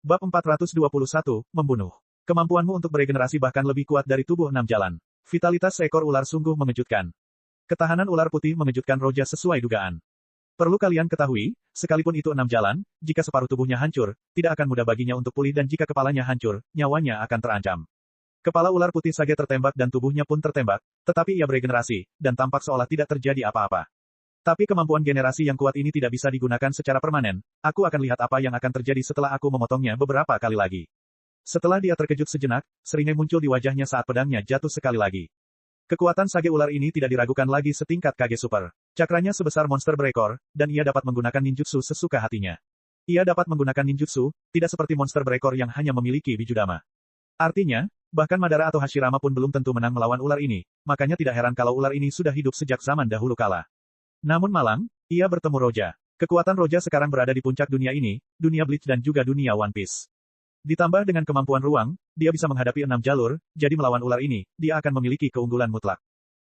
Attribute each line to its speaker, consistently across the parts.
Speaker 1: Bab 421, Membunuh. Kemampuanmu untuk beregenerasi bahkan lebih kuat dari tubuh 6 jalan. Vitalitas seekor ular sungguh mengejutkan. Ketahanan ular putih mengejutkan Roja sesuai dugaan. Perlu kalian ketahui, sekalipun itu 6 jalan, jika separuh tubuhnya hancur, tidak akan mudah baginya untuk pulih dan jika kepalanya hancur, nyawanya akan terancam. Kepala ular putih Sage tertembak dan tubuhnya pun tertembak, tetapi ia beregenerasi, dan tampak seolah tidak terjadi apa-apa. Tapi kemampuan generasi yang kuat ini tidak bisa digunakan secara permanen, aku akan lihat apa yang akan terjadi setelah aku memotongnya beberapa kali lagi. Setelah dia terkejut sejenak, seringai muncul di wajahnya saat pedangnya jatuh sekali lagi. Kekuatan Sage ular ini tidak diragukan lagi setingkat Kage Super. Cakranya sebesar monster berekor, dan ia dapat menggunakan ninjutsu sesuka hatinya. Ia dapat menggunakan ninjutsu, tidak seperti monster berekor yang hanya memiliki bijudama. Artinya, bahkan Madara atau Hashirama pun belum tentu menang melawan ular ini, makanya tidak heran kalau ular ini sudah hidup sejak zaman dahulu kala. Namun malang, ia bertemu Roja. Kekuatan Roja sekarang berada di puncak dunia ini, dunia Bleach dan juga dunia One Piece. Ditambah dengan kemampuan ruang, dia bisa menghadapi 6 jalur, jadi melawan ular ini, dia akan memiliki keunggulan mutlak.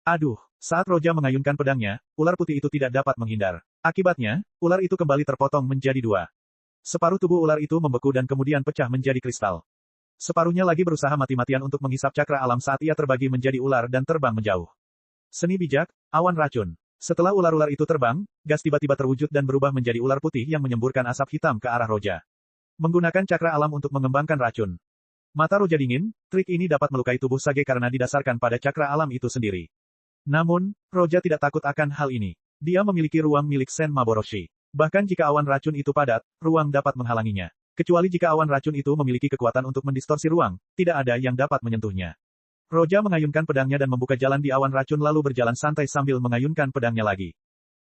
Speaker 1: Aduh, saat Roja mengayunkan pedangnya, ular putih itu tidak dapat menghindar. Akibatnya, ular itu kembali terpotong menjadi 2. Separuh tubuh ular itu membeku dan kemudian pecah menjadi kristal. Separuhnya lagi berusaha mati-matian untuk menghisap cakra alam saat ia terbagi menjadi ular dan terbang menjauh. Seni bijak, awan racun. Setelah ular-ular itu terbang, gas tiba-tiba terwujud dan berubah menjadi ular putih yang menyemburkan asap hitam ke arah Roja. Menggunakan cakra alam untuk mengembangkan racun. Mata Roja dingin, trik ini dapat melukai tubuh Sage karena didasarkan pada cakra alam itu sendiri. Namun, Roja tidak takut akan hal ini. Dia memiliki ruang milik Sen Maboroshi. Bahkan jika awan racun itu padat, ruang dapat menghalanginya. Kecuali jika awan racun itu memiliki kekuatan untuk mendistorsi ruang, tidak ada yang dapat menyentuhnya. Roja mengayunkan pedangnya dan membuka jalan di awan racun lalu berjalan santai sambil mengayunkan pedangnya lagi.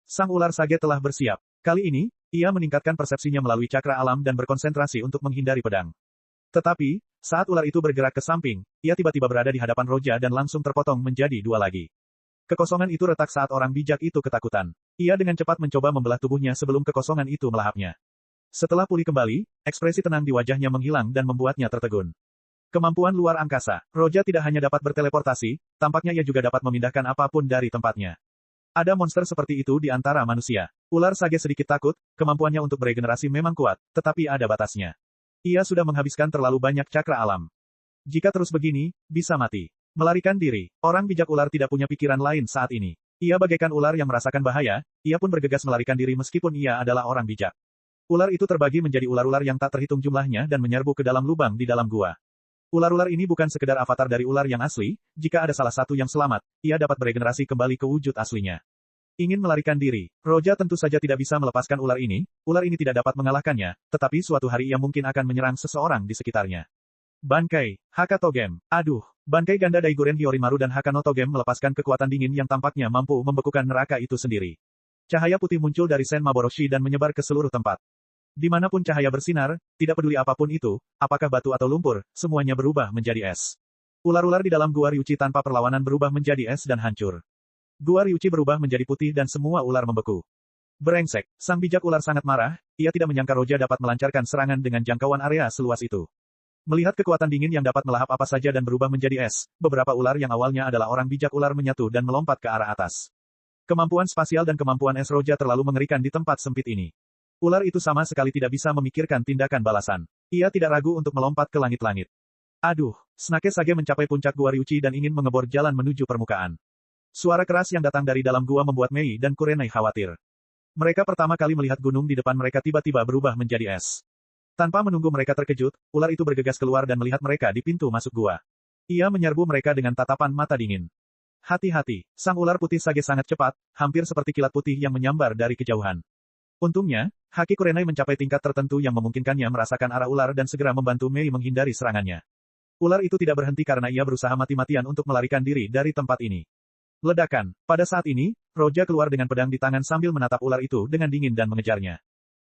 Speaker 1: Sang ular Sage telah bersiap. Kali ini, ia meningkatkan persepsinya melalui cakra alam dan berkonsentrasi untuk menghindari pedang. Tetapi, saat ular itu bergerak ke samping, ia tiba-tiba berada di hadapan Roja dan langsung terpotong menjadi 2 lagi. Kekosongan itu retak saat orang bijak itu ketakutan. Ia dengan cepat mencoba membelah tubuhnya sebelum kekosongan itu melahapnya. Setelah pulih kembali, ekspresi tenang di wajahnya menghilang dan membuatnya tertegun. Kemampuan luar angkasa. Roja tidak hanya dapat berteleportasi, tampaknya ia juga dapat memindahkan apapun dari tempatnya. Ada monster seperti itu di antara manusia. Ular Sage sedikit takut, kemampuannya untuk beregenerasi memang kuat, tetapi ada batasnya. Ia sudah menghabiskan terlalu banyak cakra alam. Jika terus begini, bisa mati. Melarikan diri. Orang bijak ular tidak punya pikiran lain saat ini. Ia bagaikan ular yang merasakan bahaya, ia pun bergegas melarikan diri meskipun ia adalah orang bijak. Ular itu terbagi menjadi ular-ular yang tak terhitung jumlahnya dan menyerbu ke dalam lubang di dalam gua. Ular-ular ini bukan sekedar avatar dari ular yang asli, jika ada salah satu yang selamat, ia dapat beregenerasi kembali ke wujud aslinya. Ingin melarikan diri. Roja tentu saja tidak bisa melepaskan ular ini tidak dapat mengalahkannya, tetapi suatu hari ia mungkin akan menyerang seseorang di sekitarnya. Bankai, Hakato Game. Aduh, Bankai ganda Daiguren Hyorimaru dan Hakanoto Game melepaskan kekuatan dingin yang tampaknya mampu membekukan neraka itu sendiri. Cahaya putih muncul dari Sen Maboroshi dan menyebar ke seluruh tempat. Dimanapun cahaya bersinar, tidak peduli apapun itu, apakah batu atau lumpur, semuanya berubah menjadi es. Ular-ular di dalam gua Ryuchi tanpa perlawanan berubah menjadi es dan hancur. Gua Ryuchi berubah menjadi putih dan semua ular membeku. Brengsek, sang bijak ular sangat marah, ia tidak menyangka Roja dapat melancarkan serangan dengan jangkauan area seluas itu. Melihat kekuatan dingin yang dapat melahap apa saja dan berubah menjadi es, beberapa ular yang awalnya adalah orang bijak ular menyatu dan melompat ke arah atas. Kemampuan spasial dan kemampuan es Roja terlalu mengerikan di tempat sempit ini. Ular itu sama sekali tidak bisa memikirkan tindakan balasan. Ia tidak ragu untuk melompat ke langit-langit. Aduh, Snake Sage mencapai puncak gua Ryuchi dan ingin mengebor jalan menuju permukaan. Suara keras yang datang dari dalam gua membuat Mei dan Kurenai khawatir. Mereka pertama kali melihat gunung di depan mereka tiba-tiba berubah menjadi es. Tanpa menunggu mereka terkejut, ular itu bergegas keluar dan melihat mereka di pintu masuk gua. Ia menyerbu mereka dengan tatapan mata dingin. Hati-hati, sang ular putih Sage sangat cepat, hampir seperti kilat putih yang menyambar dari kejauhan. Untungnya, Haki Kurenai mencapai tingkat tertentu yang memungkinkannya merasakan arah ular dan segera membantu Mei menghindari serangannya. Ular itu tidak berhenti karena ia berusaha mati-matian untuk melarikan diri dari tempat ini. Ledakan. Pada saat ini, Roja keluar dengan pedang di tangan sambil menatap ular itu dengan dingin dan mengejarnya.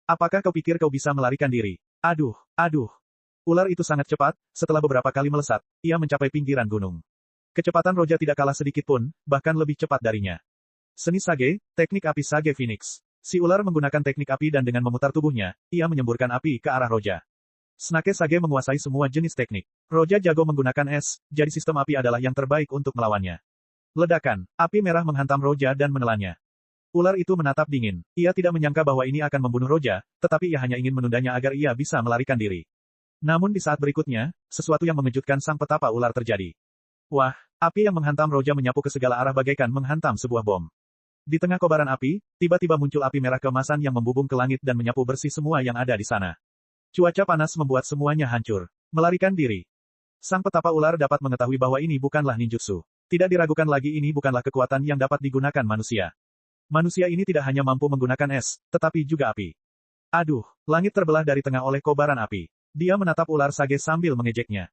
Speaker 1: Apakah kau pikir kau bisa melarikan diri? Aduh, aduh. Ular itu sangat cepat, setelah beberapa kali melesat, ia mencapai pinggiran gunung. Kecepatan Roja tidak kalah sedikit pun, bahkan lebih cepat darinya. Seni Sage, teknik api Sage Phoenix. Si ular menggunakan teknik api dan dengan memutar tubuhnya, ia menyemburkan api ke arah Roja. Snake Sage menguasai semua jenis teknik. Roja jago menggunakan es, jadi sistem api adalah yang terbaik untuk melawannya. Ledakan, api merah menghantam Roja dan menelannya. Ular itu menatap dingin. Ia tidak menyangka bahwa ini akan membunuh Roja, tetapi ia hanya ingin menundanya agar ia bisa melarikan diri. Namun di saat berikutnya, sesuatu yang mengejutkan sang petapa ular terjadi. Wah, api yang menghantam Roja menyapu ke segala arah bagaikan menghantam sebuah bom. Di tengah kobaran api, tiba-tiba muncul api merah keemasan yang membubung ke langit dan menyapu bersih semua yang ada di sana. Cuaca panas membuat semuanya hancur. Melarikan diri. Sang petapa ular dapat mengetahui bahwa ini bukanlah ninjutsu. Tidak diragukan lagi ini bukanlah kekuatan yang dapat digunakan manusia. Manusia ini tidak hanya mampu menggunakan es, tetapi juga api. Aduh, langit terbelah dari tengah oleh kobaran api. Dia menatap ular sage sambil mengejeknya.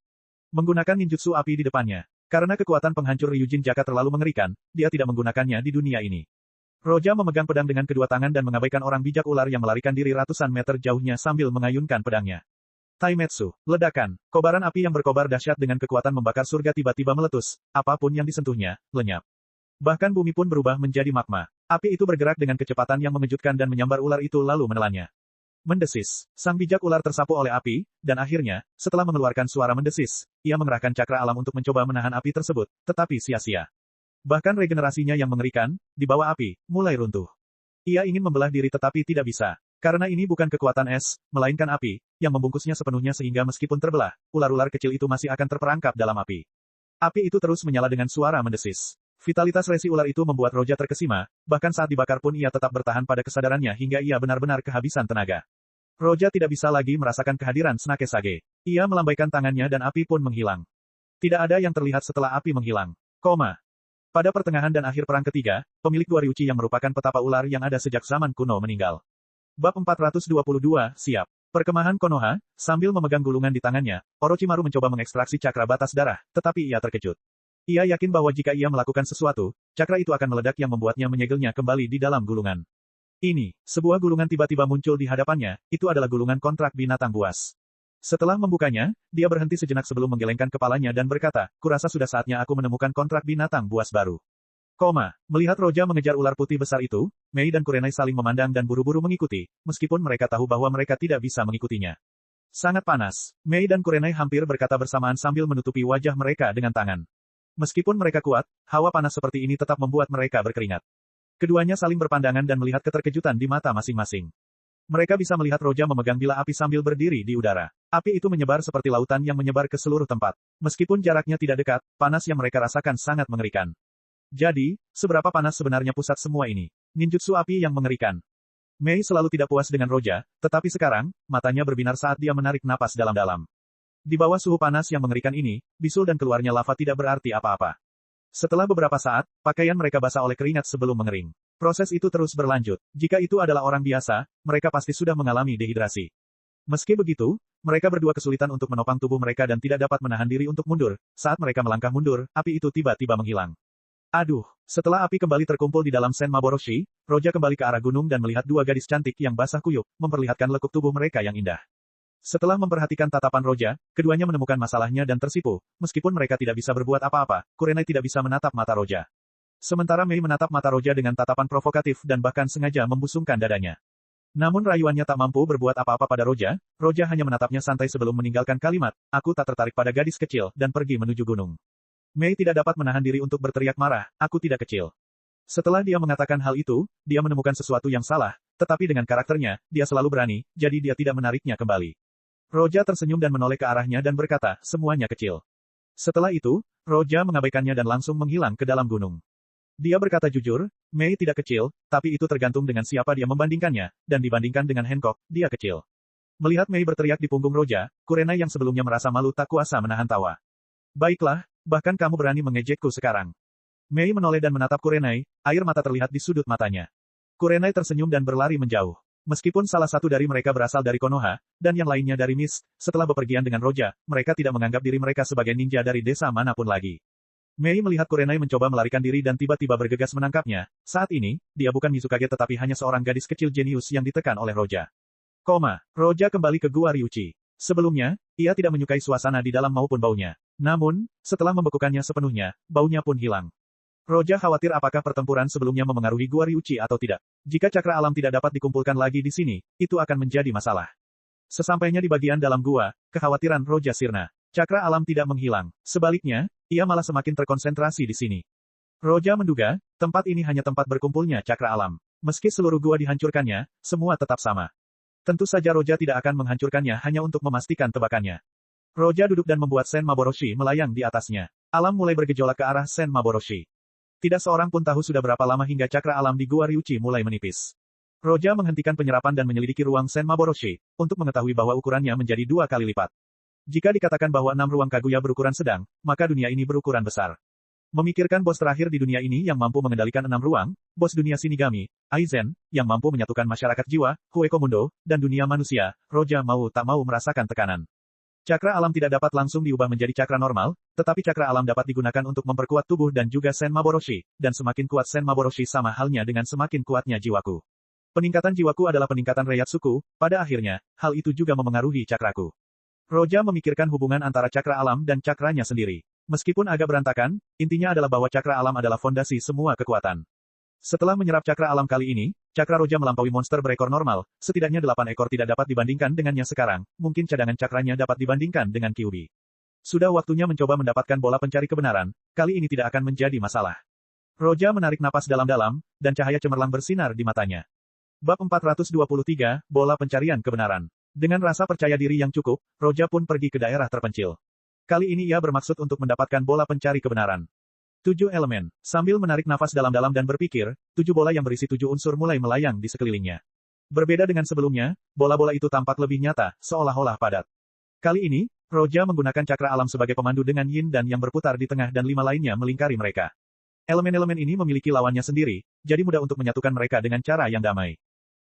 Speaker 1: Menggunakan ninjutsu api di depannya. Karena kekuatan penghancur Ryujin Jaka terlalu mengerikan, dia tidak menggunakannya di dunia ini. Roja memegang pedang dengan kedua tangan dan mengabaikan orang bijak ular yang melarikan diri ratusan meter jauhnya sambil mengayunkan pedangnya. Taimetsu, ledakan, kobaran api yang berkobar dahsyat dengan kekuatan membakar surga tiba-tiba meletus, apapun yang disentuhnya, lenyap. Bahkan bumi pun berubah menjadi magma. Api itu bergerak dengan kecepatan yang mengejutkan dan menyambar ular itu lalu menelannya. Mendesis, sang bijak ular tersapu oleh api, dan akhirnya, setelah mengeluarkan suara mendesis, ia mengerahkan cakra alam untuk mencoba menahan api tersebut, tetapi sia-sia. Bahkan regenerasinya yang mengerikan, di bawah api, mulai runtuh. Ia ingin membelah diri tetapi tidak bisa. Karena ini bukan kekuatan es, melainkan api, yang membungkusnya sepenuhnya sehingga meskipun terbelah, ular-ular kecil itu masih akan terperangkap dalam api. Api itu terus menyala dengan suara mendesis. Vitalitas resi ular itu membuat Roja terkesima, bahkan saat dibakar pun ia tetap bertahan pada kesadarannya hingga ia benar-benar kehabisan tenaga. Roja tidak bisa lagi merasakan kehadiran Snake Sage. Ia melambaikan tangannya dan api pun menghilang. Tidak ada yang terlihat setelah api menghilang. Koma. Pada pertengahan dan akhir perang ketiga, pemilik Gua Ryuchi yang merupakan petapa ular yang ada sejak zaman kuno meninggal. Bab 422, siap. Perkemahan Konoha, sambil memegang gulungan di tangannya, Orochimaru mencoba mengekstraksi cakra batas darah, tetapi ia terkejut. Ia yakin bahwa jika ia melakukan sesuatu, cakra itu akan meledak yang membuatnya menyegelnya kembali di dalam gulungan. Ini, sebuah gulungan tiba-tiba muncul di hadapannya, itu adalah gulungan kontrak binatang buas. Setelah membukanya, dia berhenti sejenak sebelum menggelengkan kepalanya dan berkata, kurasa sudah saatnya aku menemukan kontrak binatang buas baru. Melihat Roja mengejar ular putih besar itu, Mei dan Kurenai saling memandang dan buru-buru mengikuti, meskipun mereka tahu bahwa mereka tidak bisa mengikutinya. Sangat panas, Mei dan Kurenai hampir berkata bersamaan sambil menutupi wajah mereka dengan tangan. Meskipun mereka kuat, hawa panas seperti ini tetap membuat mereka berkeringat. Keduanya saling berpandangan dan melihat keterkejutan di mata masing-masing. Mereka bisa melihat Roja memegang bila api sambil berdiri di udara. Api itu menyebar seperti lautan yang menyebar ke seluruh tempat. Meskipun jaraknya tidak dekat, panas yang mereka rasakan sangat mengerikan. Jadi, seberapa panas sebenarnya pusat semua ini? Ninjutsu api yang mengerikan. Mei selalu tidak puas dengan Roja, tetapi sekarang, matanya berbinar saat dia menarik napas dalam-dalam. Di bawah suhu panas yang mengerikan ini, bisul dan keluarnya lava tidak berarti apa-apa. Setelah beberapa saat, pakaian mereka basah oleh keringat sebelum mengering. Proses itu terus berlanjut. Jika itu adalah orang biasa, mereka pasti sudah mengalami dehidrasi. Meski begitu, mereka berdua kesulitan untuk menopang tubuh mereka dan tidak dapat menahan diri untuk mundur. Saat mereka melangkah mundur, api itu tiba-tiba menghilang. Aduh, setelah api kembali terkumpul di dalam Sen Maboroshi, Roja kembali ke arah gunung dan melihat dua gadis cantik yang basah kuyup, memperlihatkan lekuk tubuh mereka yang indah. Setelah memperhatikan tatapan Roja, keduanya menemukan masalahnya dan tersipu. Meskipun mereka tidak bisa berbuat apa-apa, Kurenai tidak bisa menatap mata Roja. Sementara Mei menatap mata Roja dengan tatapan provokatif dan bahkan sengaja membusungkan dadanya. Namun rayuannya tak mampu berbuat apa-apa pada Roja, Roja hanya menatapnya santai sebelum meninggalkan kalimat, aku tak tertarik pada gadis kecil, dan pergi menuju gunung. Mei tidak dapat menahan diri untuk berteriak marah, aku tidak kecil. Setelah dia mengatakan hal itu, dia menemukan sesuatu yang salah, tetapi dengan karakternya, dia selalu berani, jadi dia tidak menariknya kembali. Roja tersenyum dan menoleh ke arahnya dan berkata, semuanya kecil. Setelah itu, Roja mengabaikannya dan langsung menghilang ke dalam gunung. Dia berkata jujur, Mei tidak kecil, tapi itu tergantung dengan siapa dia membandingkannya, dan dibandingkan dengan Hancock, dia kecil. Melihat Mei berteriak di punggung Roja, Kurenai yang sebelumnya merasa malu tak kuasa menahan tawa. Baiklah, bahkan kamu berani mengejekku sekarang. Mei menoleh dan menatap Kurenai, air mata terlihat di sudut matanya. Kurenai tersenyum dan berlari menjauh. Meskipun salah satu dari mereka berasal dari Konoha, dan yang lainnya dari Mist, setelah bepergian dengan Roja, mereka tidak menganggap diri mereka sebagai ninja dari desa manapun lagi. Mei melihat Kurenai mencoba melarikan diri dan tiba-tiba bergegas menangkapnya. Saat ini, dia bukan Mizukage tetapi hanya seorang gadis kecil jenius yang ditekan oleh Roja. Roja kembali ke Gua Ryuchi. Sebelumnya, ia tidak menyukai suasana di dalam maupun baunya. Namun, setelah membekukannya sepenuhnya, baunya pun hilang. Roja khawatir apakah pertempuran sebelumnya memengaruhi Gua Ryuchi atau tidak. Jika cakra alam tidak dapat dikumpulkan lagi di sini, itu akan menjadi masalah. Sesampainya di bagian dalam gua, kekhawatiran Roja sirna. Cakra alam tidak menghilang. Sebaliknya, ia malah semakin terkonsentrasi di sini. Roja menduga, tempat ini hanya tempat berkumpulnya cakra alam. Meski seluruh gua dihancurkannya, semua tetap sama. Tentu saja Roja tidak akan menghancurkannya hanya untuk memastikan tebakannya. Roja duduk dan membuat Sen Maboroshi melayang di atasnya. Alam mulai bergejolak ke arah Sen Maboroshi. Tidak seorang pun tahu sudah berapa lama hingga cakra alam di Gua Ryuchi mulai menipis. Roja menghentikan penyerapan dan menyelidiki ruang Sen Maboroshi, untuk mengetahui bahwa ukurannya menjadi 2 kali lipat. Jika dikatakan bahwa 6 ruang Kaguya berukuran sedang, maka dunia ini berukuran besar. Memikirkan bos terakhir di dunia ini yang mampu mengendalikan 6 ruang, bos dunia Shinigami, Aizen, yang mampu menyatukan masyarakat jiwa, Hueco Mundo, dan dunia manusia, Roja mau tak mau merasakan tekanan. Cakra alam tidak dapat langsung diubah menjadi cakra normal, tetapi cakra alam dapat digunakan untuk memperkuat tubuh dan juga Sen Maboroshi, dan semakin kuat Sen Maboroshi sama halnya dengan semakin kuatnya jiwaku. Peningkatan jiwaku adalah peningkatan Reiatsuku, pada akhirnya, hal itu juga memengaruhi cakraku. Roja memikirkan hubungan antara cakra alam dan cakranya sendiri. Meskipun agak berantakan, intinya adalah bahwa cakra alam adalah fondasi semua kekuatan. Setelah menyerap cakra alam kali ini, cakra Roja melampaui monster berekor normal, setidaknya 8 ekor tidak dapat dibandingkan dengannya sekarang, mungkin cadangan cakranya dapat dibandingkan dengan Kyuubi. Sudah waktunya mencoba mendapatkan bola pencari kebenaran, kali ini tidak akan menjadi masalah. Roja menarik napas dalam-dalam, dan cahaya cemerlang bersinar di matanya. Bab 423, Bola Pencarian Kebenaran. Dengan rasa percaya diri yang cukup, Roja pun pergi ke daerah terpencil. Kali ini ia bermaksud untuk mendapatkan bola pencari kebenaran. 7 elemen. Sambil menarik nafas dalam-dalam dan berpikir, 7 bola yang berisi 7 unsur mulai melayang di sekelilingnya. Berbeda dengan sebelumnya, bola-bola itu tampak lebih nyata, seolah-olah padat. Kali ini, Roja menggunakan cakra alam sebagai pemandu dengan yin dan yang berputar di tengah dan 5 lainnya melingkari mereka. Elemen-elemen ini memiliki lawannya sendiri, jadi mudah untuk menyatukan mereka dengan cara yang damai.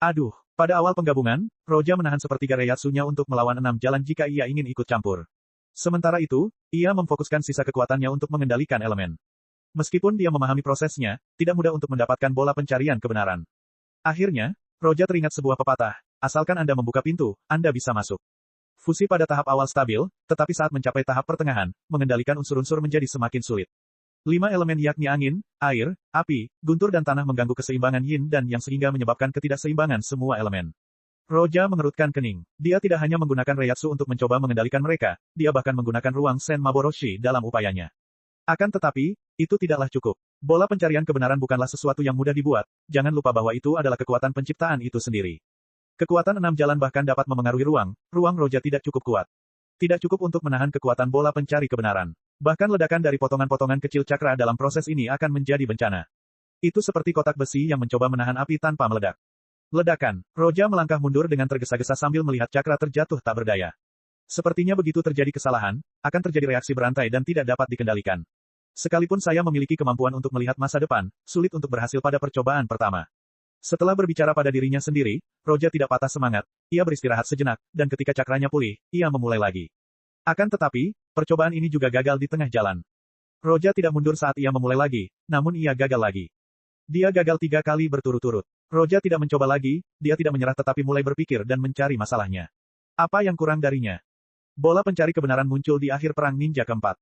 Speaker 1: Aduh, pada awal penggabungan, Roja menahan sepertiga Reiatsunya untuk melawan 6 jalan jika ia ingin ikut campur. Sementara itu, ia memfokuskan sisa kekuatannya untuk mengendalikan elemen. Meskipun dia memahami prosesnya, tidak mudah untuk mendapatkan bola pencarian kebenaran. Akhirnya, Roja teringat sebuah pepatah, asalkan Anda membuka pintu, Anda bisa masuk. Fusi pada tahap awal stabil, tetapi saat mencapai tahap pertengahan, mengendalikan unsur-unsur menjadi semakin sulit. 5 elemen yakni angin, air, api, guntur dan tanah mengganggu keseimbangan yin dan yang sehingga menyebabkan ketidakseimbangan semua elemen. Roja mengerutkan kening. Dia tidak hanya menggunakan Reiatsu untuk mencoba mengendalikan mereka, dia bahkan menggunakan ruang Sen Maboroshi dalam upayanya. Akan tetapi, itu tidaklah cukup. Bola pencarian kebenaran bukanlah sesuatu yang mudah dibuat, jangan lupa bahwa itu adalah kekuatan penciptaan itu sendiri. Kekuatan 6 jalan bahkan dapat memengaruhi ruang Roja tidak cukup kuat. Tidak cukup untuk menahan kekuatan bola pencari kebenaran. Bahkan ledakan dari potongan-potongan kecil cakra dalam proses ini akan menjadi bencana. Itu seperti kotak besi yang mencoba menahan api tanpa meledak. Ledakan. Roja melangkah mundur dengan tergesa-gesa sambil melihat cakra terjatuh tak berdaya. Sepertinya begitu terjadi kesalahan, akan terjadi reaksi berantai dan tidak dapat dikendalikan. Sekalipun saya memiliki kemampuan untuk melihat masa depan, sulit untuk berhasil pada percobaan pertama. Setelah berbicara pada dirinya sendiri, Roja tidak patah semangat, ia beristirahat sejenak, dan ketika cakranya pulih, ia memulai lagi. Akan tetapi, percobaan ini juga gagal di tengah jalan. Roja tidak mundur saat ia memulai lagi, namun ia gagal lagi. Dia gagal 3 kali berturut-turut. Roja tidak mencoba lagi, dia tidak menyerah tetapi mulai berpikir dan mencari masalahnya. Apa yang kurang darinya? Bola pencari kebenaran muncul di akhir perang ninja keempat.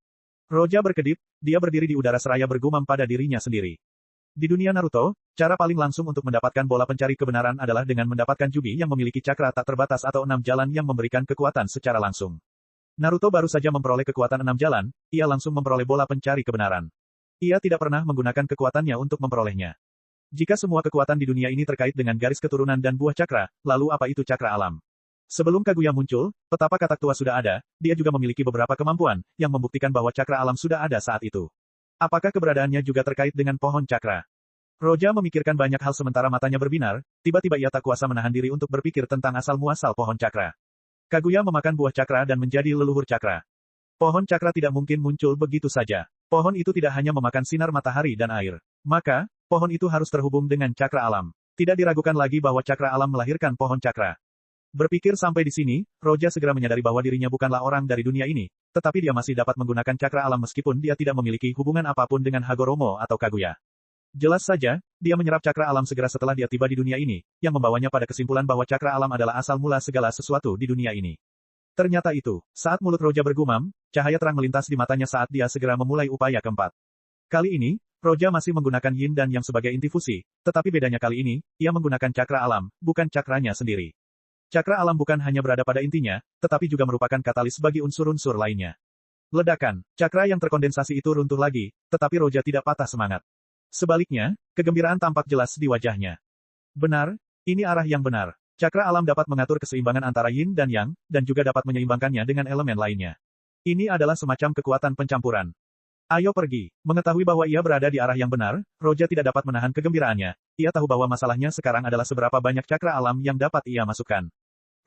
Speaker 1: Roja berkedip, dia berdiri di udara seraya bergumam pada dirinya sendiri. Di dunia Naruto, cara paling langsung untuk mendapatkan bola pencari kebenaran adalah dengan mendapatkan Jubi yang memiliki cakra tak terbatas atau 6 jalan yang memberikan kekuatan secara langsung. Naruto baru saja memperoleh kekuatan 6 jalan, ia langsung memperoleh bola pencari kebenaran. Ia tidak pernah menggunakan kekuatannya untuk memperolehnya. Jika semua kekuatan di dunia ini terkait dengan garis keturunan dan buah cakra, lalu apa itu cakra alam? Sebelum Kaguya muncul, petapa katak tua sudah ada, dia juga memiliki beberapa kemampuan, yang membuktikan bahwa cakra alam sudah ada saat itu. Apakah keberadaannya juga terkait dengan pohon cakra? Roja memikirkan banyak hal sementara matanya berbinar, tiba-tiba ia tak kuasa menahan diri untuk berpikir tentang asal-muasal pohon cakra. Kaguya memakan buah cakra dan menjadi leluhur cakra. Pohon cakra tidak mungkin muncul begitu saja. Pohon itu tidak hanya memakan sinar matahari dan air. Maka, pohon itu harus terhubung dengan cakra alam. Tidak diragukan lagi bahwa cakra alam melahirkan pohon cakra. Berpikir sampai di sini, Roja segera menyadari bahwa dirinya bukanlah orang dari dunia ini, tetapi dia masih dapat menggunakan cakra alam meskipun dia tidak memiliki hubungan apapun dengan Hagoromo atau Kaguya. Jelas saja, dia menyerap cakra alam segera setelah dia tiba di dunia ini, yang membawanya pada kesimpulan bahwa cakra alam adalah asal mula segala sesuatu di dunia ini. Ternyata itu, saat mulut Roja bergumam, cahaya terang melintas di matanya saat dia segera memulai upaya keempat. Kali ini, Roja masih menggunakan yin dan yang sebagai inti fusi, tetapi bedanya kali ini, ia menggunakan cakra alam, bukan cakranya sendiri. Cakra alam bukan hanya berada pada intinya, tetapi juga merupakan katalis bagi unsur-unsur lainnya. Ledakan, cakra yang terkondensasi itu runtuh lagi, tetapi Roja tidak patah semangat. Sebaliknya, kegembiraan tampak jelas di wajahnya. Benar, ini arah yang benar. Cakra alam dapat mengatur keseimbangan antara yin dan yang, dan juga dapat menyeimbangkannya dengan elemen lainnya. Ini adalah semacam kekuatan pencampuran. Ayo pergi. Mengetahui bahwa ia berada di arah yang benar, Roja tidak dapat menahan kegembiraannya. Ia tahu bahwa masalahnya sekarang adalah seberapa banyak cakra alam yang dapat ia masukkan.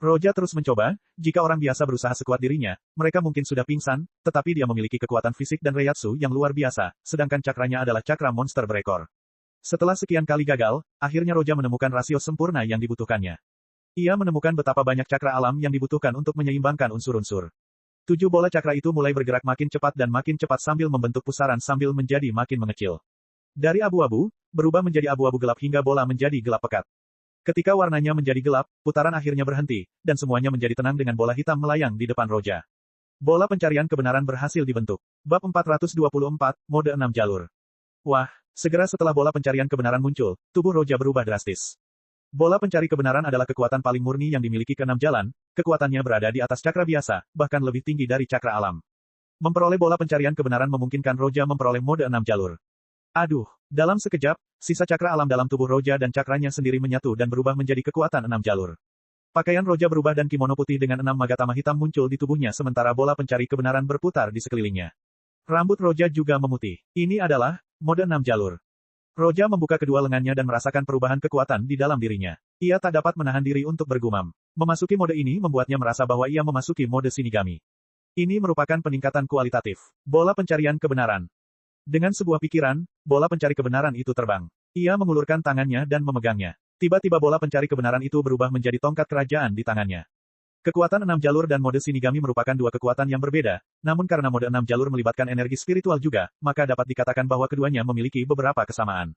Speaker 1: Roja terus mencoba, jika orang biasa berusaha sekuat dirinya, mereka mungkin sudah pingsan, tetapi dia memiliki kekuatan fisik dan reiatsu yang luar biasa, sedangkan cakranya adalah cakra monster berekor. Setelah sekian kali gagal, akhirnya Roja menemukan rasio sempurna yang dibutuhkannya. Ia menemukan betapa banyak cakra alam yang dibutuhkan untuk menyeimbangkan unsur-unsur. 7 bola cakra itu mulai bergerak makin cepat dan makin cepat sambil membentuk pusaran sambil menjadi makin mengecil. Dari abu-abu, berubah menjadi abu-abu gelap hingga bola menjadi gelap pekat. Ketika warnanya menjadi gelap, putaran akhirnya berhenti, dan semuanya menjadi tenang dengan bola hitam melayang di depan Roja. Bola pencarian kebenaran berhasil dibentuk. Bab 424, Mode 6 Jalur. Wah, segera setelah bola pencarian kebenaran muncul, tubuh Roja berubah drastis. Bola pencari kebenaran adalah kekuatan paling murni yang dimiliki ke-6 jalan, kekuatannya berada di atas cakra biasa, bahkan lebih tinggi dari cakra alam. Memperoleh bola pencarian kebenaran memungkinkan Roja memperoleh mode 6 jalur. Aduh, dalam sekejap, sisa cakra alam dalam tubuh Roja dan cakranya sendiri menyatu dan berubah menjadi kekuatan 6 jalur. Pakaian Roja berubah dan kimono putih dengan 6 magatama hitam muncul di tubuhnya sementara bola pencari kebenaran berputar di sekelilingnya. Rambut Roja juga memutih. Ini adalah mode 6 jalur. Roja membuka kedua lengannya dan merasakan perubahan kekuatan di dalam dirinya. Ia tak dapat menahan diri untuk bergumam. Memasuki mode ini membuatnya merasa bahwa ia memasuki mode Shinigami. Ini merupakan peningkatan kualitatif. Bola pencarian kebenaran. Dengan sebuah pikiran, bola pencari kebenaran itu terbang. Ia mengulurkan tangannya dan memegangnya. Tiba-tiba bola pencari kebenaran itu berubah menjadi tongkat kerajaan di tangannya. Kekuatan 6 jalur dan mode Shinigami merupakan dua kekuatan yang berbeda, namun karena mode 6 jalur melibatkan energi spiritual juga, maka dapat dikatakan bahwa keduanya memiliki beberapa kesamaan.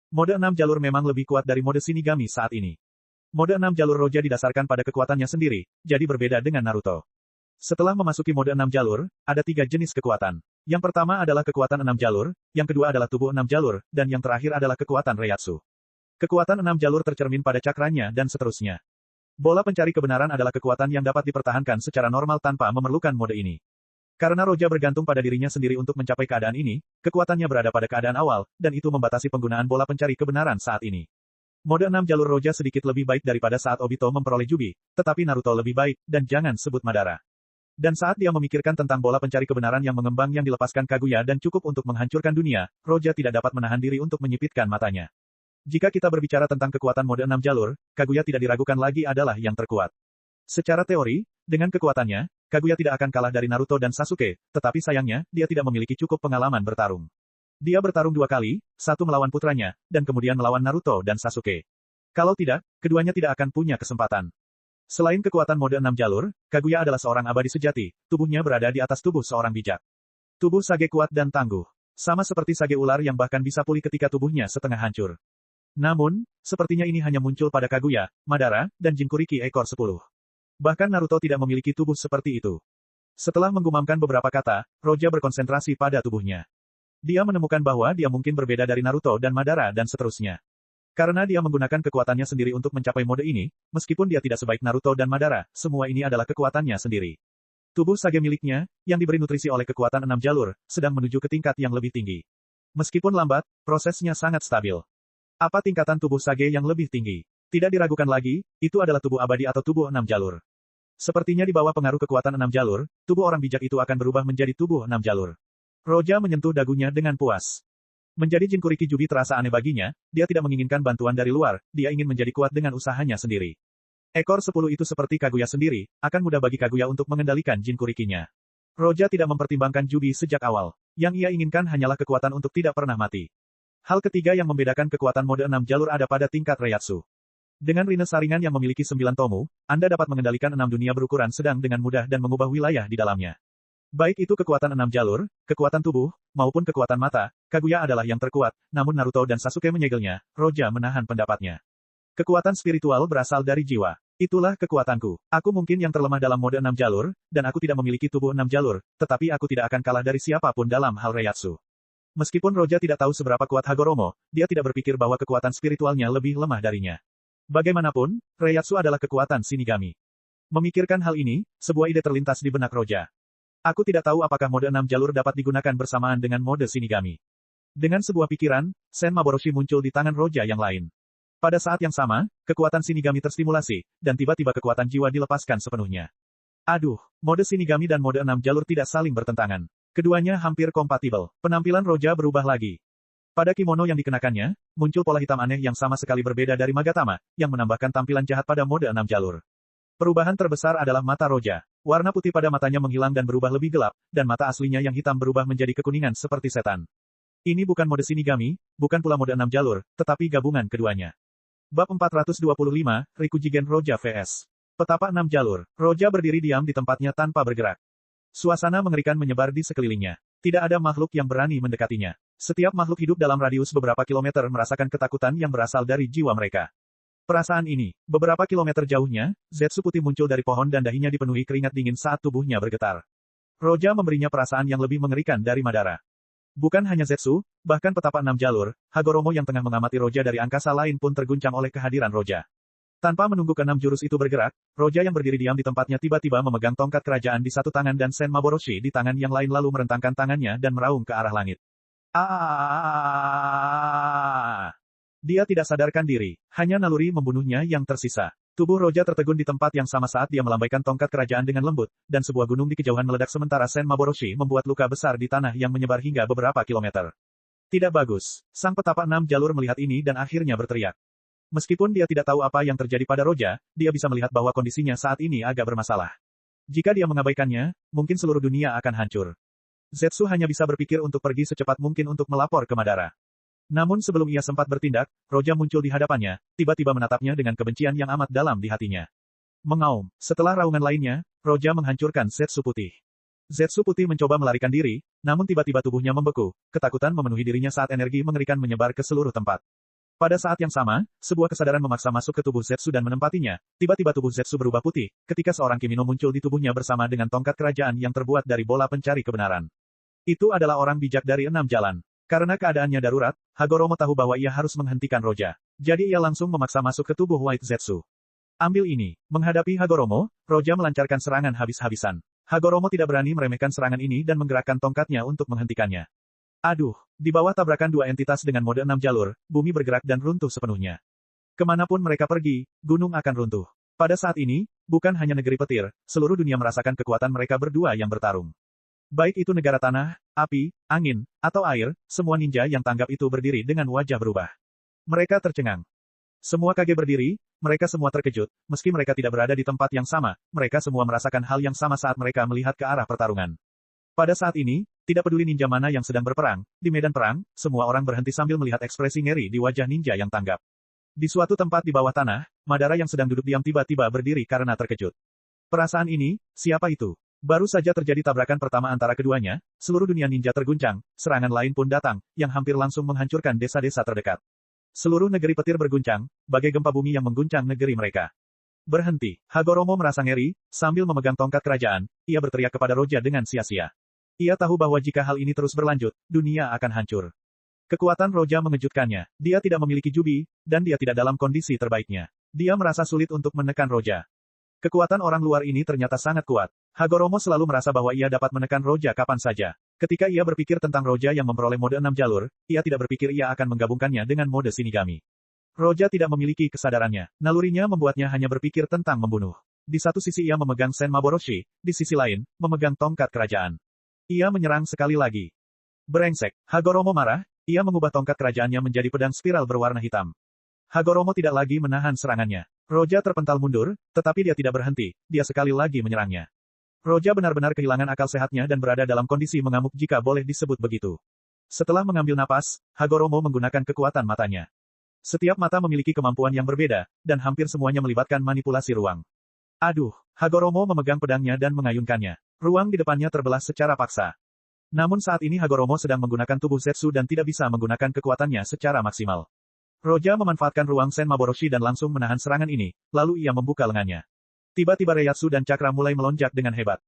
Speaker 1: Mode 6 jalur memang lebih kuat dari mode Shinigami saat ini. Mode 6 jalur Roja didasarkan pada kekuatannya sendiri, jadi berbeda dengan Naruto. Setelah memasuki mode 6 jalur, ada 3 jenis kekuatan. Yang pertama adalah kekuatan 6 jalur, yang kedua adalah tubuh 6 jalur, dan yang terakhir adalah kekuatan reiatsu. Kekuatan 6 jalur tercermin pada cakranya dan seterusnya. Bola pencari kebenaran adalah kekuatan yang dapat dipertahankan secara normal tanpa memerlukan mode ini. Karena Roja bergantung pada dirinya sendiri untuk mencapai keadaan ini, kekuatannya berada pada keadaan awal, dan itu membatasi penggunaan bola pencari kebenaran saat ini. Mode 6 jalur Roja sedikit lebih baik daripada saat Obito memperoleh Jubi, tetapi Naruto lebih baik, dan jangan sebut Madara. Dan saat dia memikirkan tentang bola pencari kebenaran yang mengembang yang dilepaskan Kaguya dan cukup untuk menghancurkan dunia, Roja tidak dapat menahan diri untuk menyipitkan matanya. Jika kita berbicara tentang kekuatan mode 6 jalur, Kaguya tidak diragukan lagi adalah yang terkuat. Secara teori, dengan kekuatannya, Kaguya tidak akan kalah dari Naruto dan Sasuke, tetapi sayangnya, dia tidak memiliki cukup pengalaman bertarung. Dia bertarung 2 kali, satu melawan putranya, dan kemudian melawan Naruto dan Sasuke. Kalau tidak, keduanya tidak akan punya kesempatan. Selain kekuatan mode 6 jalur, Kaguya adalah seorang abadi sejati, tubuhnya berada di atas tubuh seorang bijak. Tubuh Sage kuat dan tangguh. Sama seperti Sage ular yang bahkan bisa pulih ketika tubuhnya setengah hancur. Namun, sepertinya ini hanya muncul pada Kaguya, Madara, dan Jinchuriki ekor 10. Bahkan Naruto tidak memiliki tubuh seperti itu. Setelah menggumamkan beberapa kata, Roja berkonsentrasi pada tubuhnya. Dia menemukan bahwa dia mungkin berbeda dari Naruto dan Madara dan seterusnya. Karena dia menggunakan kekuatannya sendiri untuk mencapai mode ini, meskipun dia tidak sebaik Naruto dan Madara, semua ini adalah kekuatannya sendiri. Tubuh Sage miliknya, yang diberi nutrisi oleh kekuatan 6 jalur, sedang menuju ke tingkat yang lebih tinggi. Meskipun lambat, prosesnya sangat stabil. Apa tingkatan tubuh Sage yang lebih tinggi? Tidak diragukan lagi, itu adalah tubuh abadi atau tubuh 6 jalur. Sepertinya di bawah pengaruh kekuatan 6 jalur, tubuh orang bijak itu akan berubah menjadi tubuh 6 jalur. Roja menyentuh dagunya dengan puas. Menjadi Jinchuriki Jubi terasa aneh baginya, dia tidak menginginkan bantuan dari luar, dia ingin menjadi kuat dengan usahanya sendiri. Ekor 10 itu seperti Kaguya sendiri, akan mudah bagi Kaguya untuk mengendalikan Jinchurikinya. Roja tidak mempertimbangkan Jubi sejak awal. Yang ia inginkan hanyalah kekuatan untuk tidak pernah mati. Hal ketiga yang membedakan kekuatan mode 6 jalur ada pada tingkat reiatsu. Dengan Rine Saringan yang memiliki 9 tomo, Anda dapat mengendalikan 6 dunia berukuran sedang dengan mudah dan mengubah wilayah di dalamnya. Baik itu kekuatan 6 jalur, kekuatan tubuh, maupun kekuatan mata, Kaguya adalah yang terkuat, namun Naruto dan Sasuke menyegelnya, Roja menahan pendapatnya. Kekuatan spiritual berasal dari jiwa. Itulah kekuatanku. Aku mungkin yang terlemah dalam mode 6 jalur, dan aku tidak memiliki tubuh 6 jalur, tetapi aku tidak akan kalah dari siapapun dalam hal reiatsu. Meskipun Roja tidak tahu seberapa kuat Hagoromo, dia tidak berpikir bahwa kekuatan spiritualnya lebih lemah darinya. Bagaimanapun, reiatsu adalah kekuatan Shinigami. Memikirkan hal ini, sebuah ide terlintas di benak Roja. Aku tidak tahu apakah mode 6 jalur dapat digunakan bersamaan dengan mode Shinigami. Dengan sebuah pikiran, Sen Maboroshi muncul di tangan Roja yang lain. Pada saat yang sama, kekuatan Shinigami terstimulasi, dan tiba-tiba kekuatan jiwa dilepaskan sepenuhnya. Aduh, mode Shinigami dan mode 6 jalur tidak saling bertentangan. Keduanya hampir kompatibel. Penampilan Roja berubah lagi. Pada kimono yang dikenakannya, muncul pola hitam aneh yang sama sekali berbeda dari Magatama, yang menambahkan tampilan jahat pada mode 6 jalur. Perubahan terbesar adalah mata Roja. Warna putih pada matanya menghilang dan berubah lebih gelap, dan mata aslinya yang hitam berubah menjadi kekuningan seperti setan. Ini bukan mode Shinigami, bukan pula mode 6 jalur, tetapi gabungan keduanya. Bab 425, Rikujigen Roja vs. Petapa 6 jalur. Roja berdiri diam di tempatnya tanpa bergerak. Suasana mengerikan menyebar di sekelilingnya. Tidak ada makhluk yang berani mendekatinya. Setiap makhluk hidup dalam radius beberapa kilometer merasakan ketakutan yang berasal dari jiwa mereka. Perasaan ini, beberapa kilometer jauhnya, Zetsu putih muncul dari pohon dan dahinya dipenuhi keringat dingin saat tubuhnya bergetar. Roja memberinya perasaan yang lebih mengerikan dari Madara. Bukan hanya Zetsu, bahkan petapa 6 jalur, Hagoromo yang tengah mengamati Roja dari angkasa lain pun terguncang oleh kehadiran Roja. Tanpa menunggu keenam jurus itu bergerak, Roja yang berdiri diam di tempatnya tiba-tiba memegang tongkat kerajaan di satu tangan dan Sen Maboroshi di tangan yang lain lalu merentangkan tangannya dan meraung ke arah langit. Dia tidak sadarkan diri, hanya naluri membunuhnya yang tersisa. Tubuh Roja tertegun di tempat yang sama saat dia melambaikan tongkat kerajaan dengan lembut, dan sebuah gunung di kejauhan meledak sementara Sen Maboroshi membuat luka besar di tanah yang menyebar hingga beberapa kilometer. Tidak bagus. Sang petapa 6 jalur melihat ini dan akhirnya berteriak. Meskipun dia tidak tahu apa yang terjadi pada Roja, dia bisa melihat bahwa kondisinya saat ini agak bermasalah. Jika dia mengabaikannya, mungkin seluruh dunia akan hancur. Zetsu hanya bisa berpikir untuk pergi secepat mungkin untuk melapor ke Madara. Namun sebelum ia sempat bertindak, Roja muncul di hadapannya, tiba-tiba menatapnya dengan kebencian yang amat dalam di hatinya. Mengaum. Setelah raungan lainnya, Roja menghancurkan Zetsu putih. Zetsu putih mencoba melarikan diri, namun tiba-tiba tubuhnya membeku, ketakutan memenuhi dirinya saat energi mengerikan menyebar ke seluruh tempat. Pada saat yang sama, sebuah kesadaran memaksa masuk ke tubuh Zetsu dan menempatinya, tiba-tiba tubuh Zetsu berubah putih, ketika seorang Kimino muncul di tubuhnya bersama dengan tongkat kerajaan yang terbuat dari bola pencari kebenaran. Itu adalah orang bijak dari 6 jalan. Karena keadaannya darurat, Hagoromo tahu bahwa ia harus menghentikan Roja. Jadi ia langsung memaksa masuk ke tubuh White Zetsu. Ambil ini. Menghadapi Hagoromo, Roja melancarkan serangan habis-habisan. Hagoromo tidak berani meremehkan serangan ini dan menggerakkan tongkatnya untuk menghentikannya. Aduh, di bawah tabrakan dua entitas dengan mode 6 jalur, bumi bergerak dan runtuh sepenuhnya. Kemanapun mereka pergi, gunung akan runtuh. Pada saat ini, bukan hanya negeri petir, seluruh dunia merasakan kekuatan mereka berdua yang bertarung. Baik itu negara tanah, api, angin, atau air, semua ninja yang tanggap itu berdiri dengan wajah berubah. Mereka tercengang. Semua Kage berdiri, mereka semua terkejut, meski mereka tidak berada di tempat yang sama, mereka semua merasakan hal yang sama saat mereka melihat ke arah pertarungan. Pada saat ini, tidak peduli ninja mana yang sedang berperang, di medan perang, semua orang berhenti sambil melihat ekspresi ngeri di wajah ninja yang tanggap. Di suatu tempat di bawah tanah, Madara yang sedang duduk diam tiba-tiba berdiri karena terkejut. Perasaan ini, siapa itu? Baru saja terjadi tabrakan pertama antara keduanya, seluruh dunia ninja terguncang, serangan lain pun datang, yang hampir langsung menghancurkan desa-desa terdekat. Seluruh negeri petir berguncang, bagai gempa bumi yang mengguncang negeri mereka. Berhenti. Hagoromo merasa ngeri, sambil memegang tongkat kerajaan, ia berteriak kepada Roja dengan sia-sia. Ia tahu bahwa jika hal ini terus berlanjut, dunia akan hancur. Kekuatan Roja mengejutkannya, dia tidak memiliki jubi, dan dia tidak dalam kondisi terbaiknya. Dia merasa sulit untuk menekan Roja. Kekuatan orang luar ini ternyata sangat kuat. Hagoromo selalu merasa bahwa ia dapat menekan Roja kapan saja. Ketika ia berpikir tentang Roja yang memperoleh mode 6 jalur, ia tidak berpikir ia akan menggabungkannya dengan mode Shinigami. Roja tidak memiliki kesadarannya. Nalurinya membuatnya hanya berpikir tentang membunuh. Di satu sisi ia memegang Sen Maboroshi, di sisi lain, memegang tongkat kerajaan. Ia menyerang sekali lagi. Brengsek. Hagoromo marah, ia mengubah tongkat kerajaannya menjadi pedang spiral berwarna hitam. Hagoromo tidak lagi menahan serangannya. Roja terpental mundur, tetapi dia tidak berhenti, dia sekali lagi menyerangnya. Roja benar-benar kehilangan akal sehatnya dan berada dalam kondisi mengamuk jika boleh disebut begitu. Setelah mengambil napas, Hagoromo menggunakan kekuatan matanya. Setiap mata memiliki kemampuan yang berbeda, dan hampir semuanya melibatkan manipulasi ruang. Aduh, Hagoromo memegang pedangnya dan mengayunkannya. Ruang di depannya terbelah secara paksa. Namun saat ini Hagoromo sedang menggunakan tubuh Zetsu dan tidak bisa menggunakan kekuatannya secara maksimal. Roja memanfaatkan ruang Sen Maboroshi dan langsung menahan serangan ini, lalu ia membuka lengannya. Tiba-tiba Reiatsu dan Cakra mulai melonjak dengan hebat.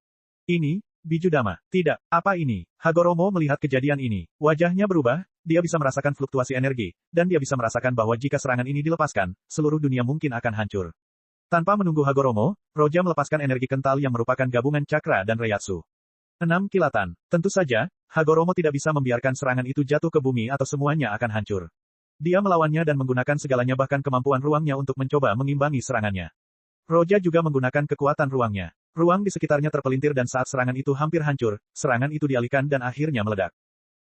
Speaker 1: Ini, Bijudama. Tidak, apa ini? Hagoromo melihat kejadian ini. Wajahnya berubah, dia bisa merasakan fluktuasi energi, dan dia bisa merasakan bahwa jika serangan ini dilepaskan, seluruh dunia mungkin akan hancur. Tanpa menunggu Hagoromo, Roja melepaskan energi kental yang merupakan gabungan Cakra dan Reiatsu. 6 kilatan. Tentu saja, Hagoromo tidak bisa membiarkan serangan itu jatuh ke bumi atau semuanya akan hancur. Dia melawannya dan menggunakan segalanya bahkan kemampuan ruangnya untuk mencoba mengimbangi serangannya. Roja juga menggunakan kekuatan ruangnya. Ruang di sekitarnya terpelintir dan saat serangan itu hampir hancur, serangan itu dialihkan dan akhirnya meledak.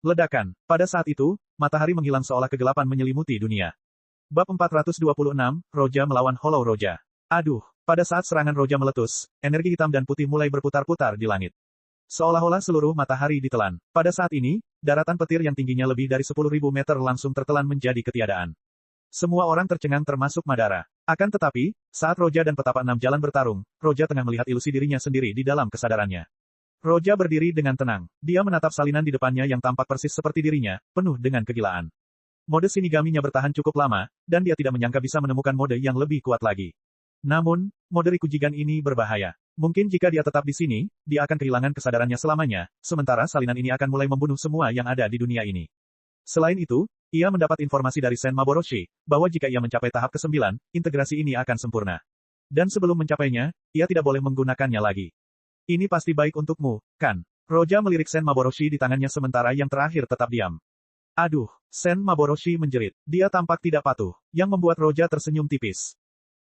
Speaker 1: Ledakan. Pada saat itu, matahari menghilang seolah kegelapan menyelimuti dunia. Bab 426, Roja melawan Hollow Roja. Aduh, pada saat serangan Roja meletus, energi hitam dan putih mulai berputar-putar di langit. Seolah-olah seluruh matahari ditelan. Pada saat ini, daratan petir yang tingginya lebih dari 10.000 meter langsung tertelan menjadi ketiadaan. Semua orang tercengang termasuk Madara. Akan tetapi, saat Roja dan petapa 6 jalan bertarung, Roja tengah melihat ilusi dirinya sendiri di dalam kesadarannya. Roja berdiri dengan tenang. Dia menatap salinan di depannya yang tampak persis seperti dirinya, penuh dengan kegilaan. Mode Shinigami-nya bertahan cukup lama, dan dia tidak menyangka bisa menemukan mode yang lebih kuat lagi. Namun, mode Rikujigan ini berbahaya. Mungkin jika dia tetap di sini, dia akan kehilangan kesadarannya selamanya, sementara salinan ini akan mulai membunuh semua yang ada di dunia ini. Selain itu, ia mendapat informasi dari Sen Maboroshi, bahwa jika ia mencapai tahap ke-9, integrasi ini akan sempurna. Dan sebelum mencapainya, ia tidak boleh menggunakannya lagi. Ini pasti baik untukmu, kan? Roja melirik Sen Maboroshi di tangannya sementara yang terakhir tetap diam. Aduh, Sen Maboroshi menjerit. Dia tampak tidak patuh, yang membuat Roja tersenyum tipis.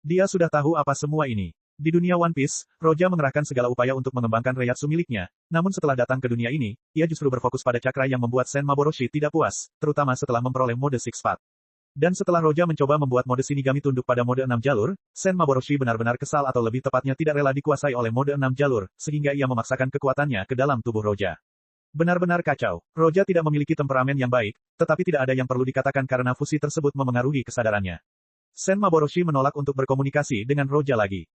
Speaker 1: Dia sudah tahu apa semua ini. Di dunia One Piece, Roja mengerahkan segala upaya untuk mengembangkan Reiatsu miliknya, namun setelah datang ke dunia ini, ia justru berfokus pada cakra yang membuat Sen Maboroshi tidak puas, terutama setelah memperoleh mode Six Path. Dan setelah Roja mencoba membuat mode Shinigami tunduk pada mode 6 jalur, Sen Maboroshi benar-benar kesal atau lebih tepatnya tidak rela dikuasai oleh mode 6 jalur, sehingga ia memaksakan kekuatannya ke dalam tubuh Roja. Benar-benar kacau. Roja tidak memiliki temperamen yang baik, tetapi tidak ada yang perlu dikatakan karena fusi tersebut memengaruhi kesadarannya. Sen Maboroshi menolak untuk berkomunikasi dengan Roja lagi.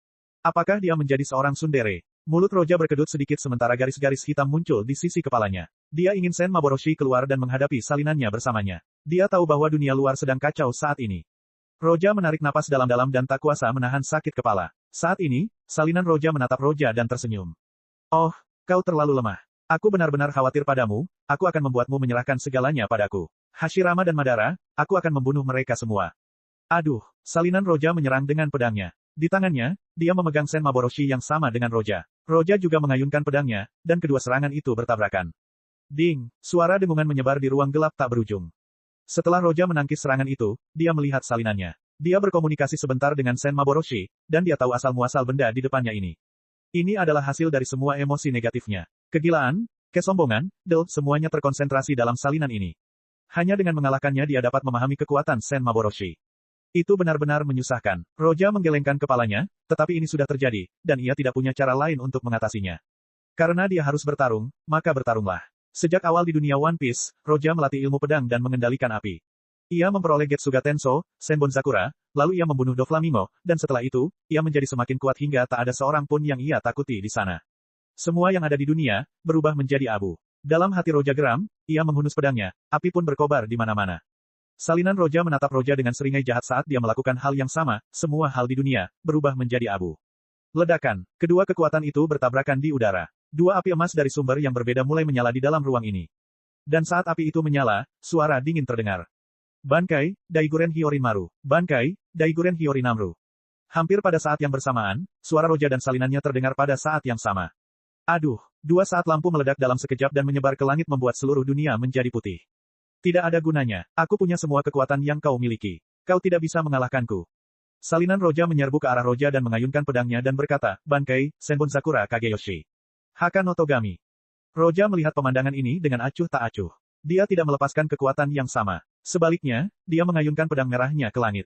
Speaker 1: Apakah dia menjadi seorang tsundere? Mulut Roja berkedut sedikit sementara garis-garis hitam muncul di sisi kepalanya. Dia ingin Sen Maboroshi keluar dan menghadapi salinannya bersamanya. Dia tahu bahwa dunia luar sedang kacau saat ini. Roja menarik napas dalam-dalam dan tak kuasa menahan sakit kepala. Saat ini, salinan Roja menatap Roja dan tersenyum. Oh, kau terlalu lemah. Aku benar-benar khawatir padamu, aku akan membuatmu menyerahkan segalanya padaku. Hashirama dan Madara, aku akan membunuh mereka semua. Aduh, salinan Roja menyerang dengan pedangnya. Di tangannya, dia memegang Sen Maboroshi yang sama dengan Roja. Roja juga mengayunkan pedangnya, dan kedua serangan itu bertabrakan. Ding! Suara dengungan menyebar di ruang gelap tak berujung. Setelah Roja menangkis serangan itu, dia melihat salinannya. Dia berkomunikasi sebentar dengan Sen Maboroshi, dan dia tahu asal-muasal benda di depannya ini. Ini adalah hasil dari semua emosi negatifnya. Kegilaan, kesombongan, semuanya terkonsentrasi dalam salinan ini. Hanya dengan mengalahkannya dia dapat memahami kekuatan Sen Maboroshi. Itu benar-benar menyusahkan. Roja menggelengkan kepalanya, tetapi ini sudah terjadi, dan ia tidak punya cara lain untuk mengatasinya. Karena dia harus bertarung, maka bertarunglah. Sejak awal di dunia One Piece, Roja melatih ilmu pedang dan mengendalikan api. Ia memperoleh Getsuga Tenso, Senbon Sakura, lalu ia membunuh Doflamingo, dan setelah itu, ia menjadi semakin kuat hingga tak ada seorang pun yang ia takuti di sana. Semua yang ada di dunia, berubah menjadi abu. Dalam hati Roja geram, ia menghunus pedangnya, api pun berkobar di mana-mana. Salinan Roja menatap Roja dengan seringai jahat saat dia melakukan hal yang sama, semua hal di dunia, berubah menjadi abu. Ledakan. Kedua kekuatan itu bertabrakan di udara. Dua api emas dari sumber yang berbeda mulai menyala di dalam ruang ini. Dan saat api itu menyala, suara dingin terdengar. Bankai, Daiguren Hyorinmaru. Bankai, Daiguren Hyorinamru. Hampir pada saat yang bersamaan, suara Roja dan salinannya terdengar pada saat yang sama. Aduh, dua saat lampu meledak dalam sekejap dan menyebar ke langit membuat seluruh dunia menjadi putih. Tidak ada gunanya. Aku punya semua kekuatan yang kau miliki. Kau tidak bisa mengalahkanku. Salinan Roja menyerbu ke arah Roja dan mengayunkan pedangnya dan berkata, Bankai, Senbon Sakura Kageyoshi. Haka no Togami. Roja melihat pemandangan ini dengan acuh tak acuh. Dia tidak melepaskan kekuatan yang sama. Sebaliknya, dia mengayunkan pedang merahnya ke langit.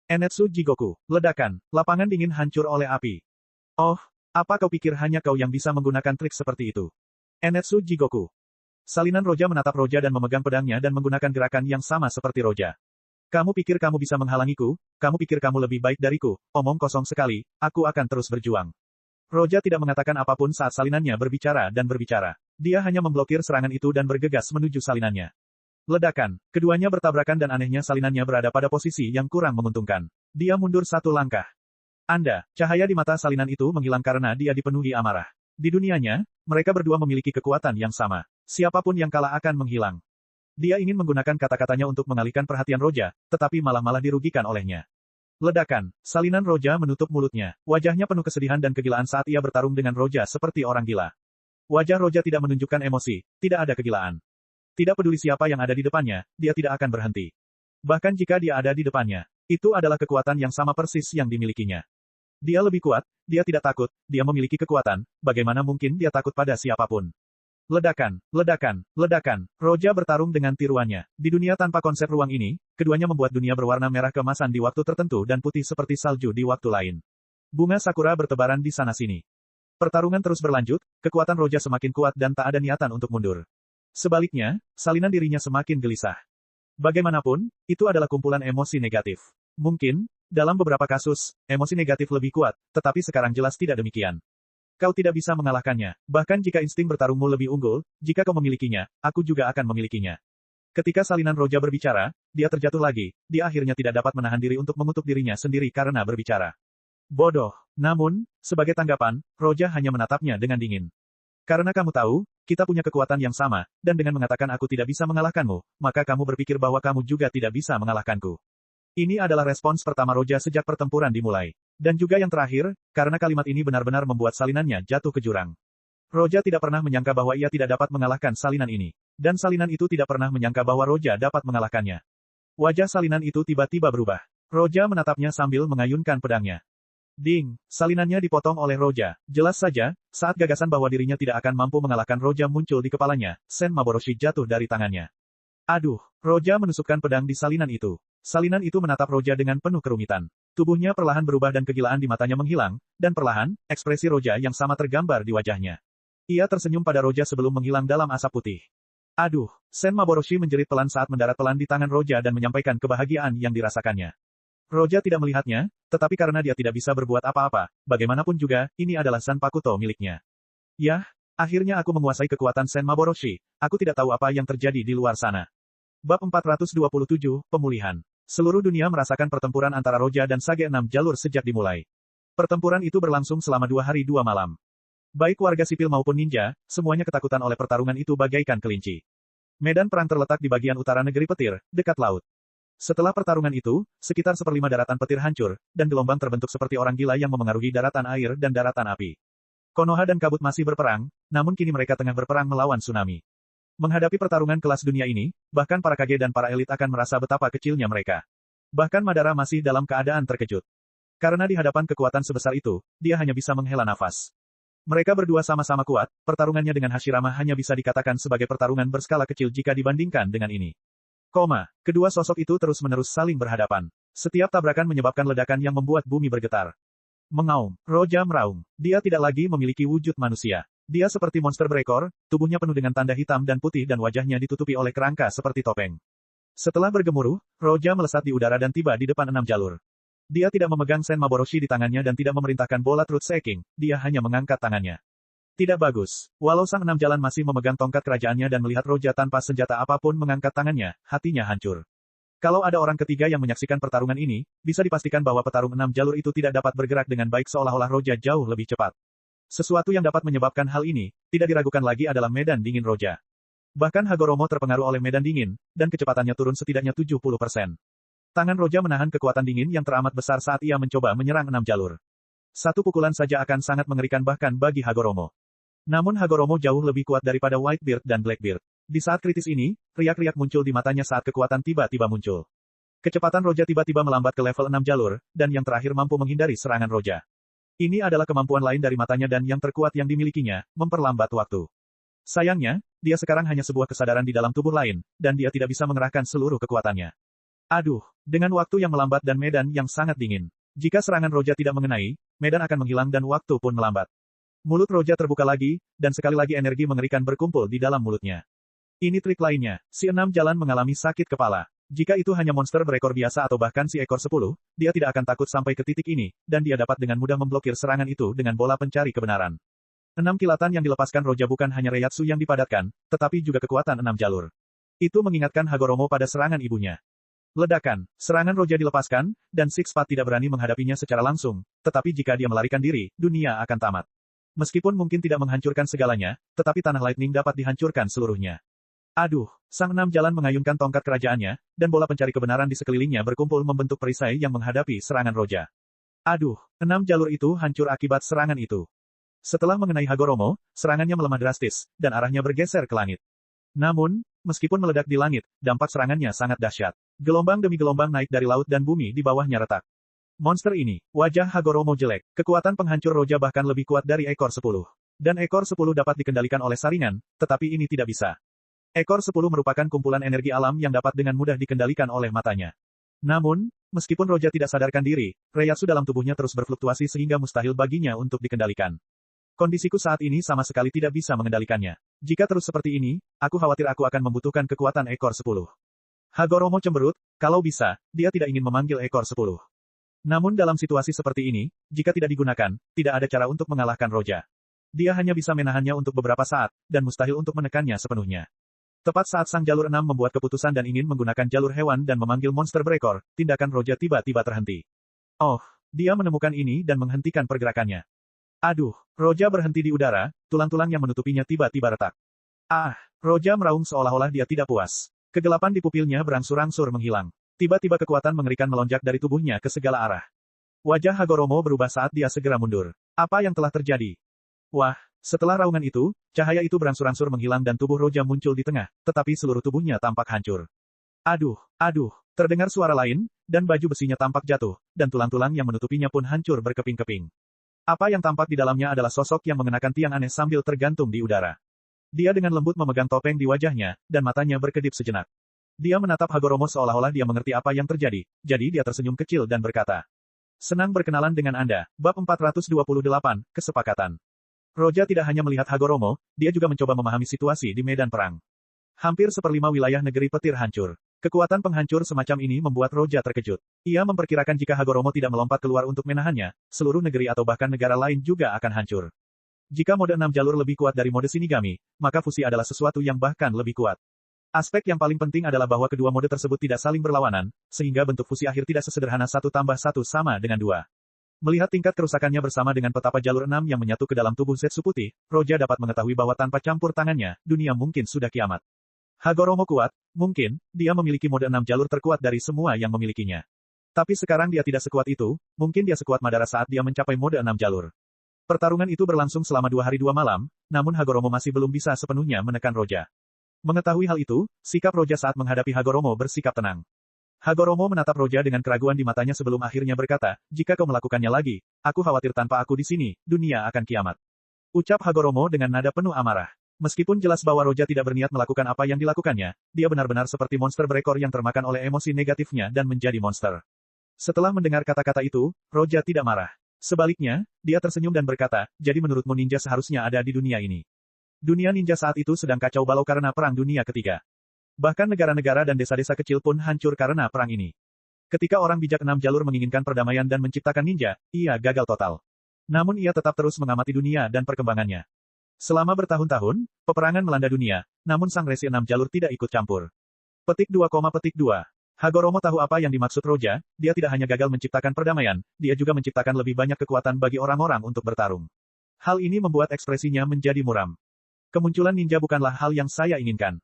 Speaker 1: Enetsu Jigoku. Ledakan. Lapangan dingin hancur oleh api. Oh, apa kau pikir hanya kau yang bisa menggunakan trik seperti itu? Enetsu Jigoku. Salinan Roja menatap Roja dan memegang pedangnya dan menggunakan gerakan yang sama seperti Roja. Kamu pikir kamu bisa menghalangiku? Kamu pikir kamu lebih baik dariku? Omong kosong sekali, aku akan terus berjuang. Roja tidak mengatakan apapun saat salinannya berbicara dan berbicara. Dia hanya memblokir serangan itu dan bergegas menuju salinannya. Ledakan. Keduanya bertabrakan dan anehnya salinannya berada pada posisi yang kurang menguntungkan. Dia mundur satu langkah. Cahaya di mata salinan itu menghilang karena dia dipenuhi amarah. Di dunianya, mereka berdua memiliki kekuatan yang sama. Siapapun yang kalah akan menghilang. Dia ingin menggunakan kata-katanya untuk mengalihkan perhatian Roja, tetapi malah dirugikan olehnya. Ledakan. Salinan Roja menutup mulutnya. Wajahnya penuh kesedihan dan kegilaan saat ia bertarung dengan Roja seperti orang gila. Wajah Roja tidak menunjukkan emosi, tidak ada kegilaan. Tidak peduli siapa yang ada di depannya, dia tidak akan berhenti. Bahkan jika dia ada di depannya, itu adalah kekuatan yang sama persis yang dimilikinya. Dia lebih kuat, dia tidak takut, dia memiliki kekuatan, bagaimana mungkin dia takut pada siapapun. Ledakan, ledakan, ledakan. Roja bertarung dengan tiruannya. Di dunia tanpa konsep ruang ini, keduanya membuat dunia berwarna merah keemasan di waktu tertentu dan putih seperti salju di waktu lain. Bunga sakura bertebaran di sana-sini. Pertarungan terus berlanjut, kekuatan Roja semakin kuat dan tak ada niatan untuk mundur. Sebaliknya, salinan dirinya semakin gelisah. Bagaimanapun, itu adalah kumpulan emosi negatif. Mungkin, dalam beberapa kasus, emosi negatif lebih kuat, tetapi sekarang jelas tidak demikian. Kau tidak bisa mengalahkannya, bahkan jika insting bertarungmu lebih unggul, jika kau memilikinya, aku juga akan memilikinya. Ketika salinan Roja berbicara, dia terjatuh lagi, dia akhirnya tidak dapat menahan diri untuk mengutuk dirinya sendiri karena berbicara. Bodoh. Namun, sebagai tanggapan, Roja hanya menatapnya dengan dingin. Karena kamu tahu, kita punya kekuatan yang sama, dan dengan mengatakan aku tidak bisa mengalahkanmu, maka kamu berpikir bahwa kamu juga tidak bisa mengalahkanku. Ini adalah respons pertama Roja sejak pertempuran dimulai. Dan juga yang terakhir, karena kalimat ini benar-benar membuat salinannya jatuh ke jurang. Roja tidak pernah menyangka bahwa ia tidak dapat mengalahkan salinan ini. Dan salinan itu tidak pernah menyangka bahwa Roja dapat mengalahkannya. Wajah salinan itu tiba-tiba berubah. Roja menatapnya sambil mengayunkan pedangnya. Ding! Salinannya dipotong oleh Roja. Jelas saja, saat gagasan bahwa dirinya tidak akan mampu mengalahkan Roja muncul di kepalanya, Sen Maboroshi jatuh dari tangannya. Aduh! Roja menusukkan pedang di salinan itu. Salinan itu menatap Roja dengan penuh kerumitan. Tubuhnya perlahan berubah dan kegilaan di matanya menghilang, dan perlahan, ekspresi Roja yang sama tergambar di wajahnya. Ia tersenyum pada Roja sebelum menghilang dalam asap putih. Aduh! Sen Maboroshi menjerit pelan saat mendarat pelan di tangan Roja dan menyampaikan kebahagiaan yang dirasakannya. Roja tidak melihatnya, tetapi karena dia tidak bisa berbuat apa-apa, bagaimanapun juga, ini adalah Zanpakuto miliknya. Yah, akhirnya aku menguasai kekuatan Sen Maboroshi, aku tidak tahu apa yang terjadi di luar sana. Bab 427, Pemulihan. Seluruh dunia merasakan pertempuran antara Roja dan Sage 6 jalur sejak dimulai. Pertempuran itu berlangsung selama 2 hari 2 malam. Baik warga sipil maupun ninja, semuanya ketakutan oleh pertarungan itu bagaikan kelinci. Medan perang terletak di bagian utara negeri petir, dekat laut. Setelah pertarungan itu, sekitar 1/5 daratan petir hancur, dan gelombang terbentuk seperti orang gila yang memengaruhi daratan air dan daratan api. Konoha dan Kabut masih berperang, namun kini mereka tengah berperang melawan tsunami. Menghadapi pertarungan kelas dunia ini, bahkan para kage dan para elit akan merasa betapa kecilnya mereka. Bahkan Madara masih dalam keadaan terkejut. Karena di hadapan kekuatan sebesar itu, dia hanya bisa menghela nafas. Mereka berdua sama-sama kuat, pertarungannya dengan Hashirama hanya bisa dikatakan sebagai pertarungan berskala kecil jika dibandingkan dengan ini. Kedua sosok itu terus-menerus saling berhadapan. Setiap tabrakan menyebabkan ledakan yang membuat bumi bergetar. Mengaum, Roja meraung. Dia tidak lagi memiliki wujud manusia. Dia seperti monster berekor, tubuhnya penuh dengan tanda hitam dan putih dan wajahnya ditutupi oleh kerangka seperti topeng. Setelah bergemuruh, Roja melesat di udara dan tiba di depan 6 jalur. Dia tidak memegang Sen Maboroshi di tangannya dan tidak memerintahkan bola Truth Seeking, dia hanya mengangkat tangannya. Tidak bagus. Walau sang 6 jalan masih memegang tongkat kerajaannya dan melihat Roja tanpa senjata apapun mengangkat tangannya, hatinya hancur. Kalau ada orang ketiga yang menyaksikan pertarungan ini, bisa dipastikan bahwa petarung 6 jalur itu tidak dapat bergerak dengan baik seolah-olah Roja jauh lebih cepat. Sesuatu yang dapat menyebabkan hal ini, tidak diragukan lagi adalah medan dingin Roja. Bahkan Hagoromo terpengaruh oleh medan dingin, dan kecepatannya turun setidaknya 70%. Tangan Roja menahan kekuatan dingin yang teramat besar saat ia mencoba menyerang 6 jalur. Satu pukulan saja akan sangat mengerikan bahkan bagi Hagoromo. Namun Hagoromo jauh lebih kuat daripada Whitebeard dan Blackbeard. Di saat kritis ini, riak-riak muncul di matanya saat kekuatan tiba-tiba muncul. Kecepatan Roja tiba-tiba melambat ke level 6 jalur, dan yang terakhir mampu menghindari serangan Roja. Ini adalah kemampuan lain dari matanya dan yang terkuat yang dimilikinya, memperlambat waktu. Sayangnya, dia sekarang hanya sebuah kesadaran di dalam tubuh lain, dan dia tidak bisa mengerahkan seluruh kekuatannya. Aduh, dengan waktu yang melambat dan medan yang sangat dingin. Jika serangan Roja tidak mengenai, medan akan menghilang dan waktu pun melambat. Mulut Roja terbuka lagi, dan sekali lagi energi mengerikan berkumpul di dalam mulutnya. Ini trik lainnya, si 6 jalan mengalami sakit kepala. Jika itu hanya monster berekor biasa atau bahkan si ekor 10, dia tidak akan takut sampai ke titik ini, dan dia dapat dengan mudah memblokir serangan itu dengan bola pencari kebenaran. 6 kilatan yang dilepaskan Roja bukan hanya Reiatsu yang dipadatkan, tetapi juga kekuatan 6 jalur. Itu mengingatkan Hagoromo pada serangan ibunya. Ledakan, serangan Roja dilepaskan, dan Six-Path tidak berani menghadapinya secara langsung, tetapi jika dia melarikan diri, dunia akan tamat. Meskipun mungkin tidak menghancurkan segalanya, tetapi tanah Lightning dapat dihancurkan seluruhnya. Aduh, sang 6 jalan mengayunkan tongkat kerajaannya, dan bola pencari kebenaran di sekelilingnya berkumpul membentuk perisai yang menghadapi serangan Roja. Aduh, 6 jalur itu hancur akibat serangan itu. Setelah mengenai Hagoromo, serangannya melemah drastis, dan arahnya bergeser ke langit. Namun, meskipun meledak di langit, dampak serangannya sangat dahsyat. Gelombang demi gelombang naik dari laut dan bumi di bawahnya retak. Monster ini, wajah Hagoromo jelek. Kekuatan penghancur roja bahkan lebih kuat dari ekor 10. Dan ekor 10 dapat dikendalikan oleh saringan, tetapi ini tidak bisa. Ekor 10 merupakan kumpulan energi alam yang dapat dengan mudah dikendalikan oleh matanya. Namun, meskipun roja tidak sadarkan diri, reiatsu dalam tubuhnya terus berfluktuasi sehingga mustahil baginya untuk dikendalikan. Kondisiku saat ini sama sekali tidak bisa mengendalikannya. Jika terus seperti ini, aku khawatir aku akan membutuhkan kekuatan ekor 10. Hagoromo cemberut, kalau bisa, dia tidak ingin memanggil ekor 10. Namun dalam situasi seperti ini, jika tidak digunakan, tidak ada cara untuk mengalahkan roja. Dia hanya bisa menahannya untuk beberapa saat, dan mustahil untuk menekannya sepenuhnya. Tepat saat Sang Jalur 6 membuat keputusan dan ingin menggunakan jalur hewan dan memanggil monster berekor, tindakan roja tiba-tiba terhenti. Oh, dia menemukan ini dan menghentikan pergerakannya. Aduh, roja berhenti di udara, tulang-tulang yang menutupinya tiba-tiba retak. Ah, roja meraung seolah-olah dia tidak puas. Kegelapan di pupilnya berangsur-angsur menghilang. Tiba-tiba kekuatan mengerikan melonjak dari tubuhnya ke segala arah. Wajah Hagoromo berubah saat dia segera mundur. Apa yang telah terjadi? Wah, setelah raungan itu, cahaya itu berangsur-angsur menghilang dan tubuh roja muncul di tengah, tetapi seluruh tubuhnya tampak hancur. Aduh, terdengar suara lain, dan baju besinya tampak jatuh, dan tulang-tulang yang menutupinya pun hancur berkeping-keping. Apa yang tampak di dalamnya adalah sosok yang mengenakan tiang aneh sambil tergantung di udara. Dia dengan lembut memegang topeng di wajahnya, dan matanya berkedip sejenak. Dia menatap Hagoromo seolah-olah dia mengerti apa yang terjadi, jadi dia tersenyum kecil dan berkata, "Senang berkenalan dengan Anda." Bab 428, Kesepakatan. Roja tidak hanya melihat Hagoromo, dia juga mencoba memahami situasi di medan perang. Hampir seperlima wilayah negeri petir hancur. Kekuatan penghancur semacam ini membuat Roja terkejut. Ia memperkirakan jika Hagoromo tidak melompat keluar untuk menahannya, seluruh negeri atau bahkan negara lain juga akan hancur. Jika mode 6 jalur lebih kuat dari mode Shinigami, maka fusi adalah sesuatu yang bahkan lebih kuat. Aspek yang paling penting adalah bahwa kedua mode tersebut tidak saling berlawanan, sehingga bentuk fusi akhir tidak sesederhana 1 tambah 1 sama dengan 2. Melihat tingkat kerusakannya bersama dengan petapa jalur 6 yang menyatu ke dalam tubuh Zetsu putih, Roja dapat mengetahui bahwa tanpa campur tangannya, dunia mungkin sudah kiamat. Hagoromo kuat, mungkin, dia memiliki mode 6 jalur terkuat dari semua yang memilikinya. Tapi sekarang dia tidak sekuat itu, mungkin dia sekuat Madara saat dia mencapai mode 6 jalur. Pertarungan itu berlangsung selama 2 hari 2 malam, namun Hagoromo masih belum bisa sepenuhnya menekan Roja. Mengetahui hal itu, sikap Roja saat menghadapi Hagoromo bersikap tenang. Hagoromo menatap Roja dengan keraguan di matanya sebelum akhirnya berkata, "Jika kau melakukannya lagi, aku khawatir tanpa aku di sini, dunia akan kiamat." Ucap Hagoromo dengan nada penuh amarah. Meskipun jelas bahwa Roja tidak berniat melakukan apa yang dilakukannya, dia benar-benar seperti monster berekor yang termakan oleh emosi negatifnya dan menjadi monster. Setelah mendengar kata-kata itu, Roja tidak marah. Sebaliknya, dia tersenyum dan berkata, "Jadi menurutmu ninja seharusnya ada di dunia ini?" Dunia ninja saat itu sedang kacau balau karena Perang Dunia Ketiga. Bahkan negara-negara dan desa-desa kecil pun hancur karena perang ini. Ketika orang bijak 6 jalur menginginkan perdamaian dan menciptakan ninja, ia gagal total. Namun ia tetap terus mengamati dunia dan perkembangannya. Selama bertahun-tahun, peperangan melanda dunia, namun sang resi 6 jalur tidak ikut campur. Petik 2,2. Hagoromo tahu apa yang dimaksud Roja, dia tidak hanya gagal menciptakan perdamaian, dia juga menciptakan lebih banyak kekuatan bagi orang-orang untuk bertarung. Hal ini membuat ekspresinya menjadi muram. Kemunculan ninja bukanlah hal yang saya inginkan.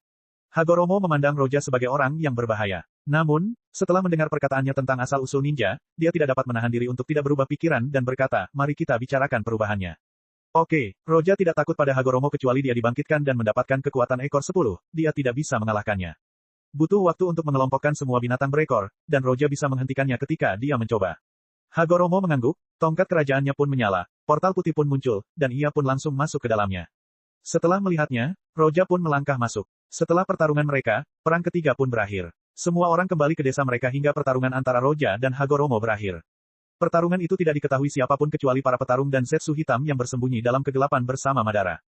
Speaker 1: Hagoromo memandang Roja sebagai orang yang berbahaya. Namun, setelah mendengar perkataannya tentang asal-usul ninja, dia tidak dapat menahan diri untuk tidak berubah pikiran dan berkata, "Mari kita bicarakan perubahannya." Oke, Roja tidak takut pada Hagoromo kecuali dia dibangkitkan dan mendapatkan kekuatan ekor 10, dia tidak bisa mengalahkannya. Butuh waktu untuk mengelompokkan semua binatang berekor, dan Roja bisa menghentikannya ketika dia mencoba. Hagoromo mengangguk, tongkat kerajaannya pun menyala, portal putih pun muncul, dan ia pun langsung masuk ke dalamnya. Setelah melihatnya, Roja pun melangkah masuk. Setelah pertarungan mereka, perang ketiga pun berakhir. Semua orang kembali ke desa mereka hingga pertarungan antara Roja dan Hagoromo berakhir. Pertarungan itu tidak diketahui siapapun kecuali para petarung dan Zetsu hitam yang bersembunyi dalam kegelapan bersama Madara.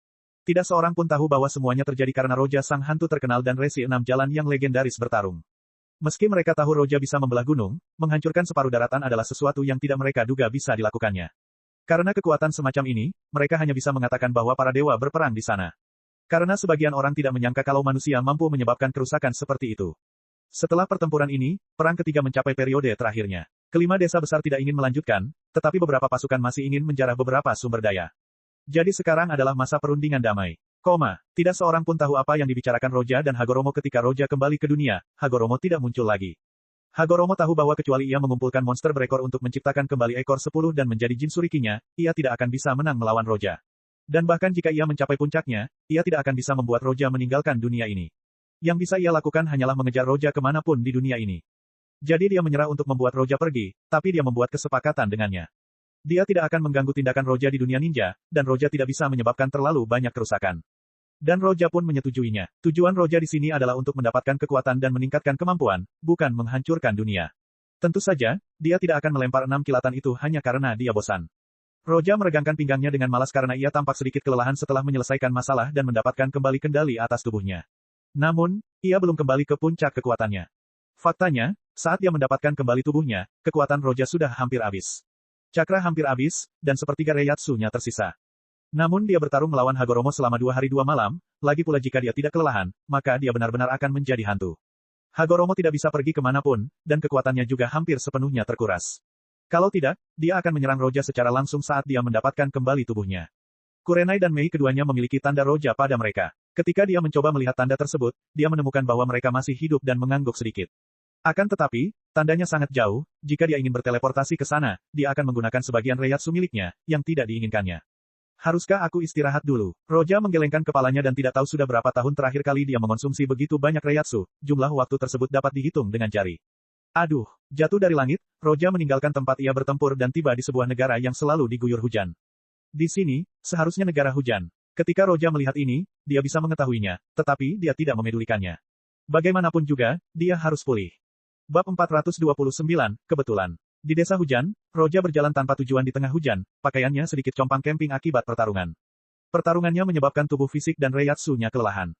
Speaker 1: Tidak seorang pun tahu bahwa semuanya terjadi karena Roja sang hantu terkenal dan resi 6 jalan yang legendaris bertarung. Meski mereka tahu Roja bisa membelah gunung, menghancurkan separuh daratan adalah sesuatu yang tidak mereka duga bisa dilakukannya. Karena kekuatan semacam ini, mereka hanya bisa mengatakan bahwa para dewa berperang di sana. Karena sebagian orang tidak menyangka kalau manusia mampu menyebabkan kerusakan seperti itu. Setelah pertempuran ini, perang ketiga mencapai periode terakhirnya. Kelima desa besar tidak ingin melanjutkan, tetapi beberapa pasukan masih ingin menjarah beberapa sumber daya. Jadi sekarang adalah masa perundingan damai. Tidak seorang pun tahu apa yang dibicarakan Roja dan Hagoromo ketika Roja kembali ke dunia, Hagoromo tidak muncul lagi. Hagoromo tahu bahwa kecuali ia mengumpulkan monster berekor untuk menciptakan kembali ekor 10 dan menjadi Jinchurikinya, ia tidak akan bisa menang melawan Roja. Dan bahkan jika ia mencapai puncaknya, ia tidak akan bisa membuat Roja meninggalkan dunia ini. Yang bisa ia lakukan hanyalah mengejar Roja kemanapun di dunia ini. Jadi dia menyerah untuk membuat Roja pergi, tapi dia membuat kesepakatan dengannya. Dia tidak akan mengganggu tindakan Roja di dunia ninja, dan Roja tidak bisa menyebabkan terlalu banyak kerusakan. Dan Roja pun menyetujuinya. Tujuan Roja di sini adalah untuk mendapatkan kekuatan dan meningkatkan kemampuan, bukan menghancurkan dunia. Tentu saja, dia tidak akan melempar 6 kilatan itu hanya karena dia bosan. Roja meregangkan pinggangnya dengan malas karena ia tampak sedikit kelelahan setelah menyelesaikan masalah dan mendapatkan kembali kendali atas tubuhnya. Namun, ia belum kembali ke puncak kekuatannya. Faktanya, saat dia mendapatkan kembali tubuhnya, kekuatan Roja sudah hampir habis. Cakra hampir habis, dan sepertiga Reiatsu-nya tersisa. Namun dia bertarung melawan Hagoromo selama 2 hari 2 malam, lagi pula jika dia tidak kelelahan, maka dia benar-benar akan menjadi hantu. Hagoromo tidak bisa pergi kemanapun, dan kekuatannya juga hampir sepenuhnya terkuras. Kalau tidak, dia akan menyerang Roja secara langsung saat dia mendapatkan kembali tubuhnya. Kurenai dan Mei keduanya memiliki tanda Roja pada mereka. Ketika dia mencoba melihat tanda tersebut, dia menemukan bahwa mereka masih hidup dan mengangguk sedikit. Akan tetapi, tandanya sangat jauh, jika dia ingin berteleportasi ke sana, dia akan menggunakan sebagian Reiatsu miliknya, yang tidak diinginkannya. Haruskah aku istirahat dulu? Roja menggelengkan kepalanya dan tidak tahu sudah berapa tahun terakhir kali dia mengonsumsi begitu banyak Reiatsu, jumlah waktu tersebut dapat dihitung dengan jari. Aduh, jatuh dari langit, Roja meninggalkan tempat ia bertempur dan tiba di sebuah negara yang selalu diguyur hujan. Di sini, seharusnya negara hujan. Ketika Roja melihat ini, dia bisa mengetahuinya, tetapi dia tidak memedulikannya. Bagaimanapun juga, dia harus pulih. Bab 429, kebetulan. Di desa hujan, Roja berjalan tanpa tujuan di tengah hujan, pakaiannya sedikit compang camping akibat pertarungan. Pertarungannya menyebabkan tubuh fisik dan Reiatsu-nya kelelahan.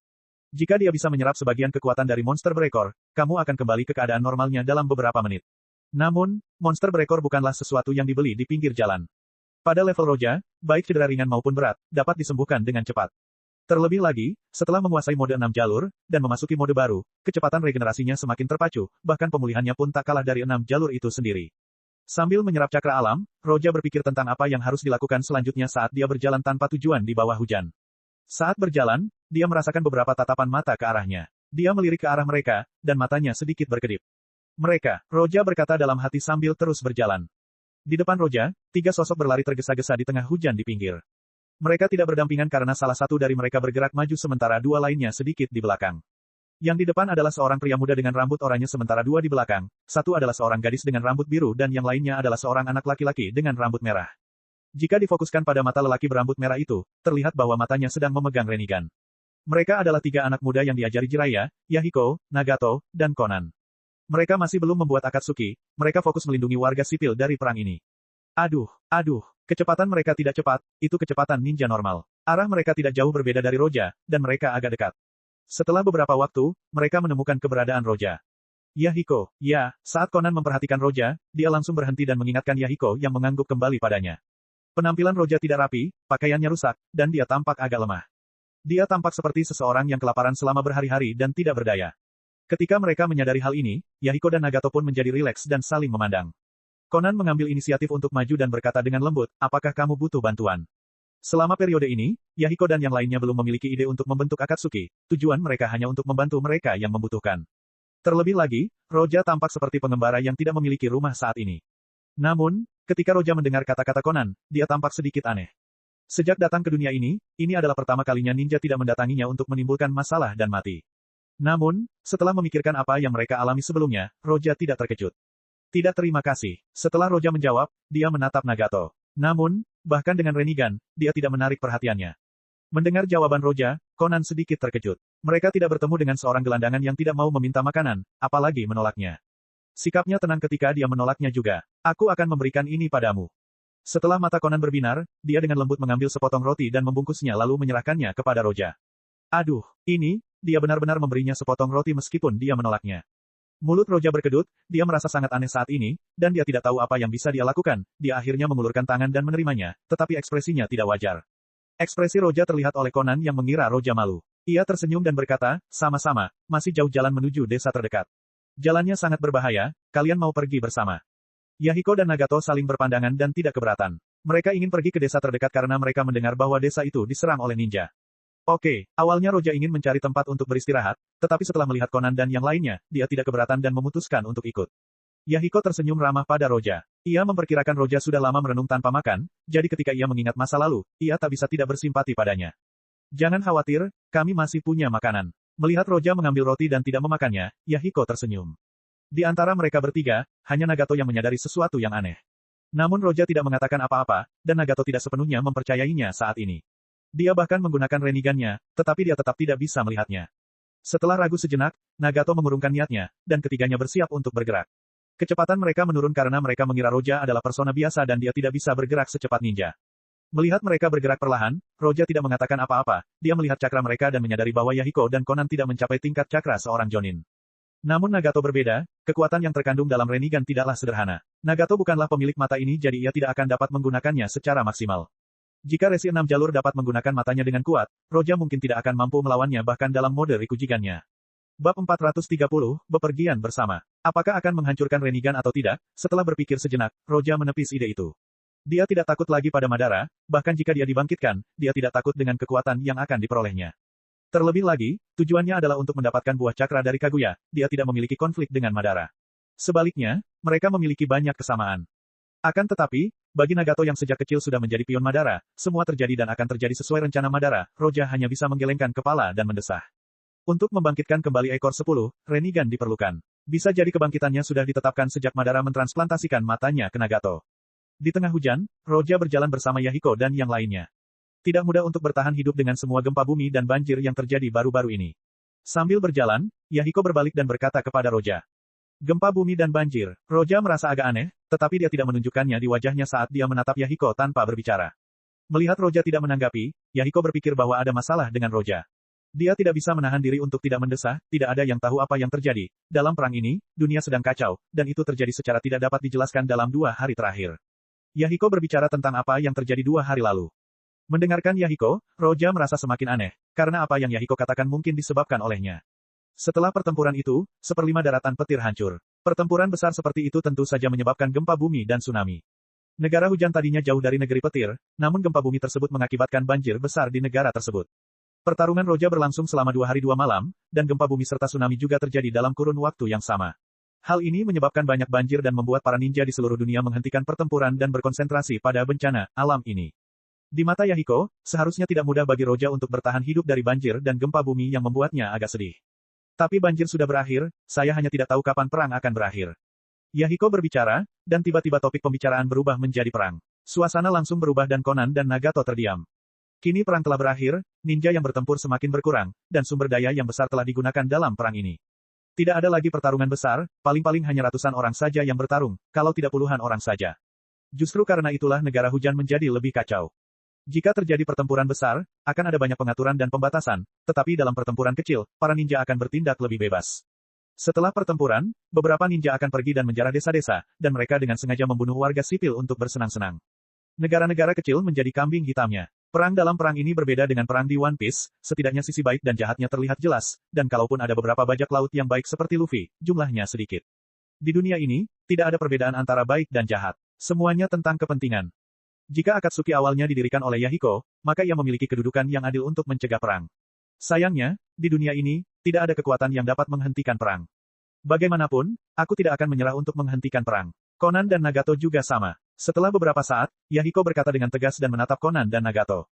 Speaker 1: Jika dia bisa menyerap sebagian kekuatan dari monster berekor, kamu akan kembali ke keadaan normalnya dalam beberapa menit. Namun, monster berekor bukanlah sesuatu yang dibeli di pinggir jalan. Pada level Roja, baik cedera ringan maupun berat, dapat disembuhkan dengan cepat. Terlebih lagi, setelah menguasai mode 6 jalur, dan memasuki mode baru, kecepatan regenerasinya semakin terpacu, bahkan pemulihannya pun tak kalah dari 6 jalur itu sendiri. Sambil menyerap cakra alam, Roja berpikir tentang apa yang harus dilakukan selanjutnya saat dia berjalan tanpa tujuan di bawah hujan. Saat berjalan, dia merasakan beberapa tatapan mata ke arahnya. Dia melirik ke arah mereka, dan matanya sedikit berkedip. Mereka, Roja berkata dalam hati sambil terus berjalan. Di depan Roja, 3 sosok berlari tergesa-gesa di tengah hujan di pinggir. Mereka tidak berdampingan karena salah satu dari mereka bergerak maju sementara 2 lainnya sedikit di belakang. Yang di depan adalah seorang pria muda dengan rambut oranye sementara 2 di belakang, satu adalah seorang gadis dengan rambut biru dan yang lainnya adalah seorang anak laki-laki dengan rambut merah. Jika difokuskan pada mata lelaki berambut merah itu, terlihat bahwa matanya sedang memegang Renigan. Mereka adalah 3 anak muda yang diajari Jiraiya, Yahiko, Nagato, dan Conan. Mereka masih belum membuat Akatsuki, mereka fokus melindungi warga sipil dari perang ini. Aduh, kecepatan mereka tidak cepat, itu kecepatan ninja normal. Arah mereka tidak jauh berbeda dari Roja, dan mereka agak dekat. Setelah beberapa waktu, mereka menemukan keberadaan Roja. Yahiko, ya, saat Conan memperhatikan Roja, dia langsung berhenti dan mengingatkan Yahiko yang mengangguk kembali padanya. Penampilan Roja tidak rapi, pakaiannya rusak, dan dia tampak agak lemah. Dia tampak seperti seseorang yang kelaparan selama berhari-hari dan tidak berdaya. Ketika mereka menyadari hal ini, Yahiko dan Nagato pun menjadi rileks dan saling memandang. Conan mengambil inisiatif untuk maju dan berkata dengan lembut, apakah kamu butuh bantuan? Selama periode ini, Yahiko dan yang lainnya belum memiliki ide untuk membentuk Akatsuki, tujuan mereka hanya untuk membantu mereka yang membutuhkan. Terlebih lagi, Roja tampak seperti pengembara yang tidak memiliki rumah saat ini. Namun, ketika Roja mendengar kata-kata Conan, dia tampak sedikit aneh. Sejak datang ke dunia ini adalah pertama kalinya ninja tidak mendatanginya untuk menimbulkan masalah dan mati. Namun, setelah memikirkan apa yang mereka alami sebelumnya, Roja tidak terkejut. Tidak terima kasih. Setelah Roja menjawab, dia menatap Nagato. Namun, bahkan dengan Renigan, dia tidak menarik perhatiannya. Mendengar jawaban Roja, Conan sedikit terkejut. Mereka tidak bertemu dengan seorang gelandangan yang tidak mau meminta makanan, apalagi menolaknya. Sikapnya tenang ketika dia menolaknya juga. Aku akan memberikan ini padamu. Setelah mata Conan berbinar, dia dengan lembut mengambil sepotong roti dan membungkusnya lalu menyerahkannya kepada Roja. Aduh, dia benar-benar memberinya sepotong roti meskipun dia menolaknya. Mulut Roja berkedut, dia merasa sangat aneh saat ini, dan dia tidak tahu apa yang bisa dia lakukan. Dia akhirnya mengulurkan tangan dan menerimanya, tetapi ekspresinya tidak wajar. Ekspresi Roja terlihat oleh Conan yang mengira Roja malu. Ia tersenyum dan berkata, sama-sama, masih jauh jalan menuju desa terdekat. Jalannya sangat berbahaya, kalian mau pergi bersama. Yahiko dan Nagato saling berpandangan dan tidak keberatan. Mereka ingin pergi ke desa terdekat karena mereka mendengar bahwa desa itu diserang oleh ninja. Oke, awalnya Roja ingin mencari tempat untuk beristirahat, tetapi setelah melihat Conan dan yang lainnya, dia tidak keberatan dan memutuskan untuk ikut. Yahiko tersenyum ramah pada Roja. Ia memperkirakan Roja sudah lama merenung tanpa makan, jadi ketika ia mengingat masa lalu, ia tak bisa tidak bersimpati padanya. Jangan khawatir, kami masih punya makanan. Melihat Roja mengambil roti dan tidak memakannya, Yahiko tersenyum. Di antara mereka bertiga, hanya Nagato yang menyadari sesuatu yang aneh. Namun Roja tidak mengatakan apa-apa, dan Nagato tidak sepenuhnya mempercayainya saat ini. Dia bahkan menggunakan renigannya, tetapi dia tetap tidak bisa melihatnya. Setelah ragu sejenak, Nagato mengurungkan niatnya, dan ketiganya bersiap untuk bergerak. Kecepatan mereka menurun karena mereka mengira Roja adalah persona biasa dan dia tidak bisa bergerak secepat ninja. Melihat mereka bergerak perlahan, Roja tidak mengatakan apa-apa, dia melihat cakra mereka dan menyadari bahwa Yahiko dan Conan tidak mencapai tingkat cakra seorang Jonin. Namun Nagato berbeda, kekuatan yang terkandung dalam renigan tidaklah sederhana. Nagato bukanlah pemilik mata ini jadi ia tidak akan dapat menggunakannya secara maksimal. Jika resi 6 jalur dapat menggunakan matanya dengan kuat, Roja mungkin tidak akan mampu melawannya bahkan dalam mode Rikujigannya. Bab 430, Bepergian bersama. Apakah akan menghancurkan renigan atau tidak? Setelah berpikir sejenak, Roja menepis ide itu. Dia tidak takut lagi pada Madara, bahkan jika dia dibangkitkan, dia tidak takut dengan kekuatan yang akan diperolehnya. Terlebih lagi, tujuannya adalah untuk mendapatkan buah cakra dari Kaguya, dia tidak memiliki konflik dengan Madara. Sebaliknya, mereka memiliki banyak kesamaan. Akan tetapi, bagi Nagato yang sejak kecil sudah menjadi pion Madara, semua terjadi dan akan terjadi sesuai rencana Madara, Roja hanya bisa menggelengkan kepala dan mendesah. Untuk membangkitkan kembali ekor 10, renigan diperlukan. Bisa jadi kebangkitannya sudah ditetapkan sejak Madara mentransplantasikan matanya ke Nagato. Di tengah hujan, Roja berjalan bersama Yahiko dan yang lainnya. Tidak mudah untuk bertahan hidup dengan semua gempa bumi dan banjir yang terjadi baru-baru ini. Sambil berjalan, Yahiko berbalik dan berkata kepada Roja. Gempa bumi dan banjir. Roja merasa agak aneh, tetapi dia tidak menunjukkannya di wajahnya saat dia menatap Yahiko tanpa berbicara. Melihat Roja tidak menanggapi, Yahiko berpikir bahwa ada masalah dengan Roja. Dia tidak bisa menahan diri untuk tidak mendesah, tidak ada yang tahu apa yang terjadi. Dalam perang ini, dunia sedang kacau, dan itu terjadi secara tidak dapat dijelaskan dalam 2 hari terakhir. Yahiko berbicara tentang apa yang terjadi 2 hari lalu. Mendengarkan Yahiko, Roja merasa semakin aneh, karena apa yang Yahiko katakan mungkin disebabkan olehnya. Setelah pertempuran itu, 1/5 daratan petir hancur. Pertempuran besar seperti itu tentu saja menyebabkan gempa bumi dan tsunami. Negara hujan tadinya jauh dari negeri petir, namun gempa bumi tersebut mengakibatkan banjir besar di negara tersebut. Pertarungan Roja berlangsung selama 2 hari 2 malam, dan gempa bumi serta tsunami juga terjadi dalam kurun waktu yang sama. Hal ini menyebabkan banyak banjir dan membuat para ninja di seluruh dunia menghentikan pertempuran dan berkonsentrasi pada bencana alam ini. Di mata Yahiko, seharusnya tidak mudah bagi Roja untuk bertahan hidup dari banjir dan gempa bumi yang membuatnya agak sedih. Tapi banjir sudah berakhir, saya hanya tidak tahu kapan perang akan berakhir. Yahiko berbicara, dan tiba-tiba topik pembicaraan berubah menjadi perang. Suasana langsung berubah dan Conan dan Nagato terdiam. Kini perang telah berakhir, ninja yang bertempur semakin berkurang, dan sumber daya yang besar telah digunakan dalam perang ini. Tidak ada lagi pertarungan besar, paling-paling hanya ratusan orang saja yang bertarung, kalau tidak puluhan orang saja. Justru karena itulah negara hujan menjadi lebih kacau. Jika terjadi pertempuran besar, akan ada banyak pengaturan dan pembatasan, tetapi dalam pertempuran kecil, para ninja akan bertindak lebih bebas. Setelah pertempuran, beberapa ninja akan pergi dan menjarah desa-desa, dan mereka dengan sengaja membunuh warga sipil untuk bersenang-senang. Negara-negara kecil menjadi kambing hitamnya. Perang dalam perang ini berbeda dengan perang di One Piece, setidaknya sisi baik dan jahatnya terlihat jelas, dan kalaupun ada beberapa bajak laut yang baik seperti Luffy, jumlahnya sedikit. Di dunia ini, tidak ada perbedaan antara baik dan jahat. Semuanya tentang kepentingan. Jika Akatsuki awalnya didirikan oleh Yahiko, maka ia memiliki kedudukan yang adil untuk mencegah perang. Sayangnya, di dunia ini, tidak ada kekuatan yang dapat menghentikan perang. Bagaimanapun, aku tidak akan menyerah untuk menghentikan perang. Conan dan Nagato juga sama. Setelah beberapa saat, Yahiko berkata dengan tegas dan menatap Conan dan Nagato.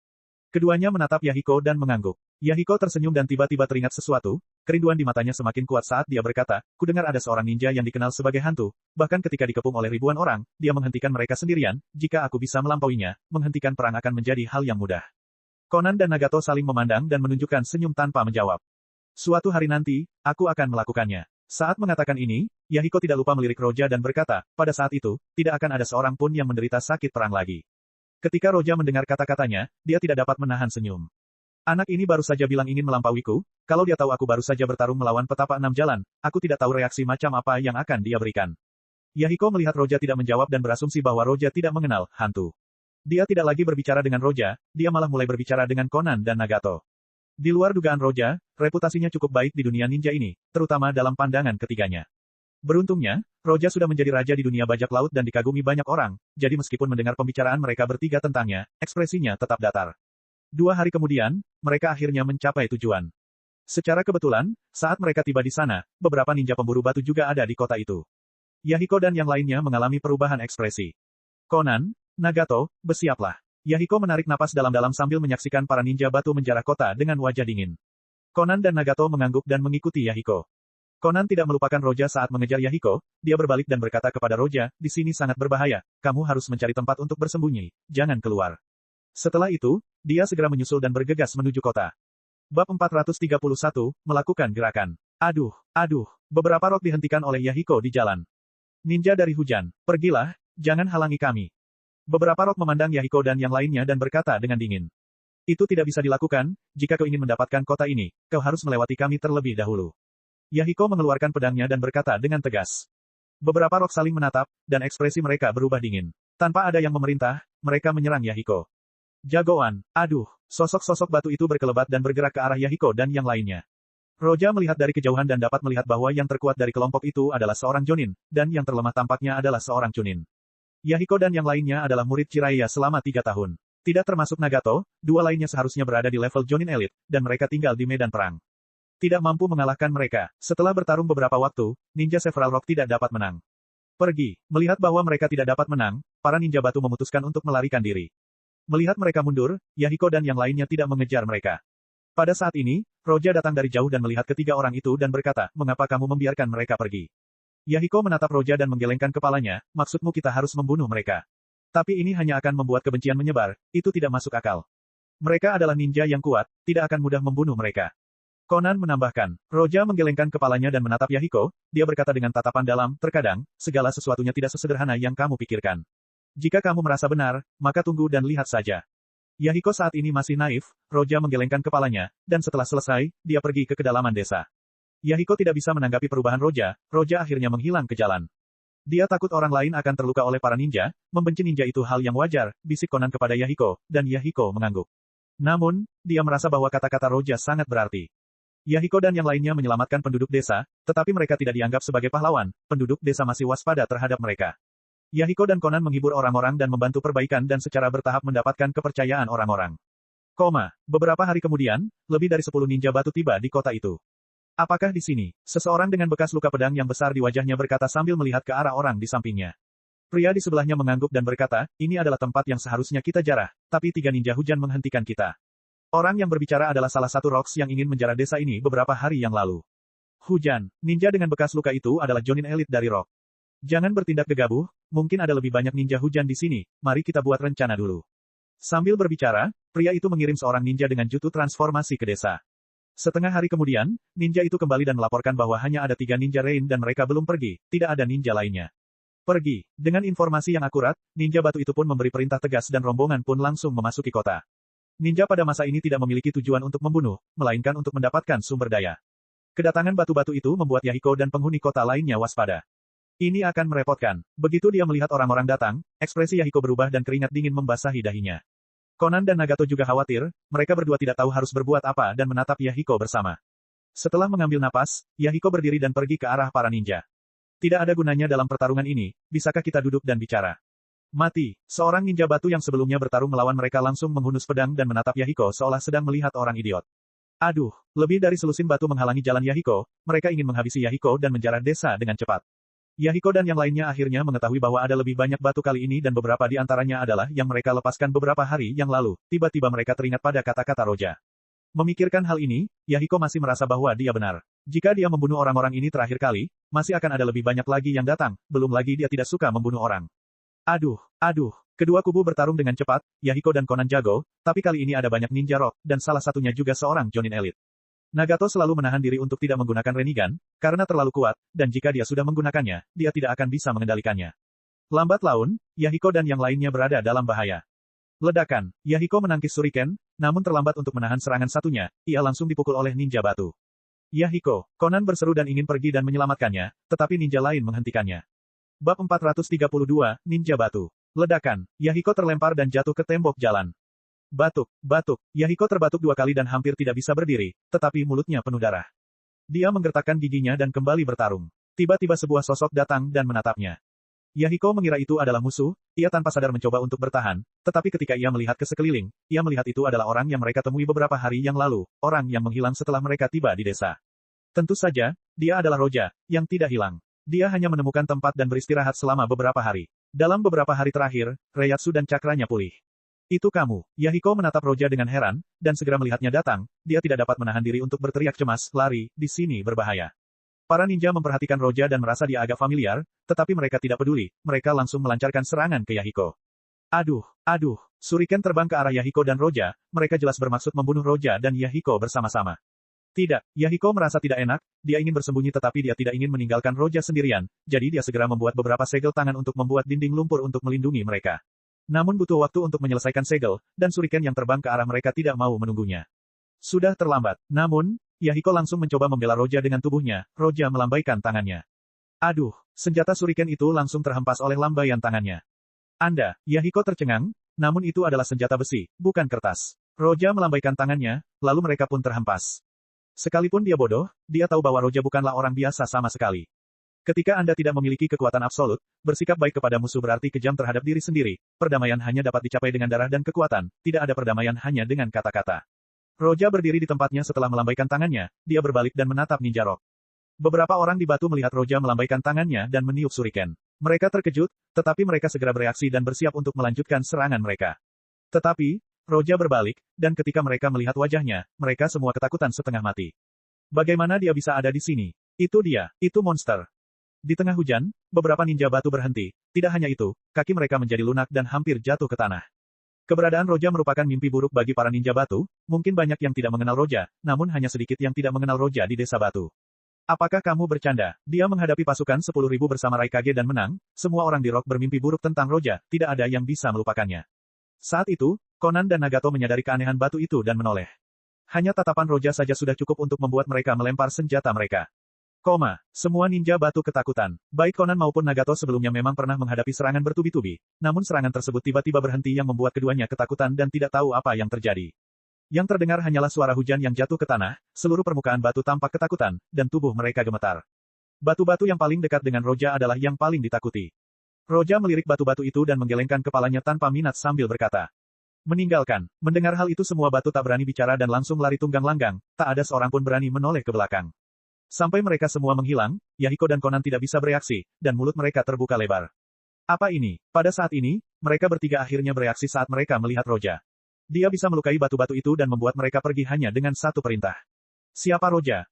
Speaker 1: Keduanya menatap Yahiko dan mengangguk. Yahiko tersenyum dan tiba-tiba teringat sesuatu, kerinduan di matanya semakin kuat saat dia berkata, kudengar ada seorang ninja yang dikenal sebagai hantu, bahkan ketika dikepung oleh ribuan orang, dia menghentikan mereka sendirian, jika aku bisa melampauinya, menghentikan perang akan menjadi hal yang mudah. Conan dan Nagato saling memandang dan menunjukkan senyum tanpa menjawab. Suatu hari nanti, aku akan melakukannya. Saat mengatakan ini, Yahiko tidak lupa melirik Roja dan berkata, pada saat itu, tidak akan ada seorang pun yang menderita sakit perang lagi. Ketika Roja mendengar kata-katanya, dia tidak dapat menahan senyum. Anak ini baru saja bilang ingin melampauiku, kalau dia tahu aku baru saja bertarung melawan petapa 6 jalan, aku tidak tahu reaksi macam apa yang akan dia berikan. Yahiko melihat Roja tidak menjawab dan berasumsi bahwa Roja tidak mengenal hantu. Dia tidak lagi berbicara dengan Roja, dia malah mulai berbicara dengan Conan dan Nagato. Di luar dugaan Roja, reputasinya cukup baik di dunia ninja ini, terutama dalam pandangan ketiganya. Beruntungnya, Roja sudah menjadi raja di dunia bajak laut dan dikagumi banyak orang, jadi meskipun mendengar pembicaraan mereka bertiga tentangnya, ekspresinya tetap datar. 2 hari kemudian, mereka akhirnya mencapai tujuan. Secara kebetulan, saat mereka tiba di sana, beberapa ninja pemburu batu juga ada di kota itu. Yahiko dan yang lainnya mengalami perubahan ekspresi. Conan, Nagato, bersiaplah. Yahiko menarik napas dalam-dalam sambil menyaksikan para ninja batu menjarah kota dengan wajah dingin. Conan dan Nagato mengangguk dan mengikuti Yahiko. Conan tidak melupakan Roja saat mengejar Yahiko, dia berbalik dan berkata kepada Roja, di sini sangat berbahaya, kamu harus mencari tempat untuk bersembunyi, jangan keluar. Setelah itu, dia segera menyusul dan bergegas menuju kota. Bab 431, melakukan gerakan. Aduh, beberapa rok dihentikan oleh Yahiko di jalan. Ninja dari hujan, pergilah, jangan halangi kami. Beberapa rok memandang Yahiko dan yang lainnya dan berkata dengan dingin. Itu tidak bisa dilakukan, jika kau ingin mendapatkan kota ini, kau harus melewati kami terlebih dahulu. Yahiko mengeluarkan pedangnya dan berkata dengan tegas. Beberapa rok saling menatap, dan ekspresi mereka berubah dingin. Tanpa ada yang memerintah, mereka menyerang Yahiko. Jagoan, sosok-sosok batu itu berkelebat dan bergerak ke arah Yahiko dan yang lainnya. Roja melihat dari kejauhan dan dapat melihat bahwa yang terkuat dari kelompok itu adalah seorang Jonin, dan yang terlemah tampaknya adalah seorang Chunin. Yahiko dan yang lainnya adalah murid Jiraiya selama 3 tahun. Tidak termasuk Nagato, 2 lainnya seharusnya berada di level Jonin Elite, dan mereka tinggal di medan perang. Tidak mampu mengalahkan mereka. Setelah bertarung beberapa waktu, ninja Several Rock tidak dapat menang. Pergi. Melihat bahwa mereka tidak dapat menang, para ninja batu memutuskan untuk melarikan diri. Melihat mereka mundur, Yahiko dan yang lainnya tidak mengejar mereka. Pada saat ini, Roja datang dari jauh dan melihat ketiga orang itu dan berkata, mengapa kamu membiarkan mereka pergi? Yahiko menatap Roja dan menggelengkan kepalanya, maksudmu kita harus membunuh mereka. Tapi ini hanya akan membuat kebencian menyebar, itu tidak masuk akal. Mereka adalah ninja yang kuat, tidak akan mudah membunuh mereka. Conan menambahkan. Roja menggelengkan kepalanya dan menatap Yahiko, dia berkata dengan tatapan dalam, terkadang, segala sesuatunya tidak sesederhana yang kamu pikirkan. Jika kamu merasa benar, maka tunggu dan lihat saja. Yahiko saat ini masih naif, Roja menggelengkan kepalanya, dan setelah selesai, dia pergi ke kedalaman desa. Yahiko tidak bisa menanggapi perubahan Roja, Roja akhirnya menghilang ke jalan. Dia takut orang lain akan terluka oleh para ninja, membenci ninja itu hal yang wajar, bisik Conan kepada Yahiko, dan Yahiko mengangguk. Namun, dia merasa bahwa kata-kata Roja sangat berarti. Yahiko dan yang lainnya menyelamatkan penduduk desa, tetapi mereka tidak dianggap sebagai pahlawan, penduduk desa masih waspada terhadap mereka. Yahiko dan Conan menghibur orang-orang dan membantu perbaikan dan secara bertahap mendapatkan kepercayaan orang-orang. Beberapa hari kemudian, lebih dari 10 ninja batu tiba di kota itu. Apakah di sini? Seseorang dengan bekas luka pedang yang besar di wajahnya berkata sambil melihat ke arah orang di sampingnya. Pria di sebelahnya mengangguk dan berkata, ini adalah tempat yang seharusnya kita jarah, tapi 3 ninja hujan menghentikan kita. Orang yang berbicara adalah salah satu Rocks yang ingin menjarah desa ini beberapa hari yang lalu. Hujan, ninja dengan bekas luka itu adalah Jonin Elite dari Rock. Jangan bertindak gegabah, mungkin ada lebih banyak ninja hujan di sini, mari kita buat rencana dulu. Sambil berbicara, pria itu mengirim seorang ninja dengan jutsu transformasi ke desa. Setengah hari kemudian, ninja itu kembali dan melaporkan bahwa hanya ada 3 ninja Rain dan mereka belum pergi, tidak ada ninja lainnya. Pergi. Dengan informasi yang akurat, ninja batu itu pun memberi perintah tegas dan rombongan pun langsung memasuki kota. Ninja pada masa ini tidak memiliki tujuan untuk membunuh, melainkan untuk mendapatkan sumber daya. Kedatangan batu-batu itu membuat Yahiko dan penghuni kota lainnya waspada. Ini akan merepotkan. Begitu dia melihat orang-orang datang, ekspresi Yahiko berubah dan keringat dingin membasahi dahinya. Conan dan Nagato juga khawatir, mereka berdua tidak tahu harus berbuat apa dan menatap Yahiko bersama. Setelah mengambil napas, Yahiko berdiri dan pergi ke arah para ninja. Tidak ada gunanya dalam pertarungan ini, bisakah kita duduk dan bicara? Mati. Seorang ninja batu yang sebelumnya bertarung melawan mereka langsung menghunus pedang dan menatap Yahiko seolah sedang melihat orang idiot. Aduh, lebih dari selusin batu menghalangi jalan Yahiko, mereka ingin menghabisi Yahiko dan menjarah desa dengan cepat. Yahiko dan yang lainnya akhirnya mengetahui bahwa ada lebih banyak batu kali ini dan beberapa di antaranya adalah yang mereka lepaskan beberapa hari yang lalu. Tiba-tiba mereka teringat pada kata-kata Roja. Memikirkan hal ini, Yahiko masih merasa bahwa dia benar. Jika dia membunuh orang-orang ini terakhir kali, masih akan ada lebih banyak lagi yang datang, belum lagi dia tidak suka membunuh orang. Aduh. Kedua kubu bertarung dengan cepat, Yahiko dan Conan jago, tapi kali ini ada banyak ninja rock, dan salah satunya juga seorang Jonin Elite. Nagato selalu menahan diri untuk tidak menggunakan Rinnegan, karena terlalu kuat, dan jika dia sudah menggunakannya, dia tidak akan bisa mengendalikannya. Lambat laun, Yahiko dan yang lainnya berada dalam bahaya. Ledakan, Yahiko menangkis shuriken, namun terlambat untuk menahan serangan satunya, ia langsung dipukul oleh ninja batu. Yahiko, Conan berseru dan ingin pergi dan menyelamatkannya, tetapi ninja lain menghentikannya. Bab 432, Ninja Batu. Ledakan, Yahiko terlempar dan jatuh ke tembok jalan. Batuk. Yahiko terbatuk 2 kali dan hampir tidak bisa berdiri, tetapi mulutnya penuh darah. Dia menggertakkan giginya dan kembali bertarung. Tiba-tiba sebuah sosok datang dan menatapnya. Yahiko mengira itu adalah musuh, ia tanpa sadar mencoba untuk bertahan, tetapi ketika ia melihat ke sekeliling, ia melihat itu adalah orang yang mereka temui beberapa hari yang lalu, orang yang menghilang setelah mereka tiba di desa. Tentu saja, dia adalah Roja, yang tidak hilang. Dia hanya menemukan tempat dan beristirahat selama beberapa hari. Dalam beberapa hari terakhir, Reiatsu dan cakranya pulih. Itu kamu. Yahiko menatap Roja dengan heran, dan segera melihatnya datang, dia tidak dapat menahan diri untuk berteriak cemas, lari, di sini berbahaya. Para ninja memperhatikan Roja dan merasa dia agak familiar, tetapi mereka tidak peduli, mereka langsung melancarkan serangan ke Yahiko. Aduh, Shuriken terbang ke arah Yahiko dan Roja, mereka jelas bermaksud membunuh Roja dan Yahiko bersama-sama. Tidak, Yahiko merasa tidak enak, dia ingin bersembunyi tetapi dia tidak ingin meninggalkan Roja sendirian, jadi dia segera membuat beberapa segel tangan untuk membuat dinding lumpur untuk melindungi mereka. Namun butuh waktu untuk menyelesaikan segel, dan Shuriken yang terbang ke arah mereka tidak mau menunggunya. Sudah terlambat. Namun, Yahiko langsung mencoba membela Roja dengan tubuhnya, Roja melambaikan tangannya. Senjata Shuriken itu langsung terhempas oleh lambaian tangannya. Yahiko tercengang, namun itu adalah senjata besi, bukan kertas. Roja melambaikan tangannya, lalu mereka pun terhempas. Sekalipun dia bodoh, dia tahu bahwa Roja bukanlah orang biasa sama sekali. Ketika Anda tidak memiliki kekuatan absolut, bersikap baik kepada musuh berarti kejam terhadap diri sendiri, perdamaian hanya dapat dicapai dengan darah dan kekuatan, tidak ada perdamaian hanya dengan kata-kata. Roja berdiri di tempatnya setelah melambaikan tangannya, dia berbalik dan menatap Ninja Rock. Beberapa orang di batu melihat Roja melambaikan tangannya dan meniup shuriken. Mereka terkejut, tetapi mereka segera bereaksi dan bersiap untuk melanjutkan serangan mereka. Tetapi, Roja berbalik, dan ketika mereka melihat wajahnya, mereka semua ketakutan setengah mati. Bagaimana dia bisa ada di sini? Itu dia, itu monster. Di tengah hujan, beberapa ninja batu berhenti. Tidak hanya itu, kaki mereka menjadi lunak dan hampir jatuh ke tanah. Keberadaan Roja merupakan mimpi buruk bagi para ninja batu, mungkin banyak yang tidak mengenal Roja, namun hanya sedikit yang tidak mengenal Roja di desa batu. Apakah kamu bercanda? Dia menghadapi pasukan 10.000 bersama Raikage dan menang, semua orang di Rock bermimpi buruk tentang Roja, tidak ada yang bisa melupakannya. Saat itu, Conan dan Nagato menyadari keanehan batu itu dan menoleh. Hanya tatapan Roja saja sudah cukup untuk membuat mereka melempar senjata mereka. Semua ninja batu ketakutan. Baik Conan maupun Nagato sebelumnya memang pernah menghadapi serangan bertubi-tubi, namun serangan tersebut tiba-tiba berhenti yang membuat keduanya ketakutan dan tidak tahu apa yang terjadi. Yang terdengar hanyalah suara hujan yang jatuh ke tanah, seluruh permukaan batu tampak ketakutan, dan tubuh mereka gemetar. Batu-batu yang paling dekat dengan Roja adalah yang paling ditakuti. Roja melirik batu-batu itu dan menggelengkan kepalanya tanpa minat sambil berkata, "Meninggalkan." Mendengar hal itu semua batu tak berani bicara dan langsung lari tunggang langgang, tak ada seorang pun berani menoleh ke belakang. Sampai mereka semua menghilang, Yahiko dan Conan tidak bisa bereaksi, dan mulut mereka terbuka lebar. Apa ini? Pada saat ini, mereka bertiga akhirnya bereaksi saat mereka melihat Roja. Dia bisa melukai batu-batu itu dan membuat mereka pergi hanya dengan satu perintah. Siapa Roja?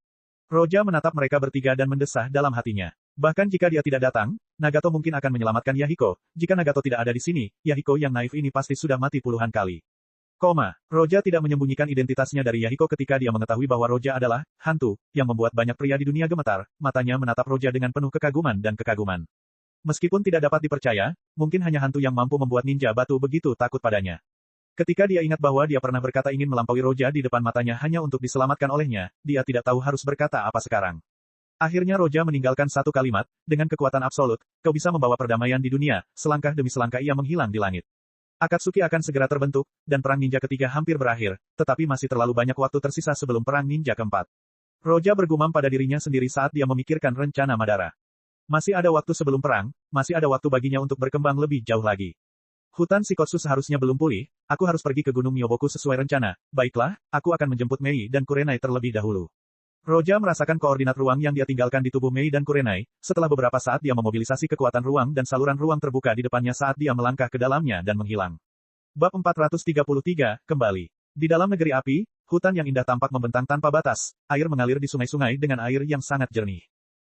Speaker 1: Roja menatap mereka bertiga dan mendesah dalam hatinya. Bahkan jika dia tidak datang, Nagato mungkin akan menyelamatkan Yahiko. Jika Nagato tidak ada di sini, Yahiko yang naif ini pasti sudah mati puluhan kali. Roja tidak menyembunyikan identitasnya dari Yahiko ketika dia mengetahui bahwa Roja adalah hantu, yang membuat banyak pria di dunia gemetar, matanya menatap Roja dengan penuh kekaguman dan kekaguman. Meskipun tidak dapat dipercaya, mungkin hanya hantu yang mampu membuat ninja batu begitu takut padanya. Ketika dia ingat bahwa dia pernah berkata ingin melampaui Roja di depan matanya hanya untuk diselamatkan olehnya, dia tidak tahu harus berkata apa sekarang. Akhirnya Roja meninggalkan satu kalimat, dengan kekuatan absolut, kau bisa membawa perdamaian di dunia, selangkah demi selangkah ia menghilang di langit. Akatsuki akan segera terbentuk, dan perang ninja ketiga hampir berakhir, tetapi masih terlalu banyak waktu tersisa sebelum perang ninja keempat. Roja bergumam pada dirinya sendiri saat dia memikirkan rencana Madara. Masih ada waktu sebelum perang, masih ada waktu baginya untuk berkembang lebih jauh lagi. Hutan Shikotsu seharusnya belum pulih, aku harus pergi ke Gunung Myoboku sesuai rencana, baiklah, aku akan menjemput Mei dan Kurenai terlebih dahulu. Roja merasakan koordinat ruang yang dia tinggalkan di tubuh Mei dan Kurenai, setelah beberapa saat dia memobilisasi kekuatan ruang dan saluran ruang terbuka di depannya saat dia melangkah ke dalamnya dan menghilang. Bab 433, kembali. Di dalam negeri api, hutan yang indah tampak membentang tanpa batas, air mengalir di sungai-sungai dengan air yang sangat jernih.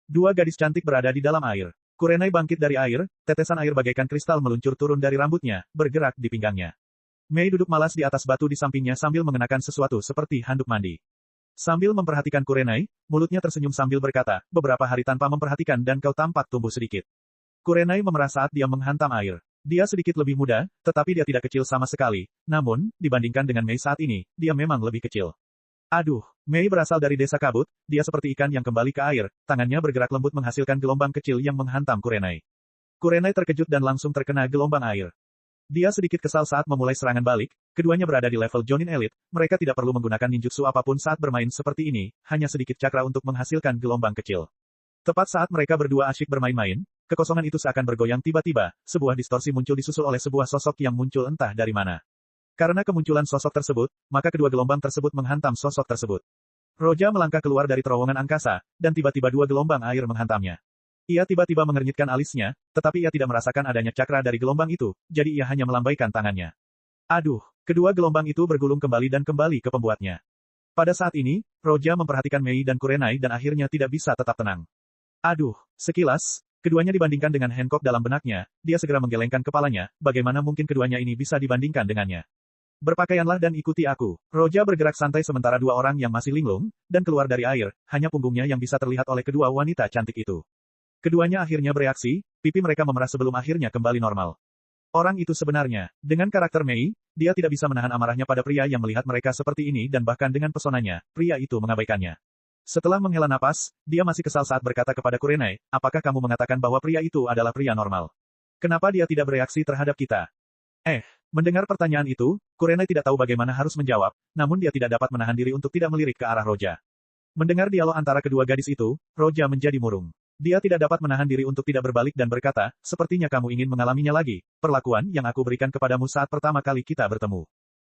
Speaker 1: Dua gadis cantik berada di dalam air. Kurenai bangkit dari air, tetesan air bagaikan kristal meluncur turun dari rambutnya, bergerak di pinggangnya. Mei duduk malas di atas batu di sampingnya sambil mengenakan sesuatu seperti handuk mandi. Sambil memperhatikan Kurenai, mulutnya tersenyum sambil berkata, beberapa hari tanpa memperhatikan dan kau tampak tumbuh sedikit. Kurenai memerah saat dia menghantam air. Dia sedikit lebih muda, tetapi dia tidak kecil sama sekali. Namun, dibandingkan dengan Mei saat ini, dia memang lebih kecil. Mei berasal dari desa kabut, dia seperti ikan yang kembali ke air, tangannya bergerak lembut menghasilkan gelombang kecil yang menghantam Kurenai. Kurenai terkejut dan langsung terkena gelombang air. Dia sedikit kesal saat memulai serangan balik, keduanya berada di level Jonin Elite, mereka tidak perlu menggunakan ninjutsu apapun saat bermain seperti ini, hanya sedikit cakra untuk menghasilkan gelombang kecil. Tepat saat mereka berdua asyik bermain-main, kekosongan itu seakan bergoyang tiba-tiba, sebuah distorsi muncul disusul oleh sebuah sosok yang muncul entah dari mana. Karena kemunculan sosok tersebut, maka kedua gelombang tersebut menghantam sosok tersebut. Roja melangkah keluar dari terowongan angkasa, dan tiba-tiba dua gelombang air menghantamnya. Ia tiba-tiba mengernyitkan alisnya, tetapi ia tidak merasakan adanya cakra dari gelombang itu, jadi ia hanya melambaikan tangannya. Aduh, kedua gelombang itu bergulung kembali dan kembali ke pembuatnya. Pada saat ini, Roja memperhatikan Mei dan Kurenai dan akhirnya tidak bisa tetap tenang. Aduh, sekilas, keduanya dibandingkan dengan Hancock dalam benaknya, dia segera menggelengkan kepalanya, bagaimana mungkin keduanya ini bisa dibandingkan dengannya. Berpakaianlah dan ikuti aku. Roja bergerak santai sementara dua orang yang masih linglung, dan keluar dari air, hanya punggungnya yang bisa terlihat oleh kedua wanita cantik itu. Keduanya akhirnya bereaksi, pipi mereka memerah sebelum akhirnya kembali normal. Orang itu sebenarnya, dengan karakter Mei, dia tidak bisa menahan amarahnya pada pria yang melihat mereka seperti ini dan bahkan dengan pesonanya, pria itu mengabaikannya. Setelah menghela napas, dia masih kesal saat berkata kepada Kurenai, apakah kamu mengatakan bahwa pria itu adalah pria normal? Kenapa dia tidak bereaksi terhadap kita? Mendengar pertanyaan itu, Kurenai tidak tahu bagaimana harus menjawab, namun dia tidak dapat menahan diri untuk tidak melirik ke arah Roja. Mendengar dialog antara kedua gadis itu, Roja menjadi murung. Dia tidak dapat menahan diri untuk tidak berbalik dan berkata, sepertinya kamu ingin mengalaminya lagi, perlakuan yang aku berikan kepadamu saat pertama kali kita bertemu.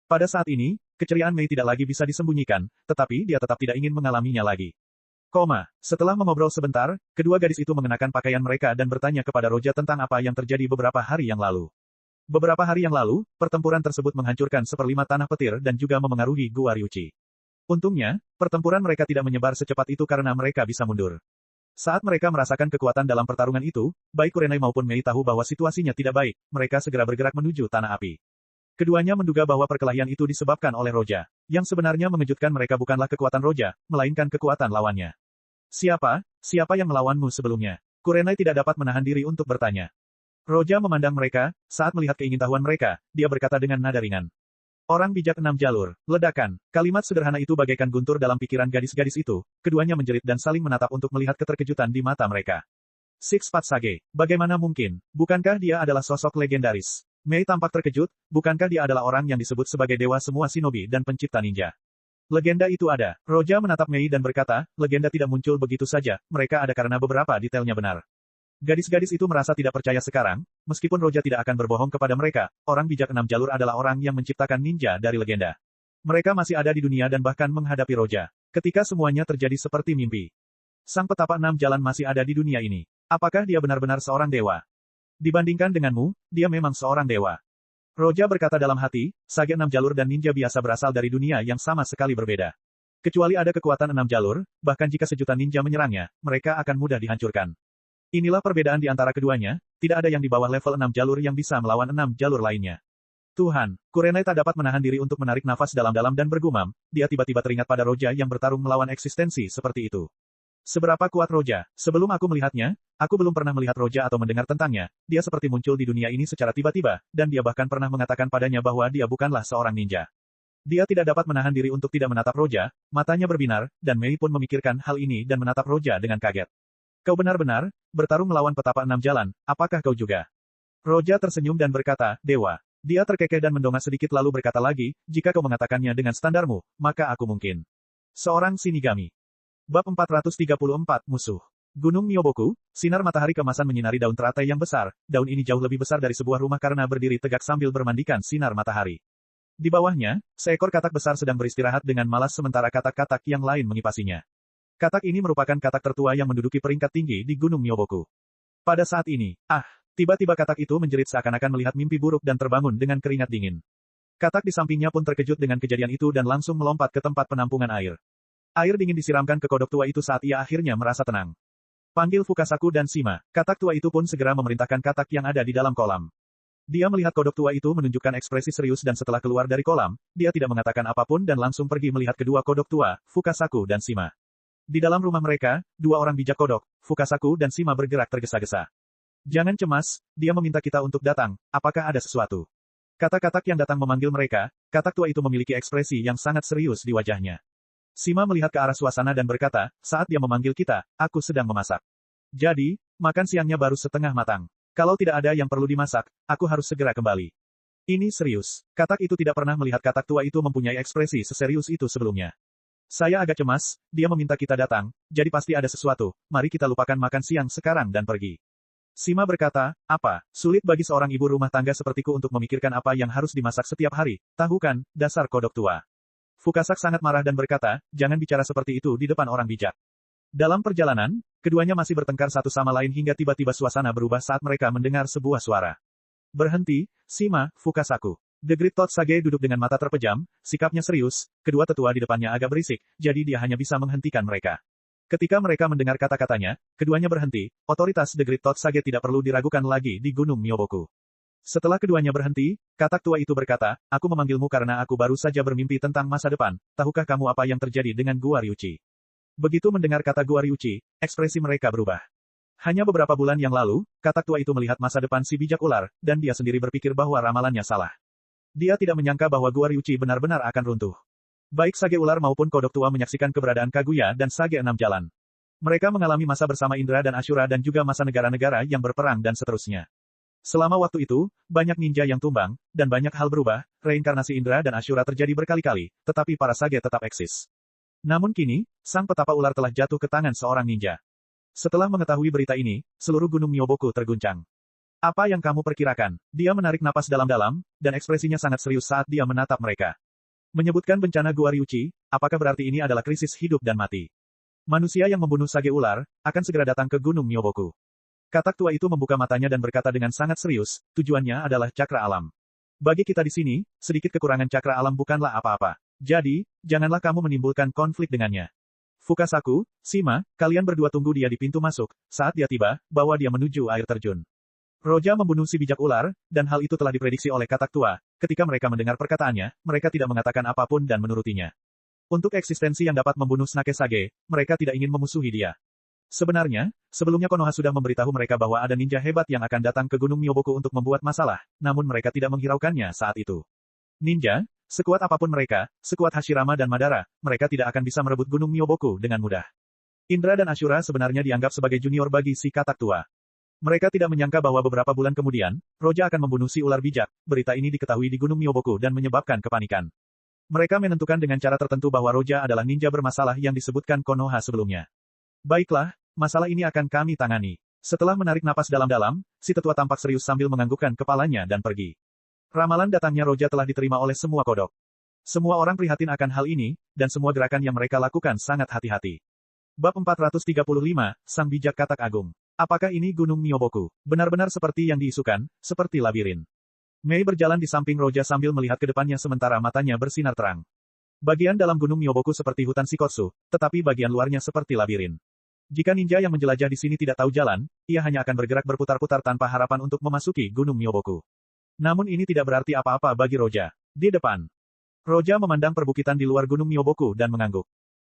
Speaker 1: Pada saat ini, keceriaan Mei tidak lagi bisa disembunyikan, tetapi dia tetap tidak ingin mengalaminya lagi. Setelah mengobrol sebentar, kedua gadis itu mengenakan pakaian mereka dan bertanya kepada Roja tentang apa yang terjadi beberapa hari yang lalu. Beberapa hari yang lalu, pertempuran tersebut menghancurkan seperlima tanah petir dan juga memengaruhi Gua Ryuchi. Untungnya, pertempuran mereka tidak menyebar secepat itu karena mereka bisa mundur. Saat mereka merasakan kekuatan dalam pertarungan itu, baik Kurenai maupun Mei tahu bahwa situasinya tidak baik, mereka segera bergerak menuju tanah api. Keduanya menduga bahwa perkelahian itu disebabkan oleh Roja. Yang sebenarnya mengejutkan mereka bukanlah kekuatan Roja, melainkan kekuatan lawannya. Siapa yang melawanmu sebelumnya? Kurenai tidak dapat menahan diri untuk bertanya. Roja memandang mereka, saat melihat keingintahuan mereka, dia berkata dengan nada ringan. Orang bijak 6 jalur. Ledakan. Kalimat sederhana itu bagaikan guntur dalam pikiran gadis-gadis itu, keduanya menjerit dan saling menatap untuk melihat keterkejutan di mata mereka. Six Path Sage. Bagaimana mungkin? Bukankah dia adalah sosok legendaris? Mei tampak terkejut, bukankah dia adalah orang yang disebut sebagai dewa semua shinobi dan pencipta ninja? Legenda itu ada. Roja menatap Mei dan berkata, legenda tidak muncul begitu saja, mereka ada karena beberapa detailnya benar. Gadis-gadis itu merasa tidak percaya sekarang, meskipun Roja tidak akan berbohong kepada mereka, orang bijak 6 jalur adalah orang yang menciptakan ninja dari legenda. Mereka masih ada di dunia dan bahkan menghadapi Roja. Ketika semuanya terjadi seperti mimpi. Sang petapa 6 jalan masih ada di dunia ini. Apakah dia benar-benar seorang dewa? Dibandingkan denganmu, dia memang seorang dewa. Roja berkata dalam hati, Sage 6 jalur dan ninja biasa berasal dari dunia yang sama sekali berbeda. Kecuali ada kekuatan 6 jalur, bahkan jika sejuta ninja menyerangnya, mereka akan mudah dihancurkan. Inilah perbedaan di antara keduanya, tidak ada yang di bawah level 6 jalur yang bisa melawan 6 jalur lainnya. Tuhan, Kurenai tak dapat menahan diri untuk menarik nafas dalam-dalam dan bergumam, dia tiba-tiba teringat pada Roja yang bertarung melawan eksistensi seperti itu. Seberapa kuat Roja? Sebelum aku melihatnya, aku belum pernah melihat Roja atau mendengar tentangnya, dia seperti muncul di dunia ini secara tiba-tiba, dan dia bahkan pernah mengatakan padanya bahwa dia bukanlah seorang ninja. Dia tidak dapat menahan diri untuk tidak menatap Roja, matanya berbinar, dan Mei pun memikirkan hal ini dan menatap Roja dengan kaget. Kau benar-benar bertarung melawan petapa 6 jalan, apakah kau juga? Roja tersenyum dan berkata, Dewa. Dia terkekeh dan mendongak sedikit lalu berkata lagi, jika kau mengatakannya dengan standarmu, maka aku mungkin. Seorang Shinigami. Bab 434, Musuh. Gunung Myoboku, sinar matahari kemasan menyinari daun teratai yang besar, daun ini jauh lebih besar dari sebuah rumah karena berdiri tegak sambil bermandikan sinar matahari. Di bawahnya, seekor katak besar sedang beristirahat dengan malas sementara katak-katak yang lain mengipasinya. Katak ini merupakan katak tertua yang menduduki peringkat tinggi di Gunung Myoboku. Pada saat ini, tiba-tiba katak itu menjerit seakan-akan melihat mimpi buruk dan terbangun dengan keringat dingin. Katak di sampingnya pun terkejut dengan kejadian itu dan langsung melompat ke tempat penampungan air. Air dingin disiramkan ke kodok tua itu saat ia akhirnya merasa tenang. Panggil Fukasaku dan Shima. Katak tua itu pun segera memerintahkan katak yang ada di dalam kolam. Dia melihat kodok tua itu menunjukkan ekspresi serius dan setelah keluar dari kolam, dia tidak mengatakan apapun dan langsung pergi melihat kedua kodok tua, Fukasaku dan Shima. Di dalam rumah mereka, dua orang bijak kodok, Fukasaku dan Shima bergerak tergesa-gesa. Jangan cemas, dia meminta kita untuk datang, apakah ada sesuatu? Kata-katak yang datang memanggil mereka, katak tua itu memiliki ekspresi yang sangat serius di wajahnya. Shima melihat ke arah suasana dan berkata, saat dia memanggil kita, aku sedang memasak. Jadi, makan siangnya baru setengah matang. Kalau tidak ada yang perlu dimasak, aku harus segera kembali. Ini serius. Katak itu tidak pernah melihat katak tua itu mempunyai ekspresi seserius itu sebelumnya. Saya agak cemas, dia meminta kita datang, jadi pasti ada sesuatu, mari kita lupakan makan siang sekarang dan pergi. Shima berkata, apa, sulit bagi seorang ibu rumah tangga sepertiku untuk memikirkan apa yang harus dimasak setiap hari, tahu kan, dasar kodok tua. Fukasak sangat marah dan berkata, jangan bicara seperti itu di depan orang bijak. Dalam perjalanan, keduanya masih bertengkar satu sama lain hingga tiba-tiba suasana berubah saat mereka mendengar sebuah suara. Berhenti, Shima, Fukasaku. The Great Thought Sage duduk dengan mata terpejam, sikapnya serius, kedua tetua di depannya agak berisik, jadi dia hanya bisa menghentikan mereka. Ketika mereka mendengar kata-katanya, keduanya berhenti, otoritas The Great Thought Sage tidak perlu diragukan lagi di Gunung Myoboku. Setelah keduanya berhenti, katak tua itu berkata, aku memanggilmu karena aku baru saja bermimpi tentang masa depan, tahukah kamu apa yang terjadi dengan Gua Ryuchi? Begitu mendengar kata Gua Ryuchi, ekspresi mereka berubah. Hanya beberapa bulan yang lalu, katak tua itu melihat masa depan si bijak ular, dan dia sendiri berpikir bahwa ramalannya salah. Dia tidak menyangka bahwa Gua Ryuchi benar-benar akan runtuh. Baik Sage Ular maupun Kodok Tua menyaksikan keberadaan Kaguya dan Sage Enam Jalan. Mereka mengalami masa bersama Indra dan Ashura dan juga masa negara-negara yang berperang dan seterusnya. Selama waktu itu, banyak ninja yang tumbang, dan banyak hal berubah, reinkarnasi Indra dan Ashura terjadi berkali-kali, tetapi para Sage tetap eksis. Namun kini, sang petapa ular telah jatuh ke tangan seorang ninja. Setelah mengetahui berita ini, seluruh Gunung Myoboku terguncang. Apa yang kamu perkirakan? Dia menarik napas dalam-dalam, dan ekspresinya sangat serius saat dia menatap mereka. Menyebutkan bencana Gua Ryuchi, apakah berarti ini adalah krisis hidup dan mati? Manusia yang membunuh Sage Ular, akan segera datang ke Gunung Myoboku. Katak tua itu membuka matanya dan berkata dengan sangat serius, tujuannya adalah cakra alam. Bagi kita di sini, sedikit kekurangan cakra alam bukanlah apa-apa. Jadi, janganlah kamu menimbulkan konflik dengannya. Fukasaku, Shima, kalian berdua tunggu dia di pintu masuk, saat dia tiba, bawa dia menuju air terjun. Roja membunuh si bijak ular, dan hal itu telah diprediksi oleh katak tua. Ketika mereka mendengar perkataannya, mereka tidak mengatakan apapun dan menurutinya. Untuk eksistensi yang dapat membunuh Snake Sage, mereka tidak ingin memusuhi dia. Sebenarnya, sebelumnya Konoha sudah memberitahu mereka bahwa ada ninja hebat yang akan datang ke Gunung Myoboku untuk membuat masalah, namun mereka tidak menghiraukannya saat itu. Ninja, sekuat apapun mereka, sekuat Hashirama dan Madara, mereka tidak akan bisa merebut Gunung Myoboku dengan mudah. Indra dan Ashura sebenarnya dianggap sebagai junior bagi si katak tua. Mereka tidak menyangka bahwa beberapa bulan kemudian, Roja akan membunuh si ular bijak. Berita ini diketahui di Gunung Myoboku dan menyebabkan kepanikan. Mereka menentukan dengan cara tertentu bahwa Roja adalah ninja bermasalah yang disebutkan Konoha sebelumnya. Baiklah, masalah ini akan kami tangani. Setelah menarik napas dalam-dalam, si tetua tampak serius sambil menganggukkan kepalanya dan pergi. Ramalan datangnya Roja telah diterima oleh semua kodok. Semua orang prihatin akan hal ini, dan semua gerakan yang mereka lakukan sangat hati-hati. Bab 435, Sang Bijak Katak Agung. Apakah ini Gunung Myoboku? Benar-benar seperti yang diisukan, seperti labirin. Mei berjalan di samping Roja sambil melihat ke depannya sementara matanya bersinar terang. Bagian dalam Gunung Myoboku seperti hutan Shikotsu, tetapi bagian luarnya seperti labirin. Jika ninja yang menjelajah di sini tidak tahu jalan, ia hanya akan bergerak berputar-putar tanpa harapan untuk memasuki Gunung Myoboku. Namun ini tidak berarti apa-apa bagi Roja. Di depan, Roja memandang perbukitan di luar Gunung Myoboku dan mengangguk.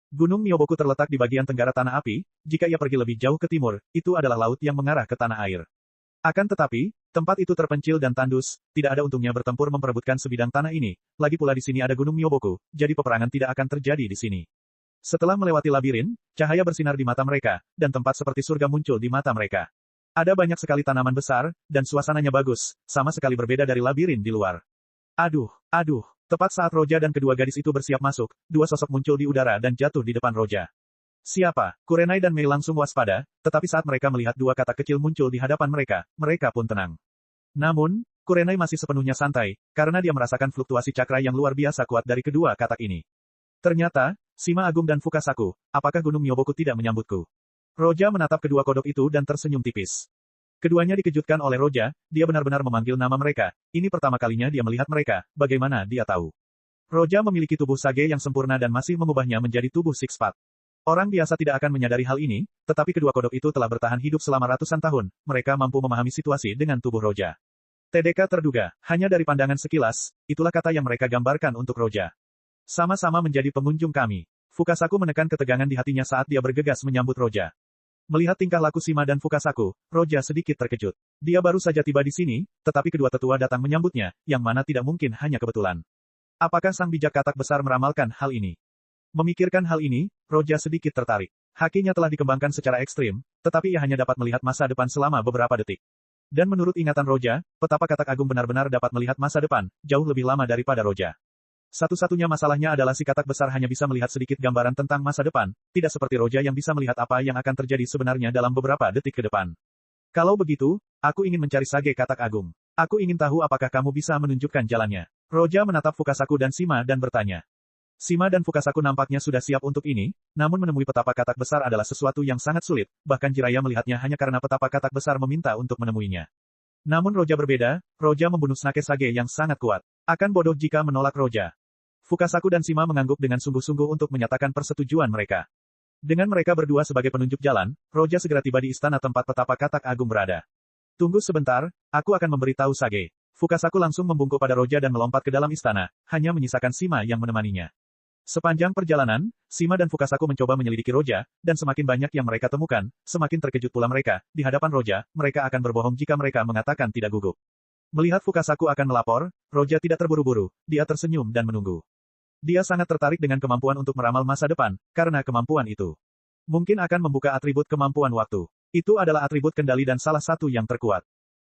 Speaker 1: Gunung Myoboku terletak di bagian tenggara tanah api, jika ia pergi lebih jauh ke timur, itu adalah laut yang mengarah ke tanah air. Akan tetapi, tempat itu terpencil dan tandus, tidak ada untungnya bertempur memperebutkan sebidang tanah ini, lagi pula di sini ada Gunung Myoboku, jadi peperangan tidak akan terjadi di sini. Setelah melewati labirin, cahaya bersinar di mata mereka, dan tempat seperti surga muncul di mata mereka. Ada banyak sekali tanaman besar, dan suasananya bagus, sama sekali berbeda dari labirin di luar. Aduh. Tepat saat Roja dan kedua gadis itu bersiap masuk, dua sosok muncul di udara dan jatuh di depan Roja. Siapa? Kurenai dan Mei langsung waspada, tetapi saat mereka melihat dua katak kecil muncul di hadapan mereka, mereka pun tenang. Namun, Kurenai masih sepenuhnya santai, karena dia merasakan fluktuasi cakra yang luar biasa kuat dari kedua katak ini. Ternyata, Shima Agung dan Fukasaku, apakah Gunung Myoboku tidak menyambutku? Roja menatap kedua kodok itu dan tersenyum tipis. Keduanya dikejutkan oleh Roja, dia benar-benar memanggil nama mereka. Ini pertama kalinya dia melihat mereka, bagaimana dia tahu. Roja memiliki tubuh Sage yang sempurna dan masih mengubahnya menjadi tubuh Six-Pack. Orang biasa tidak akan menyadari hal ini, tetapi kedua kodok itu telah bertahan hidup selama ratusan tahun, mereka mampu memahami situasi dengan tubuh Roja. TDK terduga, hanya dari pandangan sekilas, itulah kata yang mereka gambarkan untuk Roja. Sama-sama menjadi pengunjung kami. Fukasaku menekan ketegangan di hatinya saat dia bergegas menyambut Roja. Melihat tingkah laku Shima dan Fukasaku, Roja sedikit terkejut. Dia baru saja tiba di sini, tetapi kedua tetua datang menyambutnya, yang mana tidak mungkin hanya kebetulan. Apakah sang bijak katak besar meramalkan hal ini? Memikirkan hal ini, Roja sedikit tertarik. Hakinya telah dikembangkan secara ekstrim, tetapi ia hanya dapat melihat masa depan selama beberapa detik. Dan menurut ingatan Roja, petapa katak agung benar-benar dapat melihat masa depan, jauh lebih lama daripada Roja. Satu-satunya masalahnya adalah si katak besar hanya bisa melihat sedikit gambaran tentang masa depan, tidak seperti Roja yang bisa melihat apa yang akan terjadi sebenarnya dalam beberapa detik ke depan. Kalau begitu, aku ingin mencari Sage Katak Agung. Aku ingin tahu apakah kamu bisa menunjukkan jalannya. Roja menatap Fukasaku dan Shima dan bertanya. Shima dan Fukasaku nampaknya sudah siap untuk ini, namun menemui petapa katak besar adalah sesuatu yang sangat sulit, bahkan Jiraiya melihatnya hanya karena petapa katak besar meminta untuk menemuinya. Namun Roja berbeda, Roja membunuh Snake Sage yang sangat kuat. Akan bodoh jika menolak Roja. Fukasaku dan Shima mengangguk dengan sungguh-sungguh untuk menyatakan persetujuan mereka. Dengan mereka berdua sebagai penunjuk jalan, Roja segera tiba di istana tempat petapa katak agung berada. Tunggu sebentar, aku akan memberitahu Sage. Fukasaku langsung membungkuk pada Roja dan melompat ke dalam istana, hanya menyisakan Shima yang menemaninya. Sepanjang perjalanan, Shima dan Fukasaku mencoba menyelidiki Roja, dan semakin banyak yang mereka temukan, semakin terkejut pula mereka. Di hadapan Roja, mereka akan berbohong jika mereka mengatakan tidak gugup. Melihat Fukasaku akan melapor, Roja tidak terburu-buru, dia tersenyum dan menunggu. Dia sangat tertarik dengan kemampuan untuk meramal masa depan, karena kemampuan itu mungkin akan membuka atribut kemampuan waktu. Itu adalah atribut kendali dan salah satu yang terkuat.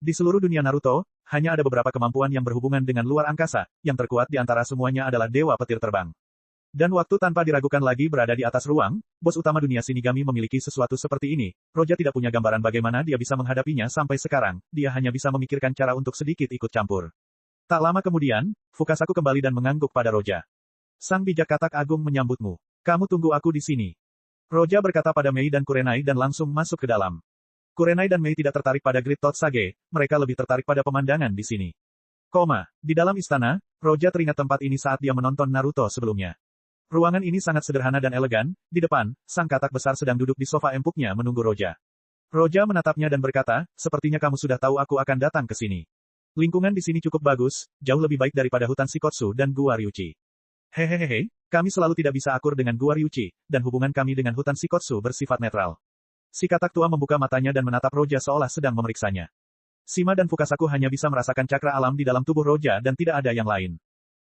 Speaker 1: Di seluruh dunia Naruto, hanya ada beberapa kemampuan yang berhubungan dengan luar angkasa, yang terkuat di antara semuanya adalah Dewa Petir Terbang. Dan waktu tanpa diragukan lagi berada di atas ruang, bos utama dunia Shinigami memiliki sesuatu seperti ini. Roja tidak punya gambaran bagaimana dia bisa menghadapinya sampai sekarang, dia hanya bisa memikirkan cara untuk sedikit ikut campur. Tak lama kemudian, Fukasaku kembali dan mengangguk pada Roja. Sang bijak katak agung menyambutmu. Kamu tunggu aku di sini. Roja berkata pada Mei dan Kurenai dan langsung masuk ke dalam. Kurenai dan Mei tidak tertarik pada Great Tot Sage, mereka lebih tertarik pada pemandangan di sini. Di dalam istana, Roja teringat tempat ini saat dia menonton Naruto sebelumnya. Ruangan ini sangat sederhana dan elegan, di depan, sang katak besar sedang duduk di sofa empuknya menunggu Roja. Roja menatapnya dan berkata, sepertinya kamu sudah tahu aku akan datang ke sini. Lingkungan di sini cukup bagus, jauh lebih baik daripada hutan Shikotsu dan Gua Ryuchi. Hehehe, kami selalu tidak bisa akur dengan Gua Ryuchi, dan hubungan kami dengan hutan Shikotsu bersifat netral. Si katak tua membuka matanya dan menatap Roja seolah sedang memeriksanya. Shima dan Fukasaku hanya bisa merasakan cakra alam di dalam tubuh Roja dan tidak ada yang lain.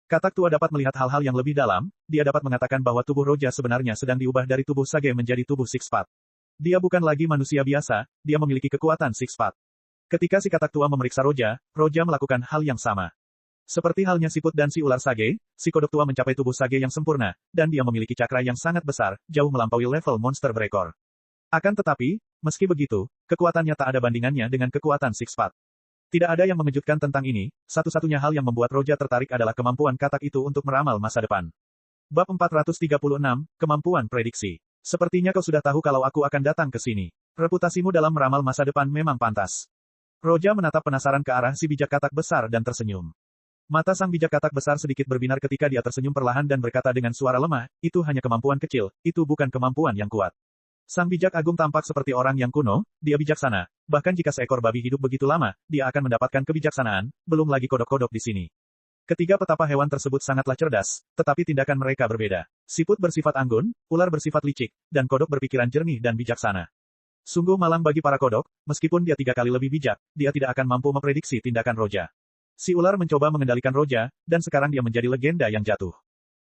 Speaker 1: Katak tua dapat melihat hal-hal yang lebih dalam, dia dapat mengatakan bahwa tubuh Roja sebenarnya sedang diubah dari tubuh Sage menjadi tubuh Six Path. Dia bukan lagi manusia biasa, dia memiliki kekuatan Six Path. Ketika si katak tua memeriksa Roja, Roja melakukan hal yang sama. Seperti halnya siput dan si ular Sage, si kodok tua mencapai tubuh Sage yang sempurna, dan dia memiliki cakra yang sangat besar, jauh melampaui level monster berekor. Akan tetapi, meski begitu, kekuatannya tak ada bandingannya dengan kekuatan Six Path. Tidak ada yang mengejutkan tentang ini, satu-satunya hal yang membuat Roja tertarik adalah kemampuan katak itu untuk meramal masa depan. Bab 436, Kemampuan Prediksi. Sepertinya kau sudah tahu kalau aku akan datang ke sini. Reputasimu dalam meramal masa depan memang pantas. Roja menatap penasaran ke arah si bijak katak besar dan tersenyum. Mata sang bijak katak besar sedikit berbinar ketika dia tersenyum perlahan dan berkata dengan suara lemah, itu hanya kemampuan kecil, itu bukan kemampuan yang kuat. Sang bijak agung tampak seperti orang yang kuno, dia bijaksana. Bahkan jika seekor babi hidup begitu lama, dia akan mendapatkan kebijaksanaan, belum lagi kodok-kodok di sini. Ketiga petapa hewan tersebut sangatlah cerdas, tetapi tindakan mereka berbeda. Siput bersifat anggun, ular bersifat licik, dan kodok berpikiran jernih dan bijaksana. Sungguh malang bagi para kodok, meskipun dia 3 kali lebih bijak, dia tidak akan mampu memprediksi tindakan Roja. Si ular mencoba mengendalikan Roja, dan sekarang dia menjadi legenda yang jatuh.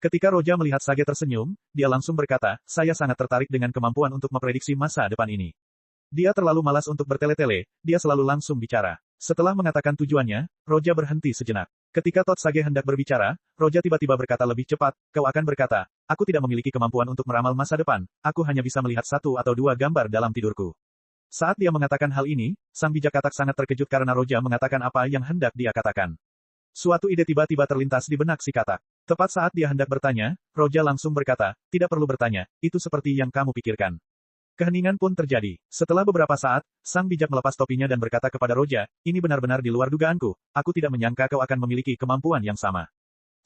Speaker 1: Ketika Roja melihat Sage tersenyum, dia langsung berkata, saya sangat tertarik dengan kemampuan untuk memprediksi masa depan ini. Dia terlalu malas untuk bertele-tele, dia selalu langsung bicara. Setelah mengatakan tujuannya, Roja berhenti sejenak. Ketika Tot Sage hendak berbicara, Roja tiba-tiba berkata lebih cepat, kau akan berkata, aku tidak memiliki kemampuan untuk meramal masa depan, aku hanya bisa melihat 1 atau 2 gambar dalam tidurku. Saat dia mengatakan hal ini, sang bijak katak sangat terkejut karena Roja mengatakan apa yang hendak dia katakan. Suatu ide tiba-tiba terlintas di benak si katak. Tepat saat dia hendak bertanya, Roja langsung berkata, tidak perlu bertanya, itu seperti yang kamu pikirkan. Keheningan pun terjadi. Setelah beberapa saat, sang bijak melepas topinya dan berkata kepada Roja, ini benar-benar di luar dugaanku, aku tidak menyangka kau akan memiliki kemampuan yang sama.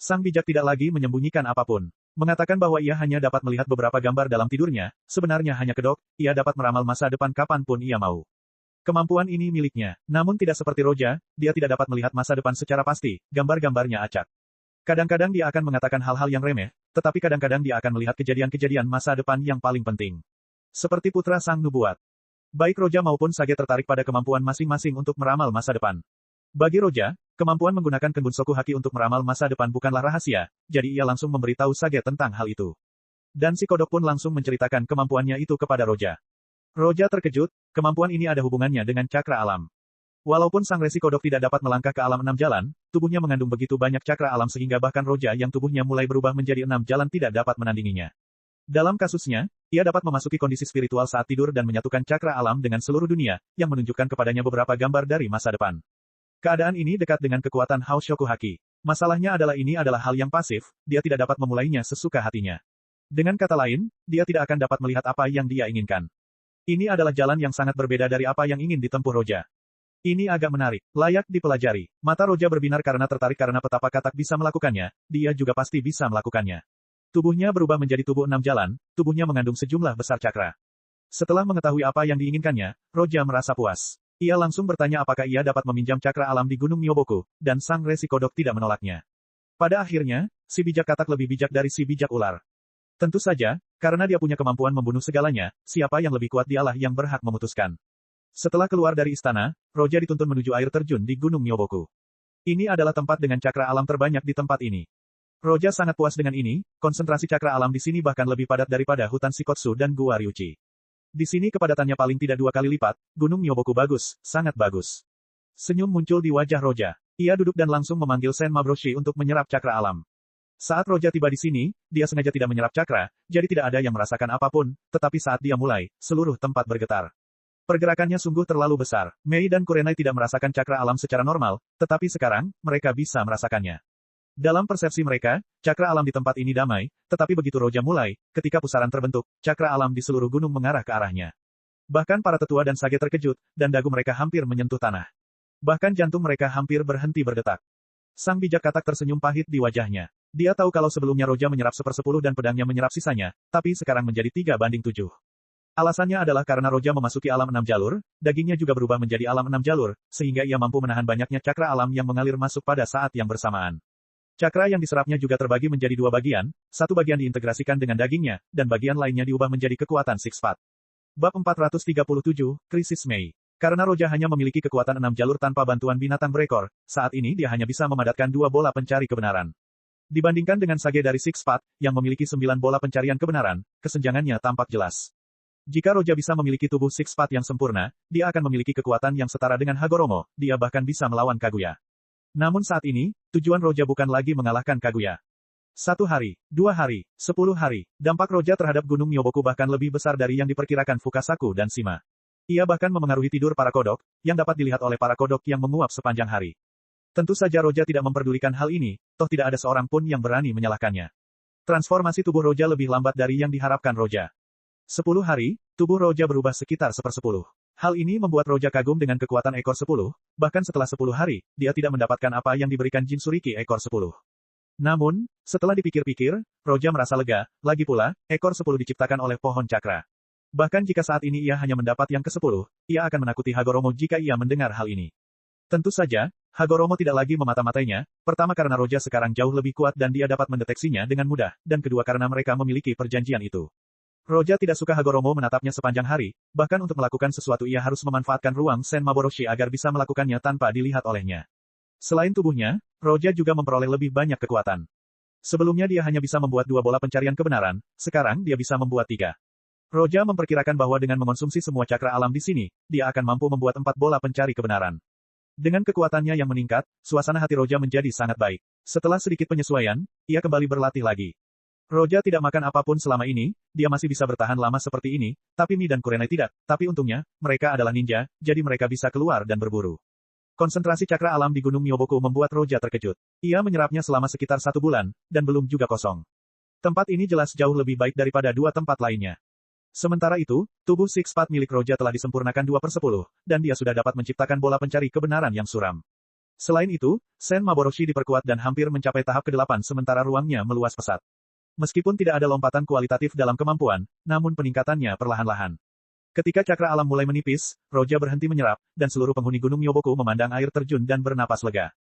Speaker 1: Sang bijak tidak lagi menyembunyikan apapun. Mengatakan bahwa ia hanya dapat melihat beberapa gambar dalam tidurnya, sebenarnya hanya kedok, ia dapat meramal masa depan kapanpun ia mau. Kemampuan ini miliknya, namun tidak seperti Roja, dia tidak dapat melihat masa depan secara pasti, gambar-gambarnya acak. Kadang-kadang dia akan mengatakan hal-hal yang remeh, tetapi kadang-kadang dia akan melihat kejadian-kejadian masa depan yang paling penting. Seperti putra sang nubuat. Baik Roja maupun Sage tertarik pada kemampuan masing-masing untuk meramal masa depan. Bagi Roja, kemampuan menggunakan Kenbunsoku Haki untuk meramal masa depan bukanlah rahasia, jadi ia langsung memberitahu Sage tentang hal itu. Dan si kodok pun langsung menceritakan kemampuannya itu kepada Roja. Roja terkejut, kemampuan ini ada hubungannya dengan cakra alam. Walaupun sang resi kodok tidak dapat melangkah ke alam 6 jalan, tubuhnya mengandung begitu banyak cakra alam sehingga bahkan Roja yang tubuhnya mulai berubah menjadi 6 jalan tidak dapat menandinginya. Dalam kasusnya, ia dapat memasuki kondisi spiritual saat tidur dan menyatukan cakra alam dengan seluruh dunia, yang menunjukkan kepadanya beberapa gambar dari masa depan. Keadaan ini dekat dengan kekuatan Haoshoku Haki. Masalahnya adalah ini adalah hal yang pasif, dia tidak dapat memulainya sesuka hatinya. Dengan kata lain, dia tidak akan dapat melihat apa yang dia inginkan. Ini adalah jalan yang sangat berbeda dari apa yang ingin ditempuh Roja. Ini agak menarik, layak dipelajari. Mata Roja berbinar karena tertarik karena petapa katak bisa melakukannya, dia juga pasti bisa melakukannya. Tubuhnya berubah menjadi tubuh 6 jalan, tubuhnya mengandung sejumlah besar cakra. Setelah mengetahui apa yang diinginkannya, Roja merasa puas. Ia langsung bertanya apakah ia dapat meminjam cakra alam di Gunung Myoboku, dan sang resi kodok tidak menolaknya. Pada akhirnya, si bijak katak lebih bijak dari si bijak ular. Tentu saja, karena dia punya kemampuan membunuh segalanya, siapa yang lebih kuat dialah yang berhak memutuskan. Setelah keluar dari istana, Roja dituntun menuju air terjun di Gunung Myoboku. Ini adalah tempat dengan cakra alam terbanyak di tempat ini. Roja sangat puas dengan ini, konsentrasi cakra alam di sini bahkan lebih padat daripada hutan Shikotsu dan Gua Ryuchi. Di sini kepadatannya paling tidak 2 kali lipat, Gunung Myoboku bagus, sangat bagus. Senyum muncul di wajah Roja. Ia duduk dan langsung memanggil Sen Mabroshi untuk menyerap cakra alam. Saat Roja tiba di sini, dia sengaja tidak menyerap cakra, jadi tidak ada yang merasakan apapun, tetapi saat dia mulai, seluruh tempat bergetar. Pergerakannya sungguh terlalu besar. Mei dan Kurenai tidak merasakan cakra alam secara normal, tetapi sekarang, mereka bisa merasakannya. Dalam persepsi mereka, cakra alam di tempat ini damai, tetapi begitu Roja mulai, ketika pusaran terbentuk, cakra alam di seluruh gunung mengarah ke arahnya. Bahkan para tetua dan sage terkejut, dan dagu mereka hampir menyentuh tanah. Bahkan jantung mereka hampir berhenti berdetak. Sang bijak katak tersenyum pahit di wajahnya. Dia tahu kalau sebelumnya Roja menyerap 1/10 dan pedangnya menyerap sisanya, tapi sekarang menjadi 3/7. Alasannya adalah karena Roja memasuki alam 6 jalur, dagingnya juga berubah menjadi alam 6 jalur, sehingga ia mampu menahan banyaknya cakra alam yang mengalir masuk pada saat yang bersamaan. Cakra yang diserapnya juga terbagi menjadi 2 bagian, satu bagian diintegrasikan dengan dagingnya, dan bagian lainnya diubah menjadi kekuatan Six Path. Bab 437, Krisis Mei. Karena Roja hanya memiliki kekuatan 6 jalur tanpa bantuan binatang berekor, saat ini dia hanya bisa memadatkan 2 bola pencari kebenaran. Dibandingkan dengan sage dari Six Path, yang memiliki 9 bola pencarian kebenaran, kesenjangannya tampak jelas. Jika Roja bisa memiliki tubuh Six Path yang sempurna, dia akan memiliki kekuatan yang setara dengan Hagoromo, dia bahkan bisa melawan Kaguya. Namun saat ini, tujuan Roja bukan lagi mengalahkan Kaguya. 1 hari, 2 hari, 10 hari, dampak Roja terhadap Gunung Myoboku bahkan lebih besar dari yang diperkirakan Fukasaku dan Shima. Ia bahkan memengaruhi tidur para kodok, yang dapat dilihat oleh para kodok yang menguap sepanjang hari. Tentu saja Roja tidak memperdulikan hal ini, toh tidak ada seorang pun yang berani menyalahkannya. Transformasi tubuh Roja lebih lambat dari yang diharapkan Roja. 10 hari, tubuh Roja berubah sekitar 1/10. Hal ini membuat Roja kagum dengan kekuatan ekor 10, bahkan setelah 10 hari, dia tidak mendapatkan apa yang diberikan Jinsuriki ekor 10. Namun, setelah dipikir-pikir, Roja merasa lega, lagi pula, ekor 10 diciptakan oleh pohon cakra. Bahkan jika saat ini ia hanya mendapat yang ke-10, ia akan menakuti Hagoromo jika ia mendengar hal ini. Tentu saja, Hagoromo tidak lagi memata-matainya, pertama karena Roja sekarang jauh lebih kuat dan dia dapat mendeteksinya dengan mudah, dan kedua karena mereka memiliki perjanjian itu. Roja tidak suka Hagoromo menatapnya sepanjang hari, bahkan untuk melakukan sesuatu ia harus memanfaatkan ruang Sen Maboroshi agar bisa melakukannya tanpa dilihat olehnya. Selain tubuhnya, Roja juga memperoleh lebih banyak kekuatan. Sebelumnya dia hanya bisa membuat 2 bola pencarian kebenaran, sekarang dia bisa membuat 3. Roja memperkirakan bahwa dengan mengonsumsi semua cakra alam di sini, dia akan mampu membuat 4 bola pencari kebenaran. Dengan kekuatannya yang meningkat, suasana hati Roja menjadi sangat baik. Setelah sedikit penyesuaian, ia kembali berlatih lagi. Roja tidak makan apapun selama ini, dia masih bisa bertahan lama seperti ini, tapi Mi dan Kurenai tidak, tapi untungnya, mereka adalah ninja, jadi mereka bisa keluar dan berburu. Konsentrasi cakra alam di Gunung Myoboku membuat Roja terkejut. Ia menyerapnya selama sekitar 1 bulan, dan belum juga kosong. Tempat ini jelas jauh lebih baik daripada 2 tempat lainnya. Sementara itu, tubuh Six Path milik Roja telah disempurnakan 2/10, dan dia sudah dapat menciptakan bola pencari kebenaran yang suram. Selain itu, Sen Maboroshi diperkuat dan hampir mencapai tahap ke-8 sementara ruangnya meluas pesat. Meskipun tidak ada lompatan kualitatif dalam kemampuan, namun peningkatannya perlahan-lahan. Ketika cakra alam mulai menipis, Roja berhenti menyerap, dan seluruh penghuni Gunung Myoboku memandang air terjun dan bernapas lega.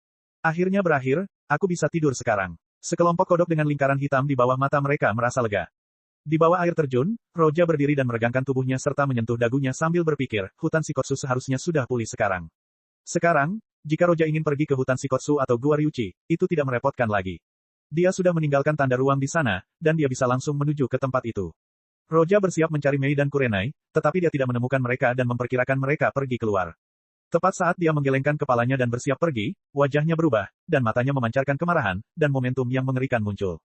Speaker 1: Akhirnya berakhir, aku bisa tidur sekarang. Sekelompok kodok dengan lingkaran hitam di bawah mata mereka merasa lega. Di bawah air terjun, Roja berdiri dan meregangkan tubuhnya serta menyentuh dagunya sambil berpikir, hutan Shikotsu seharusnya sudah pulih sekarang. Sekarang, jika Roja ingin pergi ke hutan Shikotsu atau Gua Ryuchi, itu tidak merepotkan lagi. Dia sudah meninggalkan tanda ruang di sana, dan dia bisa langsung menuju ke tempat itu. Roja bersiap mencari Mei dan Kurenai, tetapi dia tidak menemukan mereka dan memperkirakan mereka pergi keluar. Tepat saat dia menggelengkan kepalanya dan bersiap pergi, wajahnya berubah, dan matanya memancarkan kemarahan, dan momentum yang mengerikan muncul.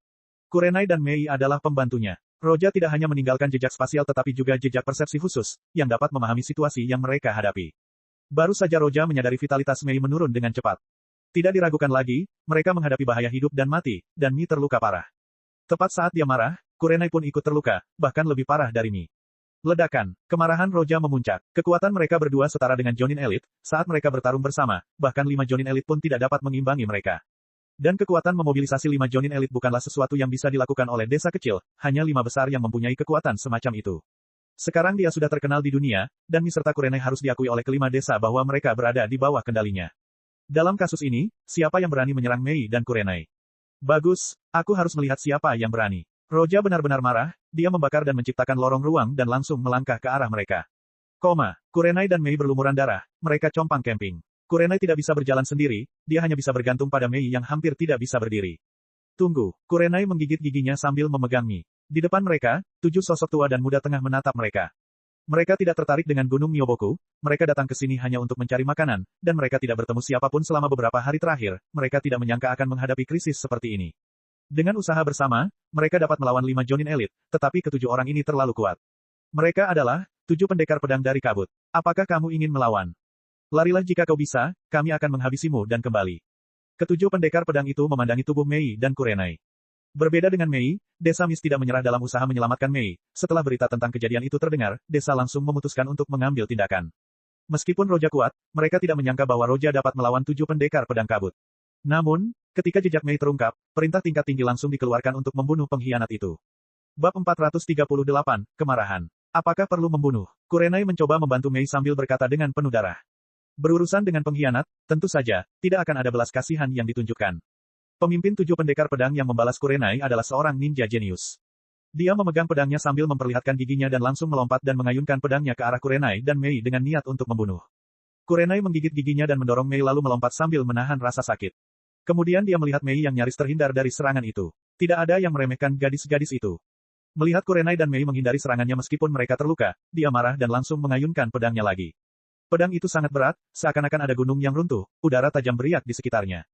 Speaker 1: Kurenai dan Mei adalah pembantunya. Roja tidak hanya meninggalkan jejak spasial tetapi juga jejak persepsi khusus, yang dapat memahami situasi yang mereka hadapi. Baru saja Roja menyadari vitalitas Mei menurun dengan cepat. Tidak diragukan lagi, mereka menghadapi bahaya hidup dan mati, dan Mi terluka parah. Tepat saat dia marah, Kurenai pun ikut terluka, bahkan lebih parah dari Mi. Ledakan. Kemarahan Roja memuncak. Kekuatan mereka berdua setara dengan Jonin Elite, saat mereka bertarung bersama, bahkan 5 Jonin Elite pun tidak dapat mengimbangi mereka. Dan kekuatan memobilisasi 5 Jonin Elite bukanlah sesuatu yang bisa dilakukan oleh desa kecil, hanya 5 besar yang mempunyai kekuatan semacam itu. Sekarang dia sudah terkenal di dunia, dan Mi serta Kurenai harus diakui oleh kelima desa bahwa mereka berada di bawah kendalinya. Dalam kasus ini, siapa yang berani menyerang Mei dan Kurenai? Bagus, aku harus melihat siapa yang berani. Roja benar-benar marah, dia membakar dan menciptakan lorong ruang dan langsung melangkah ke arah mereka. Kurenai dan Mei berlumuran darah, mereka compang camping. Kurenai tidak bisa berjalan sendiri, dia hanya bisa bergantung pada Mei yang hampir tidak bisa berdiri. Tunggu, Kurenai menggigit giginya sambil memegang Mi. Di depan mereka, 7 sosok tua dan muda tengah menatap mereka. Mereka tidak tertarik dengan Gunung Myoboku, mereka datang ke sini hanya untuk mencari makanan, dan mereka tidak bertemu siapapun selama beberapa hari terakhir, mereka tidak menyangka akan menghadapi krisis seperti ini. Dengan usaha bersama, mereka dapat melawan 5 Jonin Elite, tetapi ketujuh orang ini terlalu kuat. Mereka adalah 7 pendekar pedang dari kabut. Apakah kamu ingin melawan? Larilah jika kau bisa, kami akan menghabisimu dan kembali. Ketujuh pendekar pedang itu memandangi tubuh Mei dan Kurenai. Berbeda dengan Mei, Desa Mis tidak menyerah dalam usaha menyelamatkan Mei. Setelah berita tentang kejadian itu terdengar, desa langsung memutuskan untuk mengambil tindakan. Meskipun Roja kuat, mereka tidak menyangka bahwa Roja dapat melawan 7 pendekar pedang kabut. Namun, ketika jejak Mei terungkap, perintah tingkat tinggi langsung dikeluarkan untuk membunuh pengkhianat itu. Bab 438, Kemarahan. Apakah perlu membunuh? Kurenai mencoba membantu Mei sambil berkata dengan penuh darah. Berurusan dengan pengkhianat, tentu saja, tidak akan ada belas kasihan yang ditunjukkan. Pemimpin 7 pendekar pedang yang membalas Kurenai adalah seorang ninja jenius. Dia memegang pedangnya sambil memperlihatkan giginya dan langsung melompat dan mengayunkan pedangnya ke arah Kurenai dan Mei dengan niat untuk membunuh. Kurenai menggigit giginya dan mendorong Mei lalu melompat sambil menahan rasa sakit. Kemudian dia melihat Mei yang nyaris terhindar dari serangan itu. Tidak ada yang meremehkan gadis-gadis itu. Melihat Kurenai dan Mei menghindari serangannya meskipun mereka terluka, dia marah dan langsung mengayunkan pedangnya lagi. Pedang itu sangat berat, seakan-akan ada gunung yang runtuh, udara tajam beriak di sekitarnya.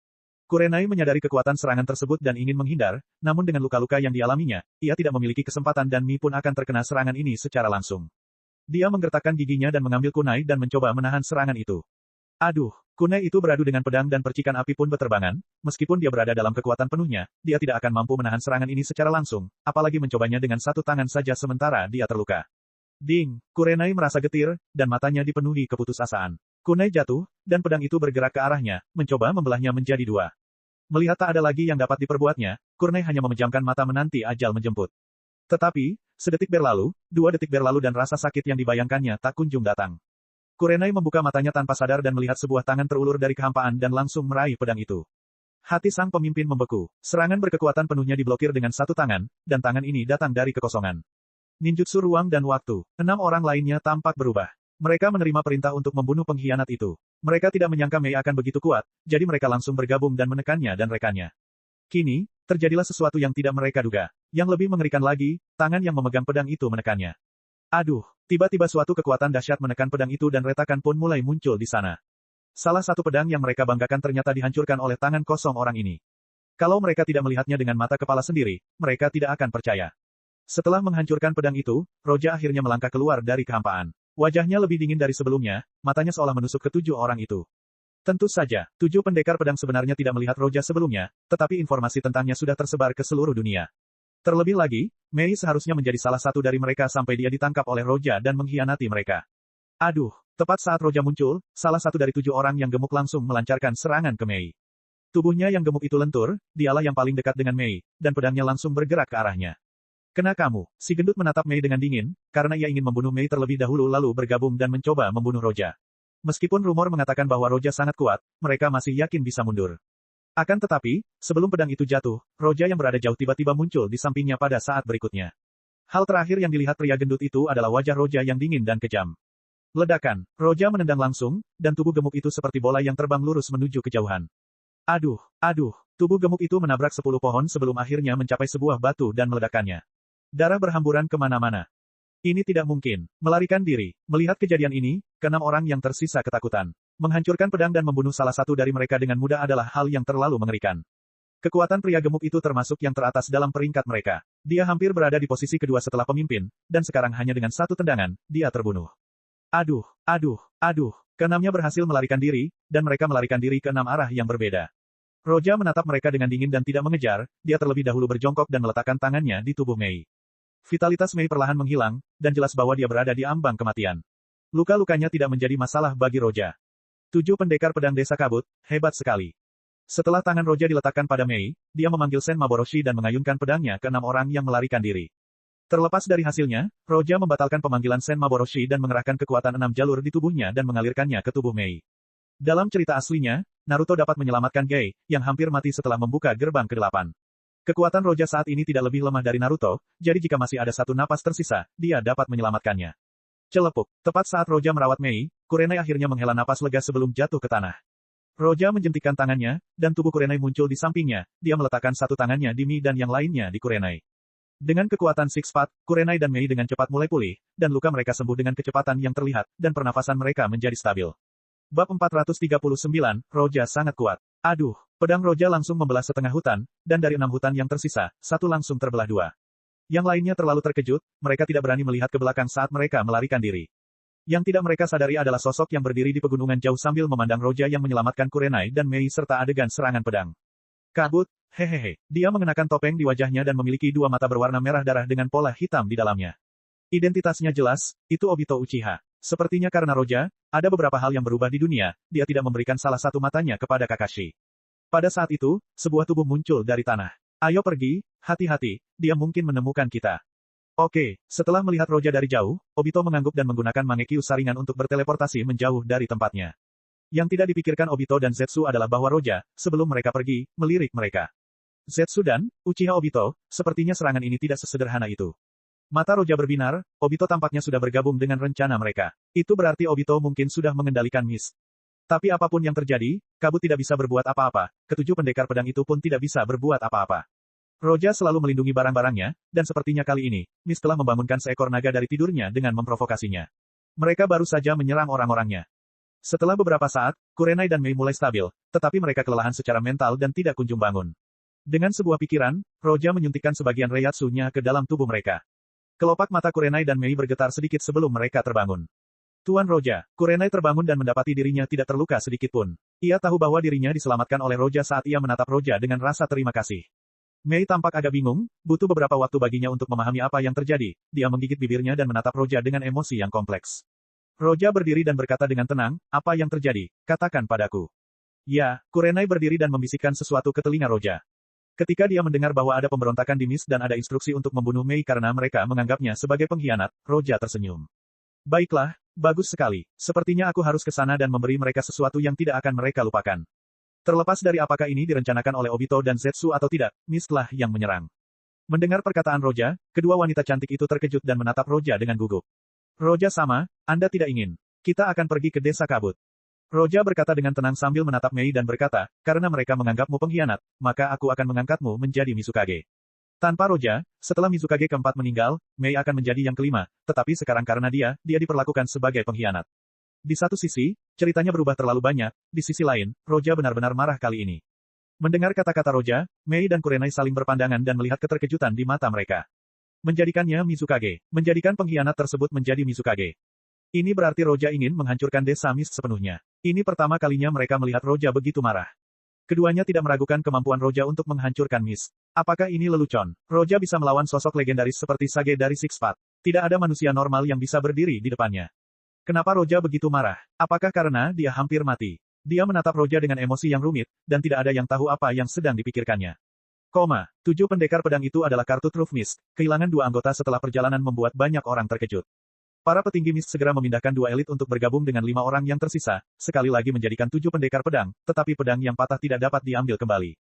Speaker 1: Kurenai menyadari kekuatan serangan tersebut dan ingin menghindar, namun dengan luka-luka yang dialaminya, ia tidak memiliki kesempatan dan Mi pun akan terkena serangan ini secara langsung. Dia menggertakkan giginya dan mengambil kunai dan mencoba menahan serangan itu. Aduh, kunai itu beradu dengan pedang dan percikan api pun beterbangan, meskipun dia berada dalam kekuatan penuhnya, dia tidak akan mampu menahan serangan ini secara langsung, apalagi mencobanya dengan satu tangan saja sementara dia terluka. Ding, Kurenai merasa getir, dan matanya dipenuhi keputusasaan. Kunai jatuh, dan pedang itu bergerak ke arahnya, mencoba membelahnya menjadi 2. Melihat tak ada lagi yang dapat diperbuatnya, Kurenai hanya memejamkan mata menanti ajal menjemput. Tetapi, sedetik berlalu, 2 detik berlalu dan rasa sakit yang dibayangkannya tak kunjung datang. Kurenai membuka matanya tanpa sadar dan melihat sebuah tangan terulur dari kehampaan dan langsung meraih pedang itu. Hati sang pemimpin membeku. Serangan berkekuatan penuhnya diblokir dengan satu tangan, dan tangan ini datang dari kekosongan. Ninjutsu ruang dan waktu. 6 orang lainnya tampak berubah. Mereka menerima perintah untuk membunuh pengkhianat itu. Mereka tidak menyangka Mei akan begitu kuat, jadi mereka langsung bergabung dan menekannya dan rekannya. Kini, terjadilah sesuatu yang tidak mereka duga. Yang lebih mengerikan lagi, tangan yang memegang pedang itu menekannya. Aduh, tiba-tiba suatu kekuatan dahsyat menekan pedang itu dan retakan pun mulai muncul di sana. Salah satu pedang yang mereka banggakan ternyata dihancurkan oleh tangan kosong orang ini. Kalau mereka tidak melihatnya dengan mata kepala sendiri, mereka tidak akan percaya. Setelah menghancurkan pedang itu, Roja akhirnya melangkah keluar dari kehampaan. Wajahnya lebih dingin dari sebelumnya, matanya seolah menusuk ke 7 orang itu. Tentu saja, 7 pendekar pedang sebenarnya tidak melihat Roja sebelumnya, tetapi informasi tentangnya sudah tersebar ke seluruh dunia. Terlebih lagi, Mei seharusnya menjadi salah satu dari mereka sampai dia ditangkap oleh Roja dan mengkhianati mereka. Aduh, tepat saat Roja muncul, salah satu dari 7 orang yang gemuk langsung melancarkan serangan ke Mei. Tubuhnya yang gemuk itu lentur, dialah yang paling dekat dengan Mei, dan pedangnya langsung bergerak ke arahnya. Kena kamu, si gendut menatap Mei dengan dingin, karena ia ingin membunuh Mei terlebih dahulu lalu bergabung dan mencoba membunuh Roja. Meskipun rumor mengatakan bahwa Roja sangat kuat, mereka masih yakin bisa mundur. Akan tetapi, sebelum pedang itu jatuh, Roja yang berada jauh tiba-tiba muncul di sampingnya pada saat berikutnya. Hal terakhir yang dilihat pria gendut itu adalah wajah Roja yang dingin dan kejam. Ledakan, Roja menendang langsung, dan tubuh gemuk itu seperti bola yang terbang lurus menuju kejauhan. Aduh, tubuh gemuk itu menabrak 10 pohon sebelum akhirnya mencapai sebuah batu dan meledakannya. Darah berhamburan kemana-mana. Ini tidak mungkin. Melarikan diri. Melihat kejadian ini, ke-6 orang yang tersisa ketakutan. Menghancurkan pedang dan membunuh salah satu dari mereka dengan mudah adalah hal yang terlalu mengerikan. Kekuatan pria gemuk itu termasuk yang teratas dalam peringkat mereka. Dia hampir berada di posisi kedua setelah pemimpin, dan sekarang hanya dengan satu tendangan, dia terbunuh. Aduh. Ke-6-nya berhasil melarikan diri, dan mereka melarikan diri ke 6 arah yang berbeda. Roja menatap mereka dengan dingin dan tidak mengejar, dia terlebih dahulu berjongkok dan meletakkan tangannya di tubuh Mei. Vitalitas Mei perlahan menghilang, dan jelas bahwa dia berada di ambang kematian. Luka-lukanya tidak menjadi masalah bagi Roja. 7 pendekar pedang desa kabut, hebat sekali. Setelah tangan Roja diletakkan pada Mei, dia memanggil Sen Maboroshi dan mengayunkan pedangnya ke 6 orang yang melarikan diri. Terlepas dari hasilnya, Roja membatalkan pemanggilan Sen Maboroshi dan mengerahkan kekuatan 6 jalur di tubuhnya dan mengalirkannya ke tubuh Mei. Dalam cerita aslinya, Naruto dapat menyelamatkan Gai, yang hampir mati setelah membuka gerbang ke-8. Kekuatan Roja saat ini tidak lebih lemah dari Naruto, jadi jika masih ada satu napas tersisa, dia dapat menyelamatkannya. Celepuk, tepat saat Roja merawat Mei, Kurenai akhirnya menghela napas lega sebelum jatuh ke tanah. Roja menjentikkan tangannya, dan tubuh Kurenai muncul di sampingnya, dia meletakkan satu tangannya di Mei dan yang lainnya di Kurenai. Dengan kekuatan Six Path, Kurenai dan Mei dengan cepat mulai pulih, dan luka mereka sembuh dengan kecepatan yang terlihat, dan pernafasan mereka menjadi stabil. Bab 439, Roja sangat kuat. Aduh, pedang Roja langsung membelah setengah hutan, dan dari 6 hutan yang tersisa, satu langsung terbelah 2. Yang lainnya terlalu terkejut, mereka tidak berani melihat ke belakang saat mereka melarikan diri. Yang tidak mereka sadari adalah sosok yang berdiri di pegunungan jauh sambil memandang Roja yang menyelamatkan Kurenai dan Mei serta adegan serangan pedang. Kabut, hehehe, dia mengenakan topeng di wajahnya dan memiliki 2 mata berwarna merah darah dengan pola hitam di dalamnya. Identitasnya jelas, itu Obito Uchiha. Sepertinya karena Roja, ada beberapa hal yang berubah di dunia, dia tidak memberikan salah satu matanya kepada Kakashi. Pada saat itu, sebuah tubuh muncul dari tanah. Ayo pergi, hati-hati, dia mungkin menemukan kita. Oke, setelah melihat Roja dari jauh, Obito mengangguk dan menggunakan Mangekyo saringan untuk berteleportasi menjauh dari tempatnya. Yang tidak dipikirkan Obito dan Zetsu adalah bahwa Roja, sebelum mereka pergi, melirik mereka. Zetsu dan Uchiha Obito, sepertinya serangan ini tidak sesederhana itu. Mata Roja berbinar, Obito tampaknya sudah bergabung dengan rencana mereka. Itu berarti Obito mungkin sudah mengendalikan mist. Tapi apapun yang terjadi, Kabut tidak bisa berbuat apa-apa, ketujuh pendekar pedang itu pun tidak bisa berbuat apa-apa. Roja selalu melindungi barang-barangnya, dan sepertinya kali ini, mist telah membangunkan seekor naga dari tidurnya dengan memprovokasinya. Mereka baru saja menyerang orang-orangnya. Setelah beberapa saat, Kurenai dan Mei mulai stabil, tetapi mereka kelelahan secara mental dan tidak kunjung bangun. Dengan sebuah pikiran, Roja menyuntikkan sebagian Reiatsu-nya ke dalam tubuh mereka. Kelopak mata Kurenai dan Mei bergetar sedikit sebelum mereka terbangun. Tuan Roja, Kurenai terbangun dan mendapati dirinya tidak terluka sedikit pun. Ia tahu bahwa dirinya diselamatkan oleh Roja saat ia menatap Roja dengan rasa terima kasih. Mei tampak agak bingung, butuh beberapa waktu baginya untuk memahami apa yang terjadi. Dia menggigit bibirnya dan menatap Roja dengan emosi yang kompleks. Roja berdiri dan berkata dengan tenang, apa yang terjadi? Katakan padaku. Ya, Kurenai berdiri dan membisikkan sesuatu ke telinga Roja. Ketika dia mendengar bahwa ada pemberontakan di Mist dan ada instruksi untuk membunuh Mei karena mereka menganggapnya sebagai pengkhianat, Roja tersenyum. Baiklah, bagus sekali. Sepertinya aku harus ke sana dan memberi mereka sesuatu yang tidak akan mereka lupakan. Terlepas dari apakah ini direncanakan oleh Obito dan Zetsu atau tidak, Mist lah yang menyerang. Mendengar perkataan Roja, kedua wanita cantik itu terkejut dan menatap Roja dengan gugup. Roja sama, Anda tidak ingin. Kita akan pergi ke desa kabut. Roja berkata dengan tenang sambil menatap Mei dan berkata, karena mereka menganggapmu pengkhianat, maka aku akan mengangkatmu menjadi Mizukage. Tanpa Roja, setelah Mizukage keempat meninggal, Mei akan menjadi yang kelima, tetapi sekarang karena dia diperlakukan sebagai pengkhianat. Di satu sisi, ceritanya berubah terlalu banyak, di sisi lain, Roja benar-benar marah kali ini. Mendengar kata-kata Roja, Mei dan Kurenai saling berpandangan dan melihat keterkejutan di mata mereka. Menjadikannya Mizukage, menjadikan pengkhianat tersebut menjadi Mizukage. Ini berarti Roja ingin menghancurkan desa Mist sepenuhnya. Ini pertama kalinya mereka melihat Roja begitu marah. Keduanya tidak meragukan kemampuan Roja untuk menghancurkan Mist. Apakah ini lelucon? Roja bisa melawan sosok legendaris seperti Sage dari Six Path. Tidak ada manusia normal yang bisa berdiri di depannya. Kenapa Roja begitu marah? Apakah karena dia hampir mati? Dia menatap Roja dengan emosi yang rumit, dan tidak ada yang tahu apa yang sedang dipikirkannya. 7 pendekar pedang itu adalah kartu Truth Mist. Kehilangan 2 anggota setelah perjalanan membuat banyak orang terkejut. Para petinggi Mist segera memindahkan 2 elit untuk bergabung dengan 5 orang yang tersisa, sekali lagi menjadikan 7 pendekar pedang, tetapi pedang yang patah tidak dapat diambil kembali.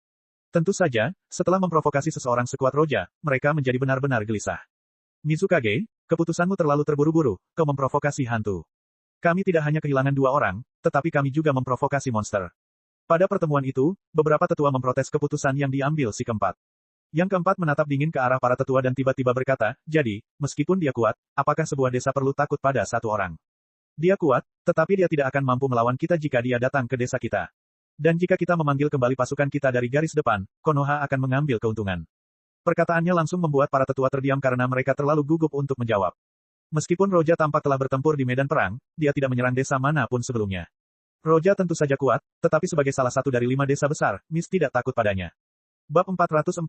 Speaker 1: Tentu saja, setelah memprovokasi seseorang sekuat Roja, mereka menjadi benar-benar gelisah. Mizukage, keputusanmu terlalu terburu-buru, kau memprovokasi hantu. Kami tidak hanya kehilangan 2 orang, tetapi kami juga memprovokasi monster. Pada pertemuan itu, beberapa tetua memprotes keputusan yang diambil si keempat. Yang keempat menatap dingin ke arah para tetua dan tiba-tiba berkata, jadi, meskipun dia kuat, apakah sebuah desa perlu takut pada satu orang? Dia kuat, tetapi dia tidak akan mampu melawan kita jika dia datang ke desa kita. Dan jika kita memanggil kembali pasukan kita dari garis depan, Konoha akan mengambil keuntungan. Perkataannya langsung membuat para tetua terdiam karena mereka terlalu gugup untuk menjawab. Meskipun Roja tampak telah bertempur di medan perang, dia tidak menyerang desa manapun sebelumnya. Roja tentu saja kuat, tetapi sebagai salah satu dari 5 desa besar, Mist tidak takut padanya. Bab 440,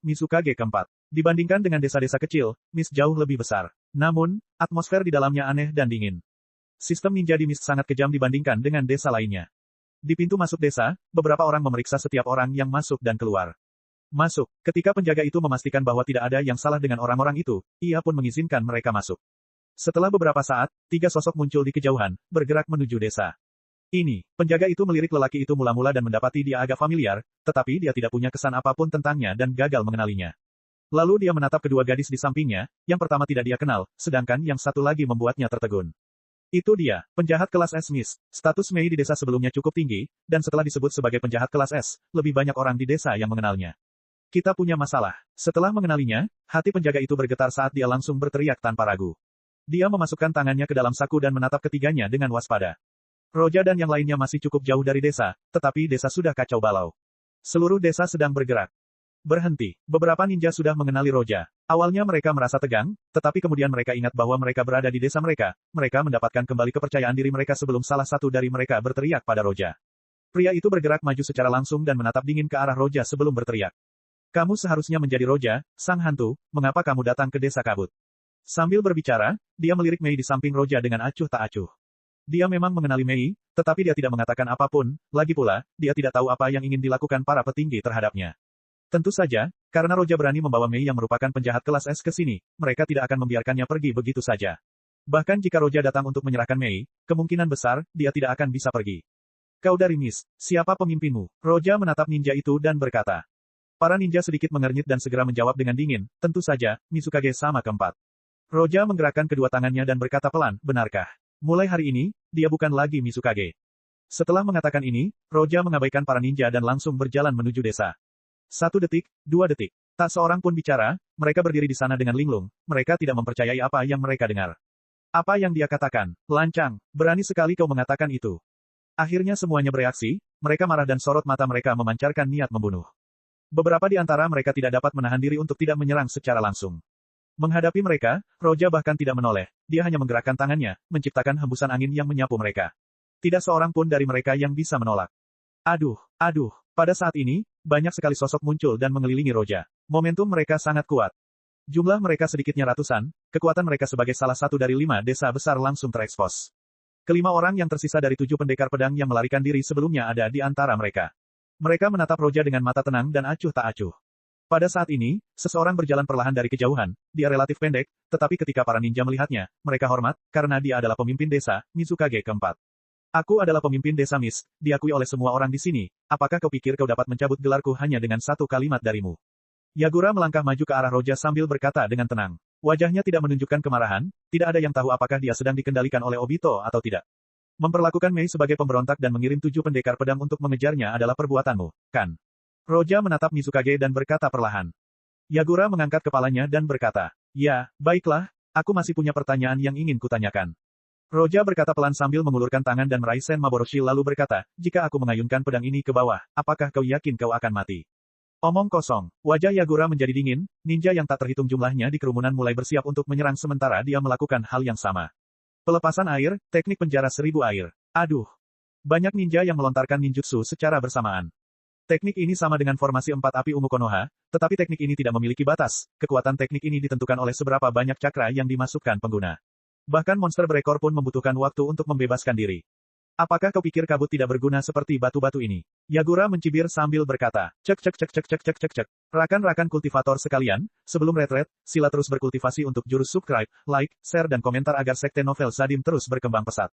Speaker 1: Mizukage keempat. Dibandingkan dengan desa-desa kecil, Mist jauh lebih besar. Namun, atmosfer di dalamnya aneh dan dingin. Sistem ninja di Mist sangat kejam dibandingkan dengan desa lainnya. Di pintu masuk desa, beberapa orang memeriksa setiap orang yang masuk dan keluar. Masuk. Ketika penjaga itu memastikan bahwa tidak ada yang salah dengan orang-orang itu, ia pun mengizinkan mereka masuk. Setelah beberapa saat, 3 sosok muncul di kejauhan, bergerak menuju desa. Ini, penjaga itu melirik lelaki itu mula-mula dan mendapati dia agak familiar, tetapi dia tidak punya kesan apapun tentangnya dan gagal mengenalinya. Lalu dia menatap kedua gadis di sampingnya, yang pertama tidak dia kenal, sedangkan yang satu lagi membuatnya tertegun. Itu dia, penjahat kelas S Miss. Status Mei di desa sebelumnya cukup tinggi, dan setelah disebut sebagai penjahat kelas S, lebih banyak orang di desa yang mengenalnya. Kita punya masalah. Setelah mengenalinya, hati penjaga itu bergetar saat dia langsung berteriak tanpa ragu. Dia memasukkan tangannya ke dalam saku dan menatap ketiganya dengan waspada. Roja dan yang lainnya masih cukup jauh dari desa, tetapi desa sudah kacau balau. Seluruh desa sedang bergerak. Berhenti. Beberapa ninja sudah mengenali Roja. Awalnya mereka merasa tegang, tetapi kemudian mereka ingat bahwa mereka berada di desa mereka. Mereka mendapatkan kembali kepercayaan diri mereka sebelum salah satu dari mereka berteriak pada Roja. Pria itu bergerak maju secara langsung dan menatap dingin ke arah Roja sebelum berteriak. Kamu seharusnya menjadi Roja, sang hantu, mengapa kamu datang ke desa kabut? Sambil berbicara, dia melirik Mei di samping Roja dengan acuh tak acuh. Dia memang mengenali Mei, tetapi dia tidak mengatakan apapun, lagi pula, dia tidak tahu apa yang ingin dilakukan para petinggi terhadapnya. Tentu saja, karena Roja berani membawa Mei yang merupakan penjahat kelas S ke sini, mereka tidak akan membiarkannya pergi begitu saja. Bahkan jika Roja datang untuk menyerahkan Mei, kemungkinan besar, dia tidak akan bisa pergi. Kau dari Miss, siapa pemimpinmu? Roja menatap ninja itu dan berkata. Para ninja sedikit mengernyit dan segera menjawab dengan dingin, tentu saja, Mizukage sama keempat. Roja menggerakkan kedua tangannya dan berkata pelan, benarkah? Mulai hari ini, dia bukan lagi Mizukage. Setelah mengatakan ini, Roja mengabaikan para ninja dan langsung berjalan menuju desa. 1 detik, 2 detik. Tak seorang pun bicara, mereka berdiri di sana dengan linglung, mereka tidak mempercayai apa yang mereka dengar. Apa yang dia katakan? Lancang, berani sekali kau mengatakan itu. Akhirnya semuanya bereaksi, mereka marah dan sorot mata mereka memancarkan niat membunuh. Beberapa di antara mereka tidak dapat menahan diri untuk tidak menyerang secara langsung. Menghadapi mereka, Roja bahkan tidak menoleh, dia hanya menggerakkan tangannya, menciptakan hembusan angin yang menyapu mereka. Tidak seorang pun dari mereka yang bisa menolak. Aduh. Pada saat ini, banyak sekali sosok muncul dan mengelilingi Roja. Momentum mereka sangat kuat. Jumlah mereka sedikitnya ratusan, kekuatan mereka sebagai salah satu dari 5 desa besar langsung terekspos. Kelima orang yang tersisa dari 7 pendekar pedang yang melarikan diri sebelumnya ada di antara mereka. Mereka menatap Roja dengan mata tenang dan acuh tak acuh. Pada saat ini, seseorang berjalan perlahan dari kejauhan, dia relatif pendek, tetapi ketika para ninja melihatnya, mereka hormat, karena dia adalah pemimpin desa, Mizukage keempat. Aku adalah pemimpin desa Miss, diakui oleh semua orang di sini, apakah kau pikir kau dapat mencabut gelarku hanya dengan 1 kalimat darimu? Yagura melangkah maju ke arah Roja sambil berkata dengan tenang. Wajahnya tidak menunjukkan kemarahan, tidak ada yang tahu apakah dia sedang dikendalikan oleh Obito atau tidak. Memperlakukan Mei sebagai pemberontak dan mengirim 7 pendekar pedang untuk mengejarnya adalah perbuatanmu, kan? Roja menatap Mizukage dan berkata perlahan. Yagura mengangkat kepalanya dan berkata, ya, baiklah, aku masih punya pertanyaan yang ingin kutanyakan. Roja berkata pelan sambil mengulurkan tangan dan meraih Sen Maboroshi lalu berkata, jika aku mengayunkan pedang ini ke bawah, apakah kau yakin kau akan mati? Omong kosong, wajah Yagura menjadi dingin, ninja yang tak terhitung jumlahnya di kerumunan mulai bersiap untuk menyerang sementara dia melakukan hal yang sama. Pelepasan air, teknik penjara 1000 air. Aduh. Banyak ninja yang melontarkan ninjutsu secara bersamaan. Teknik ini sama dengan formasi 4 api ungu Konoha, tetapi teknik ini tidak memiliki batas. Kekuatan teknik ini ditentukan oleh seberapa banyak cakra yang dimasukkan pengguna. Bahkan monster berekor pun membutuhkan waktu untuk membebaskan diri. Apakah kau pikir kabut tidak berguna seperti batu-batu ini? Yagura mencibir sambil berkata, cek. Rakan-rakan kultivator sekalian, sebelum retret, sila terus berkultivasi untuk jurus subscribe, like, share dan komentar agar sekte novel Zadim terus berkembang pesat.